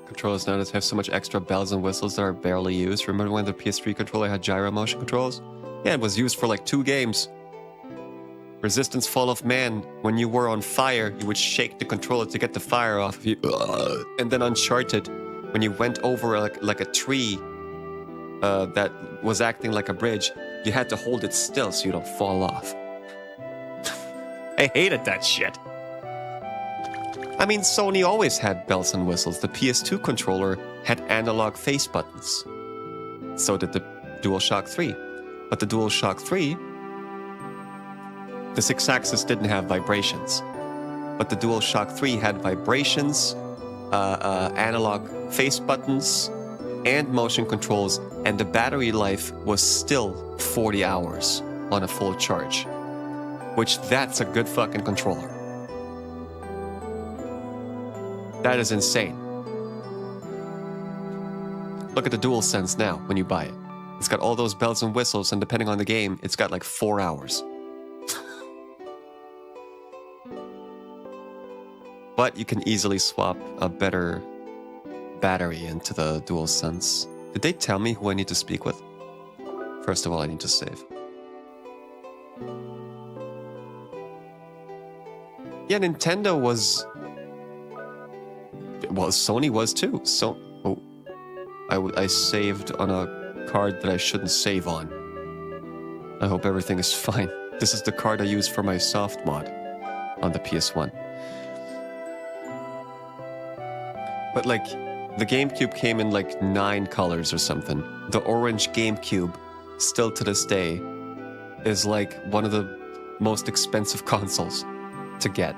S1: Controllers nowadays have so much extra bells and whistles that are barely used. Remember when the PS3 controller had gyro motion controls? Yeah, it was used for like 2 games. Resistance Fall of Man, when you were on fire, you would shake the controller to get the fire off of you. And then Uncharted, when you went over like a tree that was acting like a bridge, you had to hold it still so you don't fall off. I hated that shit. I mean, Sony always had bells and whistles. The PS2 controller had analog face buttons. So did the DualShock 3. But the DualShock 3, the 6-axis didn't have vibrations. But the DualShock 3 had vibrations, analog face buttons, and motion controls, and the battery life was still 40 hours on a full charge. Which, that's a good fucking controller. That is insane. Look at the DualSense now when you buy it. It's got all those bells and whistles, and depending on the game, it's got like 4 hours. But you can easily swap a better battery into the DualSense. Did they tell me who I need to speak with? First of all, I need to save. Yeah, Nintendo was... Well, Sony was too. So, I saved on a card that I shouldn't save on. I hope everything is fine. This is the card I use for my soft mod on the PS1. But like, the GameCube came in like 9 colors or something. The orange GameCube, still to this day, is like one of the most expensive consoles to get.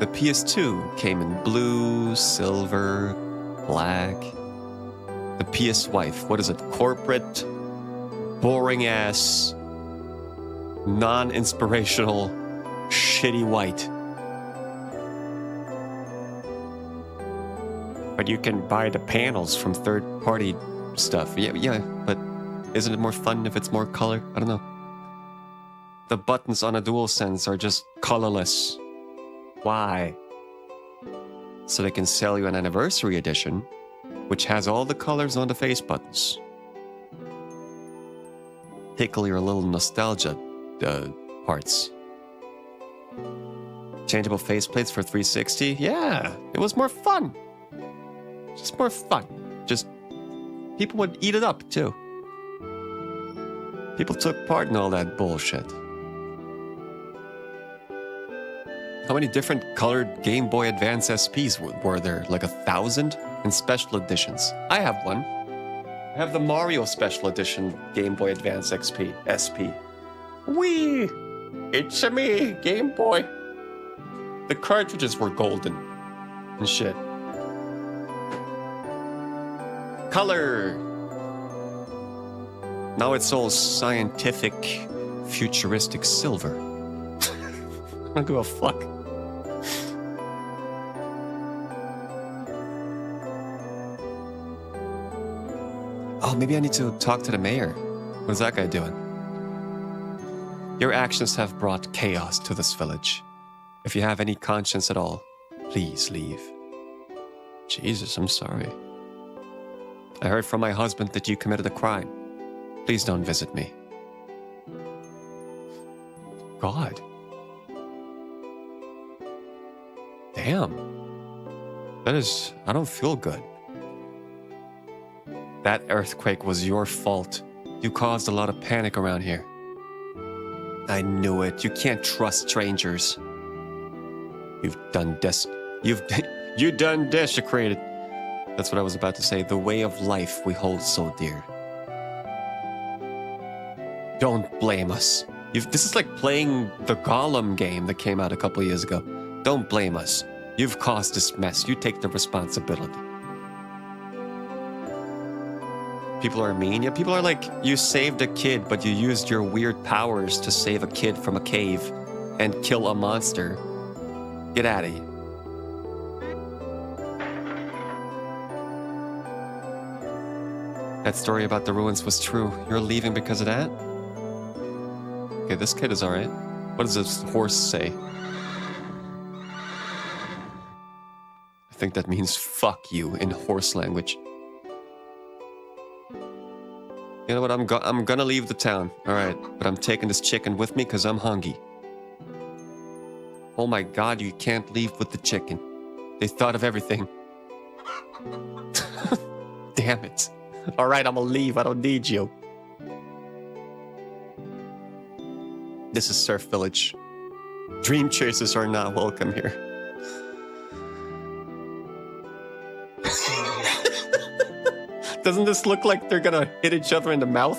S1: The PS2 came in blue, silver, black. The PS Wife, what is it? Corporate, boring ass, non-inspirational, shitty white. But you can buy the panels from third-party stuff. Yeah, but isn't it more fun if it's more color? I don't know. The buttons on a DualSense are just colorless. Why? So they can sell you an anniversary edition, which has all the colors on the face buttons. Tickle your little nostalgia parts. Changeable faceplates for 360? Yeah, it was more fun. Just more fun. Just people would eat it up too. People took part in all that bullshit. How many different colored Game Boy Advance SPs were there? Like 1,000 in special editions. I have one. I have the Mario Special Edition Game Boy Advance SP. Wee! It's a me, Game Boy. The cartridges were golden and shit. Color! Now it's all scientific, futuristic silver. I don't give a fuck. Oh, maybe I need to talk to the mayor. What's that guy doing? Your actions have brought chaos to this village. If you have any conscience at all, please leave. Jesus, I'm sorry. I heard from my husband that you committed a crime. Please don't visit me. God. Damn. That is... I don't feel good. That earthquake was your fault. You caused a lot of panic around here. I knew it. You can't trust strangers. You done desecrated. That's what I was about to say. The way of life we hold so dear. Don't blame us. This is like playing the Gollum game that came out a couple years ago. Don't blame us. You've caused this mess. You take the responsibility. People are mean. Yeah, people are like, you saved a kid, but you used your weird powers to save a kid from a cave and kill a monster. Get out of here. That story about the ruins was true. You're leaving because of that? Okay, this kid is alright. What does this horse say? I think that means fuck you in horse language. You know what, I'm gonna leave the town, alright, but I'm taking this chicken with me because I'm hungry. Oh my god, you can't leave with the chicken. They thought of everything. Damn it. Alright, I'm gonna leave, I don't need you. This is Surf Village. Dream chasers are not welcome here. Doesn't this look like they're gonna hit each other in the mouth?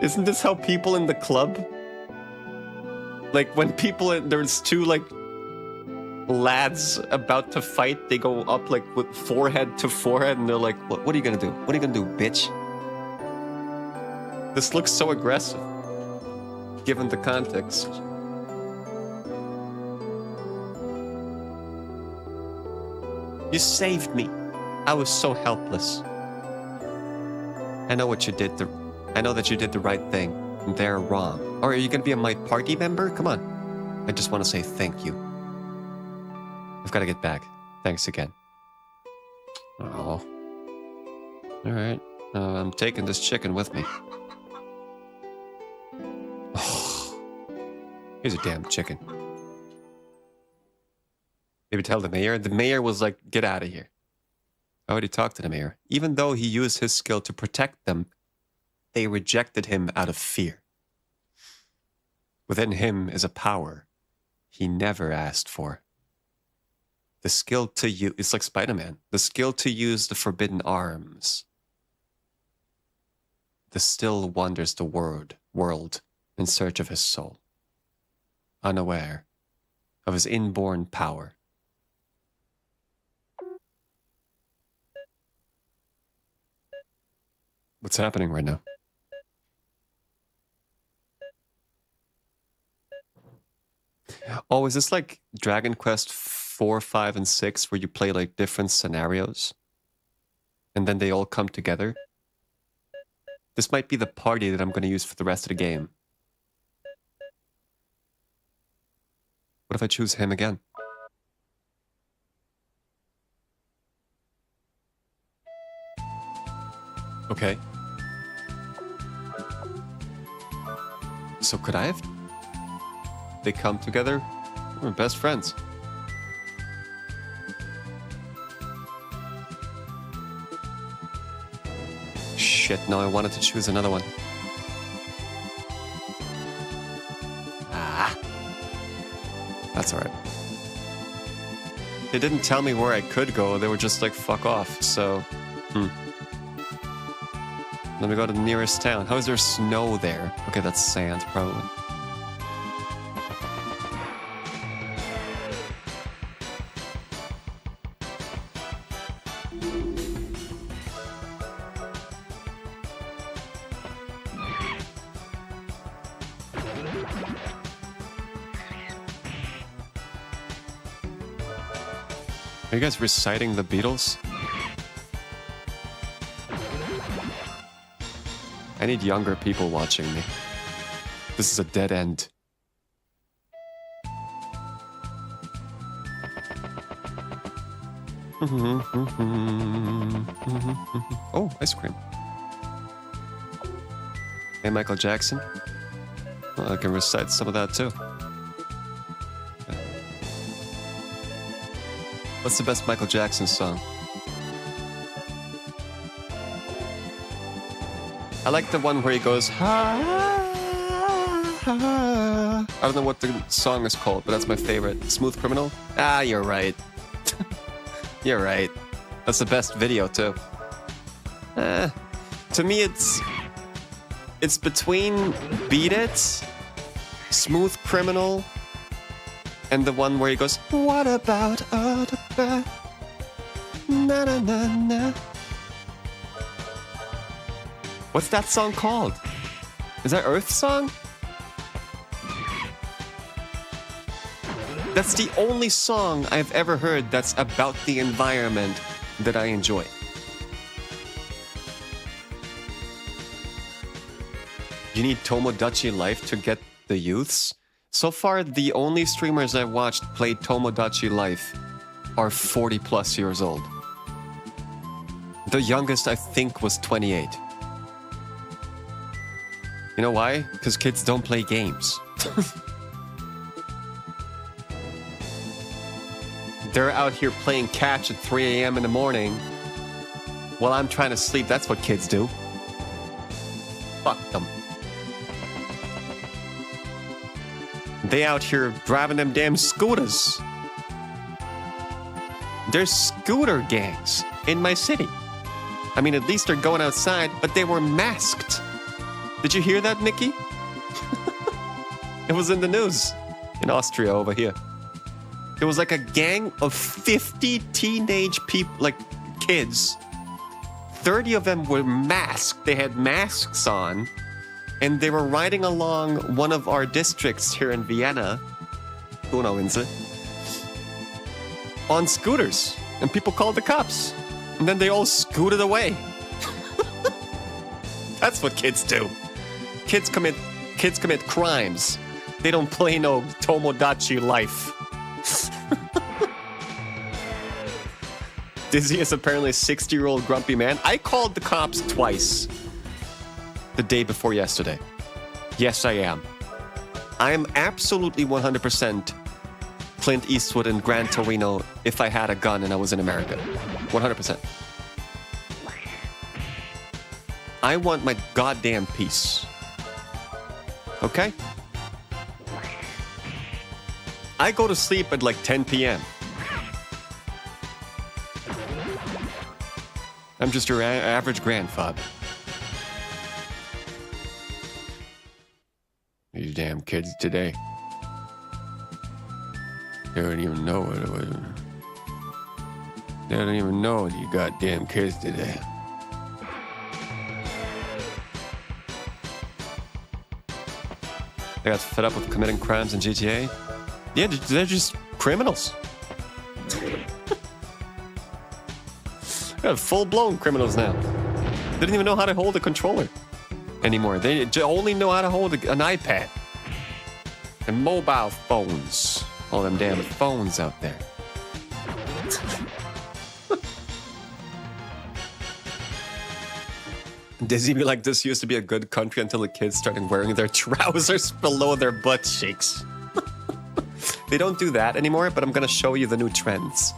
S1: Isn't this how people in the club? Like when there's two like lads about to fight, they go up like with forehead to forehead and they're like, what are you gonna do? What are you gonna do, bitch? This looks so aggressive, given the context. You saved me. I was so helpless. I know what you did. I know that you did the right thing. And they're wrong. Or are you gonna be my party member? Come on. I just want to say thank you. I've got to get back. Thanks again. Oh. Alright. I'm taking this chicken with me. Oh. Here's a damn chicken. Maybe tell the mayor. The mayor was like, get out of here. I already talked to the mayor. Even though he used his skill to protect them, they rejected him out of fear. Within him is a power he never asked for. The skill to use, it's like Spider-Man, the skill to use the forbidden arms. The still wanders the world in search of his soul, unaware of his inborn power. What's happening right now? Oh, is this like Dragon Quest 4, 5, and 6 where you play like different scenarios? And then they all come together? This might be the party that I'm going to use for the rest of the game. What if I choose him again? Okay. So could I have... They come together? We're best friends. Shit, no, I wanted to choose another one. Ah. That's alright. They didn't tell me where I could go, they were just like, fuck off, so... Let me go to the nearest town. How is there snow there? Okay, that's sand, probably. Are you guys reciting the Beatles? I need younger people watching me. This is a dead end. Oh, ice cream. Hey, Michael Jackson. Well, I can recite some of that too. What's the best Michael Jackson song? I like the one where he goes, ha, ha. I don't know what the song is called, but that's my favorite. Smooth Criminal? Ah, you're right. You're right. That's the best video, too. To me, it's between Beat It, Smooth Criminal, and the one where he goes, what about all the bad? Na na na na. What's that song called? Is that Earth Song? That's the only song I've ever heard that's about the environment that I enjoy. You need Tomodachi Life to get the youths? So far, the only streamers I've watched play Tomodachi Life are 40 plus years old. The youngest, I think, was 28. You know why? Because kids don't play games. They're out here playing catch at 3 a.m. in the morning while I'm trying to sleep. That's what kids do. Fuck them. They out here driving them damn scooters. There's scooter gangs in my city. I mean, at least they're going outside, but they were masked. Did you hear that, Mickey? It was in the news in Austria over here. There was like a gang of 50 teenage people, like kids. 30 of them were masked. They had masks on. And they were riding along one of our districts here in Vienna, Donauinsel, on scooters. And people called the cops. And then they all scooted away. That's what kids do. Kids commit crimes. They don't play no Tomodachi life. Dizzy is apparently a 60-year-old grumpy man. I called the cops twice the day before yesterday. Yes, I am. I am absolutely 100% Clint Eastwood in Gran Torino if I had a gun and I was in America. 100%. I want my goddamn peace. Okay? I go to sleep at like 10 p.m. I'm just your average grandfather. These damn kids today. They don't even know what it was. They don't even know you goddamn kids today. They got fed up with committing crimes in GTA. Yeah, they're just criminals. They're full-blown criminals now. They didn't even know how to hold a controller anymore. They only know how to hold an iPad. And mobile phones. All them damn phones out there. Dizzy be like, this used to be a good country until the kids started wearing their trousers below their butt cheeks. They don't do that anymore, but I'm gonna show you the new trends.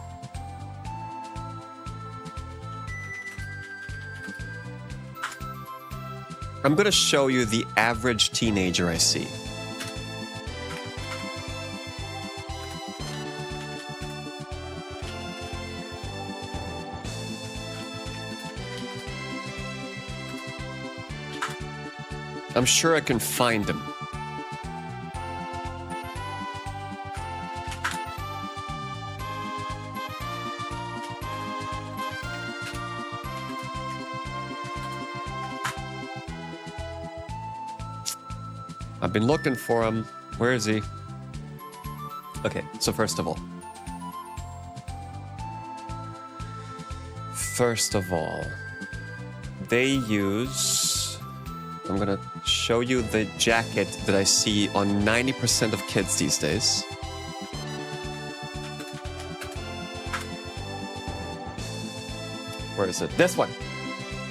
S1: I'm gonna show you the average teenager I see. I'm sure I can find them. I've been looking for him. Where is he? Okay, so first of all, they use... I'm gonna show you the jacket that I see on 90% of kids these days. Where is it? This one.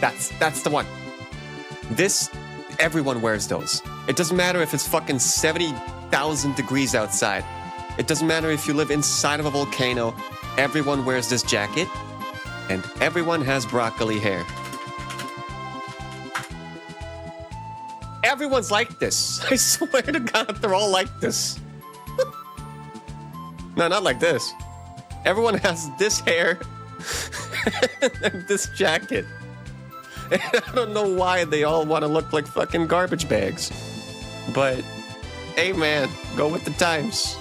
S1: That's the one. This, everyone wears those. It doesn't matter if it's fucking 70,000 degrees outside. It doesn't matter if you live inside of a volcano. Everyone wears this jacket, and everyone has broccoli hair. Everyone's like this. I swear to God, they're all like this. No, not like this. Everyone has this hair and this jacket. And I don't know why they all want to look like fucking garbage bags. But, hey man, go with the times.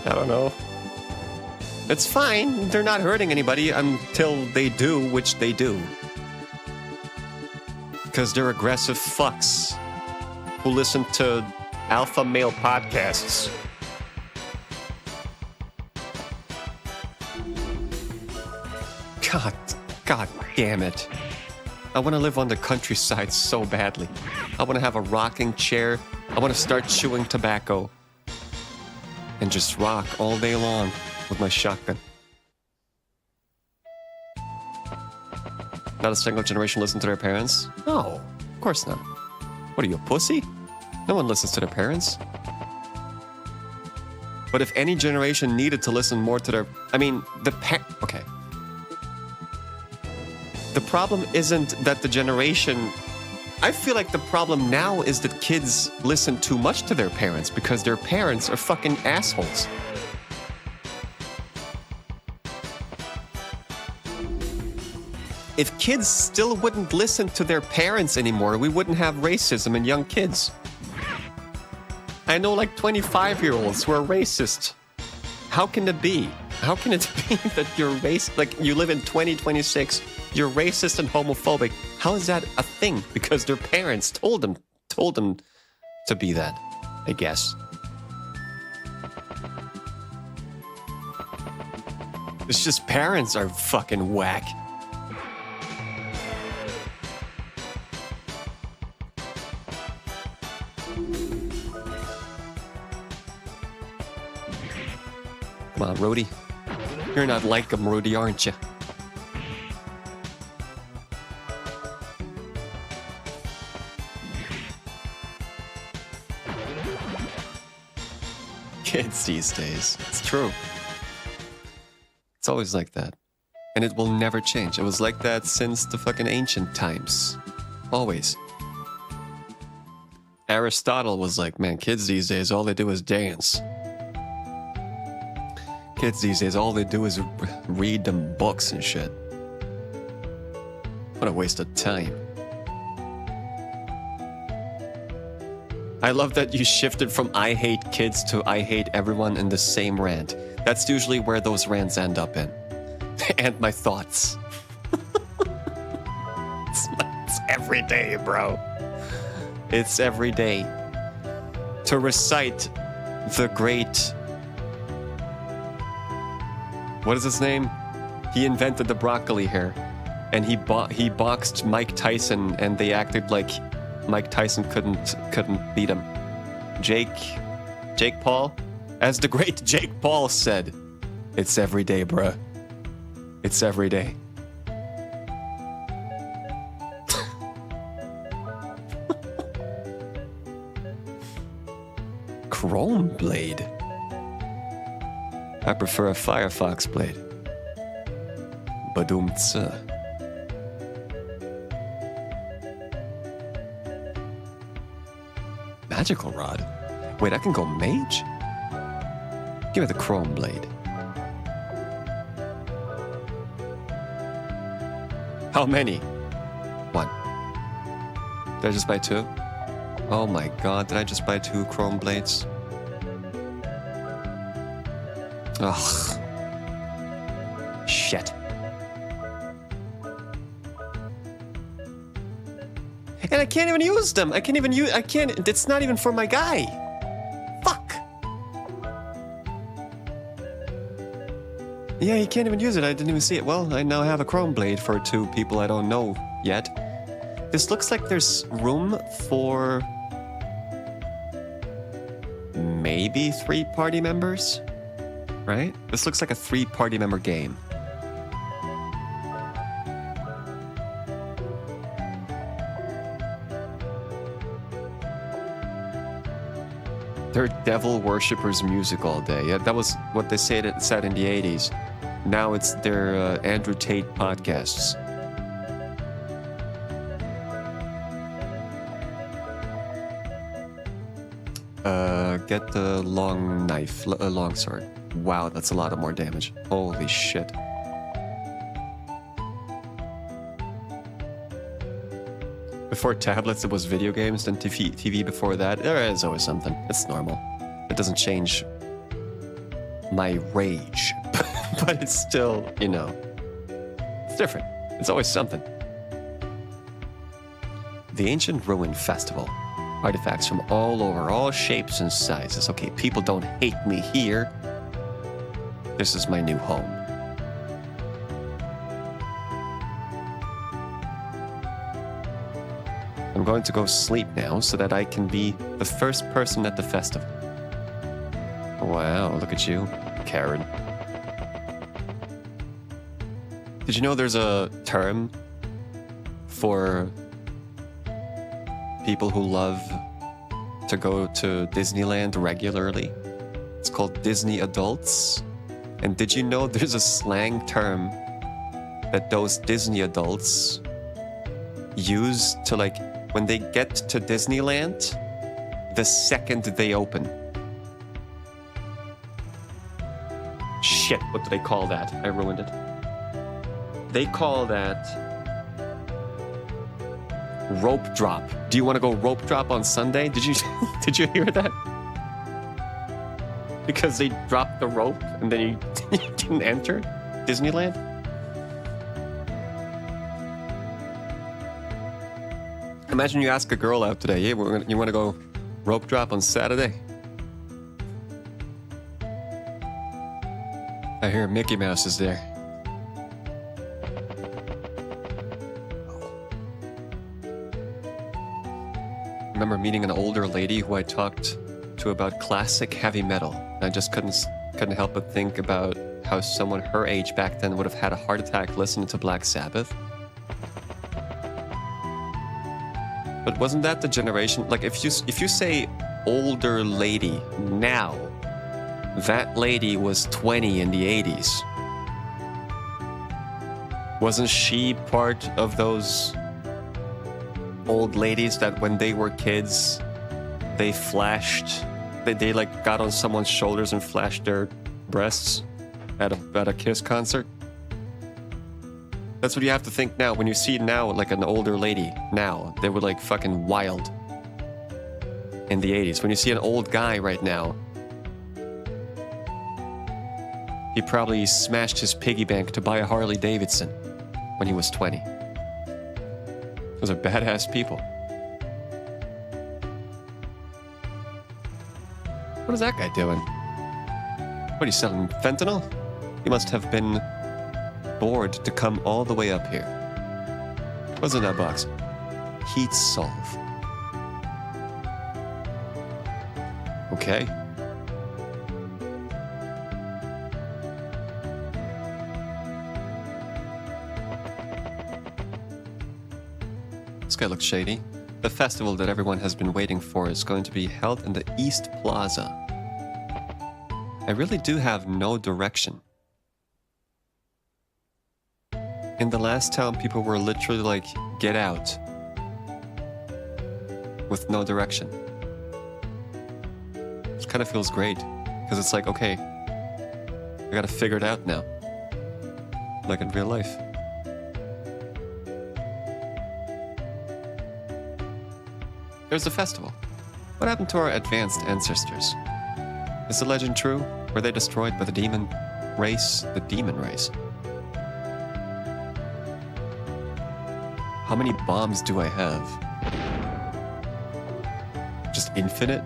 S1: I don't know. It's fine. They're not hurting anybody until they do, which they do. Because they're aggressive fucks who listen to alpha male podcasts. God damn it. I want to live on the countryside so badly. I want to have a rocking chair. I want to start chewing tobacco. And just rock all day long with my shotgun. Not a single generation listen to their parents? No, of course not. What are you, a pussy? No one listens to their parents. But if any generation needed to listen more to their... I mean, okay. The problem isn't that the generation... I feel like the problem now is that kids listen too much to their parents because their parents are fucking assholes. If kids still wouldn't listen to their parents anymore, we wouldn't have racism in young kids. I know like 25-year-olds who are racist. How can it be? How can it be that you're racist? Like, you live in 2026, you're racist and homophobic. How is that a thing? Because their parents told them to be that, I guess. It's just parents are fucking whack. Come on, Rudy. You're not like him, Rudy, aren't you? Kids these days. It's true. It's always like that. And it will never change. It was like that since the fucking ancient times. Always. Aristotle was like, man, kids these days, all they do is dance. Kids these days, all they do is read them books and shit. What a waste of time. I love that you shifted from I hate kids to I hate everyone in the same rant. That's usually where those rants end up in. And my thoughts. It's every day, bro. It's every day. To recite the great... What is his name? He invented the broccoli hair. And he boxed Mike Tyson, and they acted like Mike Tyson couldn't beat him. Jake Paul? As the great Jake Paul said, it's every day, bruh. It's every day. Chrome blade? I prefer a Firefox blade. Badoomtsa. Magical rod? Wait, I can go mage? Give me the chrome blade. How many? One. Did I just buy two? Oh my god, did I just buy two chrome blades? Ugh. Shit. And I can't even use them. I can't. It's not even for my guy. Fuck. Yeah, he can't even use it. I didn't even see it. Well, I now have a chrome blade for two people I don't know yet. This looks like there's room for maybe 3 party members, right? This looks like a 3 party member game. They're devil worshippers music all day. Yeah, that was what they said in the 80s. Now it's their Andrew Tate podcasts. Get the long knife, long sword. Wow, that's a lot of more damage. Holy shit. Before tablets, it was video games, then TV before that. There is always something. It's normal. It doesn't change my rage. But it's still, you know, it's different. It's always something. The Ancient Ruin Festival. Artifacts from all over, all shapes and sizes. Okay, people don't hate me here. This is my new home. I'm going to go sleep now so that I can be the first person at the festival. Wow, look at you, Karen. Did you know there's a term for people who love to go to Disneyland regularly? It's called Disney adults. And did you know there's a slang term that those Disney adults use to, like, when they get to Disneyland, the second they open? Shit, what do they call that? I ruined it. They call that rope drop. Do you want to go rope drop on Sunday? Did you hear that? Because they dropped the rope and then you didn't enter Disneyland? Imagine you ask a girl out today, hey, you want to go rope drop on Saturday? I hear Mickey Mouse is there. I remember meeting an older lady who I talked to about classic heavy metal. I just couldn't help but think about how someone her age back then would have had a heart attack listening to Black Sabbath. But wasn't that the generation? Like, if you say older lady now, that lady was 20 in the 80s. Wasn't she part of those old ladies that when they were kids, they flashed, they like got on someone's shoulders and flashed their breasts at a Kiss concert? That's what you have to think now. When you see now, like an older lady now, they were like fucking wild in the 80s. When you see an old guy right now, he probably smashed his piggy bank to buy a Harley Davidson when he was 20. Those are badass people. What is that guy doing? What, he's selling fentanyl? He must have been bored to come all the way up here. What's in that box? Heat solve. Okay. This guy looks shady. The festival that everyone has been waiting for is going to be held in the East Plaza. I really do have no direction. In the last town, people were literally like, get out. With no direction. It kind of feels great. Because it's like, okay, I gotta figure it out now. Like in real life. There's a festival. What happened to our advanced ancestors? Is the legend true? Were they destroyed by the demon race? The demon race? How many bombs do I have? Just infinite?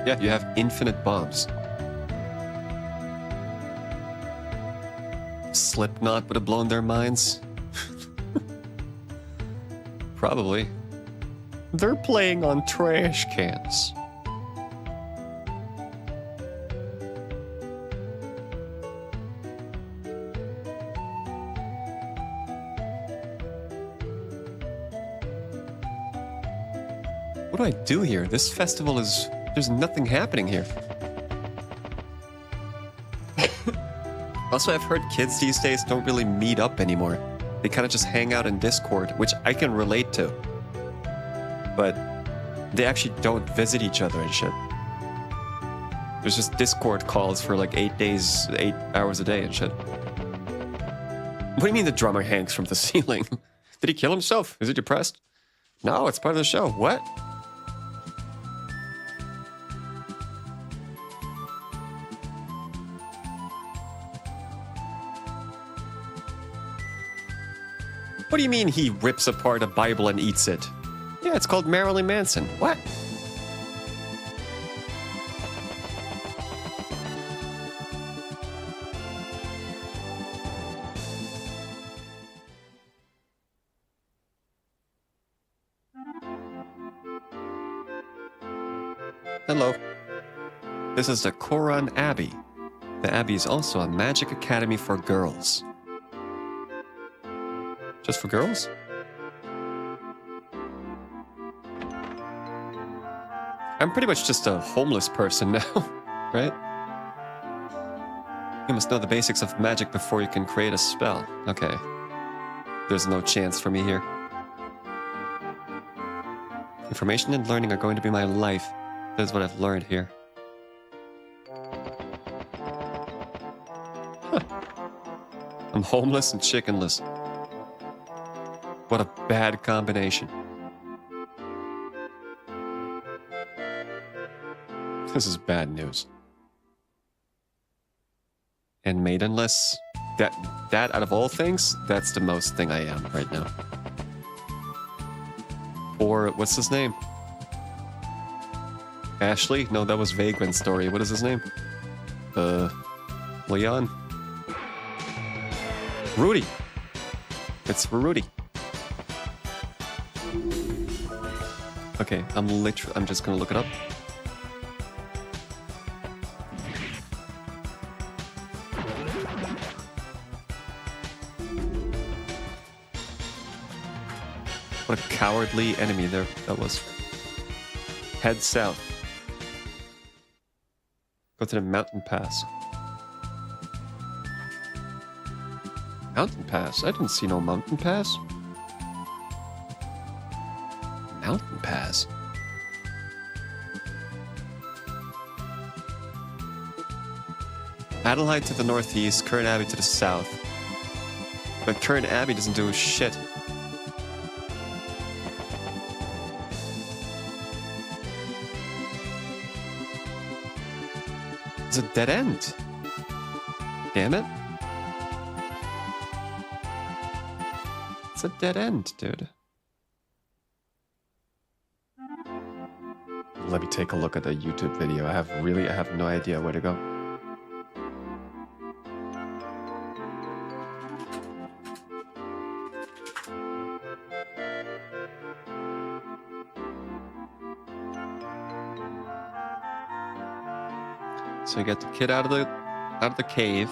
S1: Yeah, you have infinite bombs. Slipknot would have blown their minds? Probably. They're playing on trash cans. What do I do here? This festival is... There's nothing happening here. Also, I've heard kids these days don't really meet up anymore. They kind of just hang out in Discord, which I can relate to. But they actually don't visit each other and shit. There's just Discord calls for like 8 hours a day and shit. What do you mean the drummer hangs from the ceiling? Did he kill himself? Is he depressed? No, it's part of the show. What? What do you mean he rips apart a Bible and eats it? Yeah, it's called Marilyn Manson. What? Hello. This is the Koran Abbey. The Abbey is also a magic academy for girls. Just for girls? I'm pretty much just a homeless person now, right? You must know the basics of magic before you can create a spell. Okay. There's no chance for me here. Information and learning are going to be my life. That is what I've learned here. Huh. I'm homeless and chickenless. What a bad combination. This is bad news. And maidenless, that out of all things, that's the most thing I am right now. Or what's his name? Ashley? No, that was Vagrant story. What is his name? Leon. Rudy. It's for Rudy. Okay, I'm just gonna look it up. What a cowardly enemy there that was. Head south. Go to the mountain pass. Mountain pass? I didn't see no mountain pass. Mountain pass? Adelaide to the northeast, Current Abbey to the south. But Current Abbey doesn't do shit. It's a dead end. Damn it. It's a dead end, dude. Let me take a look at the YouTube video. I have no idea where to go. So you get the kid out of the cave.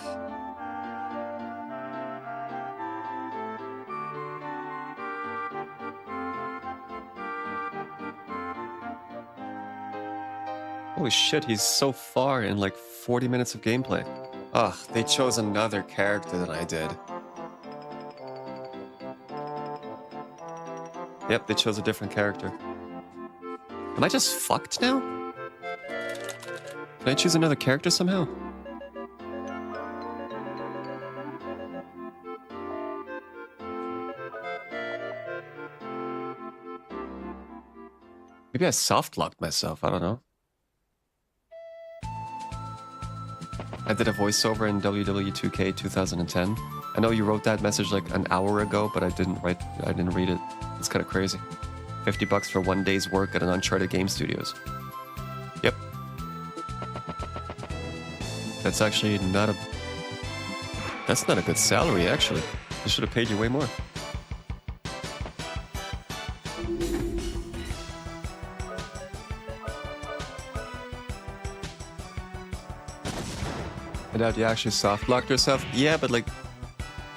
S1: Holy shit, he's so far in like 40 minutes of gameplay. Ugh, they chose another character than I did. Yep, they chose a different character. Am I just fucked now? Can I choose another character somehow? Maybe I soft-locked myself, I don't know. I did a voiceover in WWE 2K 2010. I know you wrote that message like an hour ago, but I didn't read it. It's kind of crazy. $50 for 1 day's work at an Uncharted Game Studios. Yep. That's actually not a... That's not a good salary, actually. They should have paid you way more. I doubt you actually soft-blocked yourself. Yeah, but like...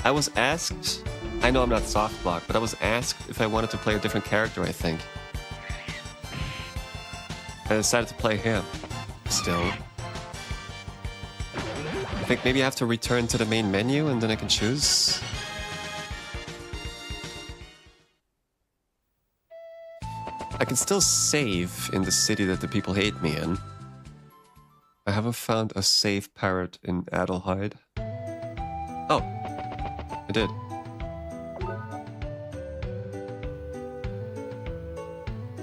S1: I was asked... I know I'm not soft-blocked, but I was asked if I wanted to play a different character, I think. I decided to play him. Still. I think maybe I have to return to the main menu and then I can choose. I can still save in the city that the people hate me in. I haven't found a save parrot in Adelheid. Oh, I did.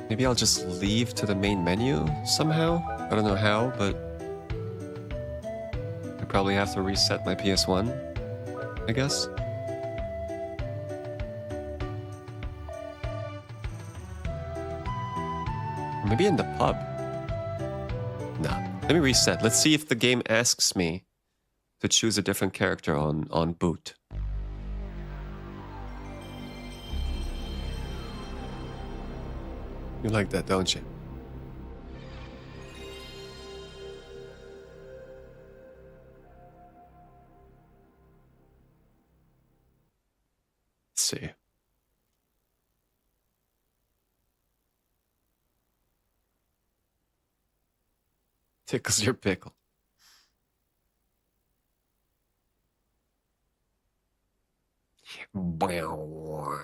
S1: Maybe I'll just leave to the main menu somehow? I don't know how, but... I probably have to reset my PS1, I guess. Maybe in the pub. Nah, let me reset. Let's see if the game asks me to choose a different character on boot. You like that, don't you? Let's see. Tickles your pickle. Wow.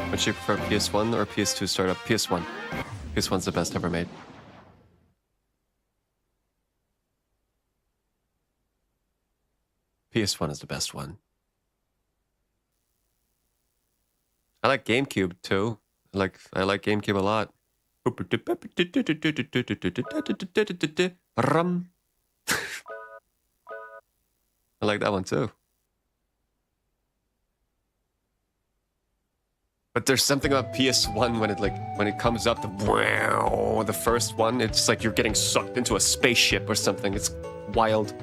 S1: Would you prefer PS1 or PS2 startup? PS1. PS1's the best ever made. PS1 is the best one. I like GameCube too. I like GameCube a lot. I like that one too. But there's something about PS1 when it comes up, the first one, it's like you're getting sucked into a spaceship or something. It's wild.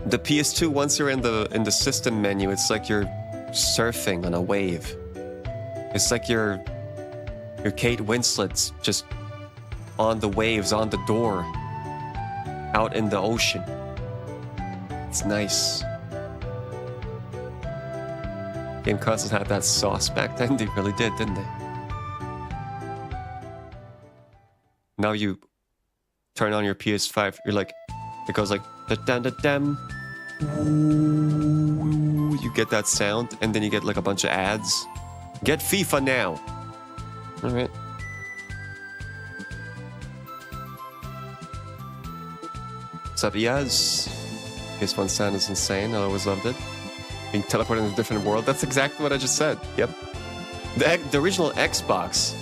S1: The PS2, once you're in the system menu, it's like you're surfing on a wave. It's like you're Kate Winslet's just on the waves, on the door, out in the ocean. It's nice. Game consoles had that sauce back then. They really did, didn't they? Now you turn on your PS5, you're like, it goes like, da-dam-da-dam. You get that sound, and then you get like a bunch of ads. Get FIFA now. All right. What's up, Yaz? PS1 sound is insane. I always loved it. Being teleported in a different world. That's exactly what I just said. Yep. The original Xbox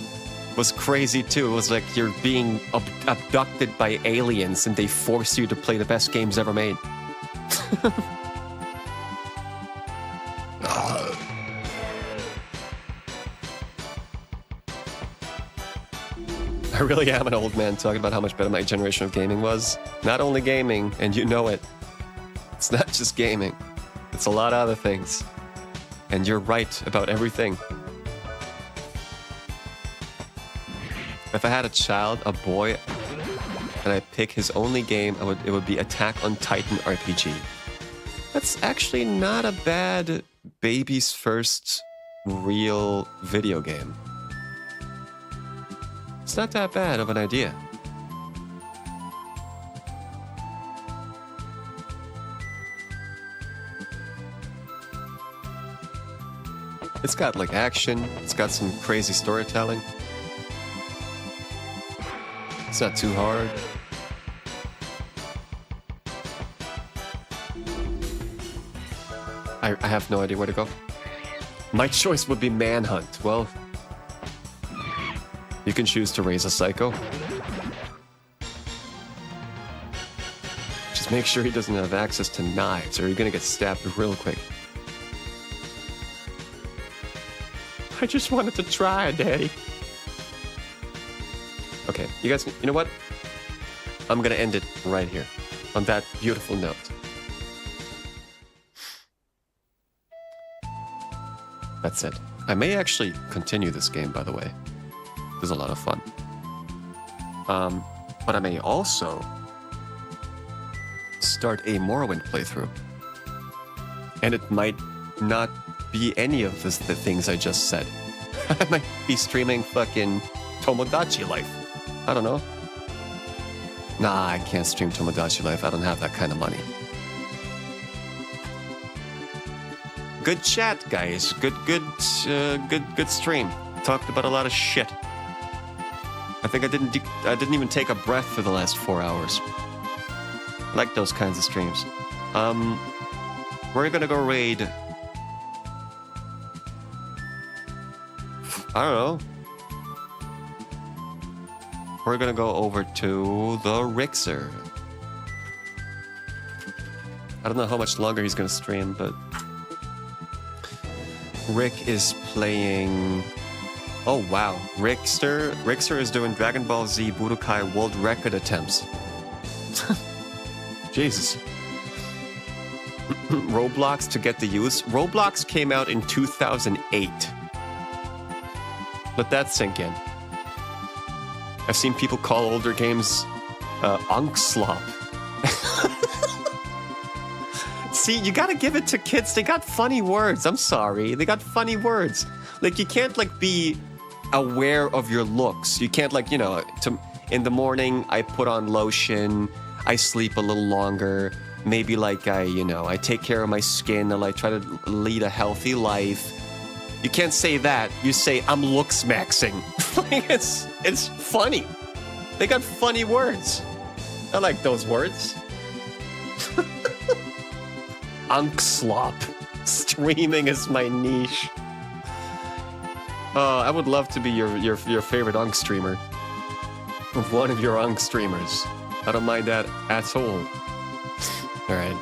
S1: was crazy too. It was like you're being abducted by aliens and they force you to play the best games ever made. I really am an old man talking about how much better my generation of gaming was. Not only gaming, and you know it. It's not just gaming. It's a lot of other things. And you're right about everything. If I had a child, a boy, and I pick his only game, it would be Attack on Titan RPG. That's actually not a bad baby's first real video game. It's not that bad of an idea. It's got like action, it's got some crazy storytelling. It's not too hard. I have no idea where to go. My choice would be Manhunt. Well, you can choose to raise a psycho. Just make sure he doesn't have access to knives or you're gonna get stabbed real quick. I just wanted to try, Daddy. Okay, you guys, you know what? I'm gonna end it right here, on that beautiful note. That's it. I may actually continue this game, by the way. It was a lot of fun. But I may also start a Morrowind playthrough. And it might not be any of the things I just said. I might be streaming fucking Tomodachi Life. I don't know. Nah, I can't stream Tomodachi Life. I don't have that kind of money. Good chat, guys. Good stream. Talked about a lot of shit. I think I didn't even take a breath for the last 4 hours. I like those kinds of streams. We're gonna go raid. I don't know. We're gonna go over to the Rixer. I don't know how much longer he's gonna stream, but Rick is playing. Oh wow, Rixer is doing Dragon Ball Z Budokai world record attempts. Jesus. Roblox to get the use. Roblox came out in 2008. Let that sink in. I've seen people call older games Unkslop. See, you gotta give it to kids. They got funny words. I'm sorry. They got funny words. Like, you can't, like, be aware of your looks. You can't, like, you know, in the morning, I put on lotion. I sleep a little longer. Maybe, like, I take care of my skin. And, like, try to lead a healthy life. You can't say that. You say, I'm looks maxing. Like, it's funny. They got funny words. I like those words. Unkslop. Streaming is my niche. I would love to be your favorite Unk streamer. One of your Unk streamers. I don't mind that at all. Alright.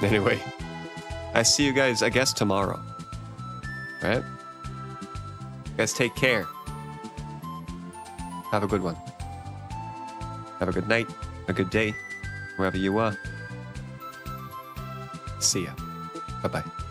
S1: Anyway. I see you guys, I guess, tomorrow. All right? You guys take care. Have a good one. Have a good night, a good day, wherever you are. See ya. Bye-bye.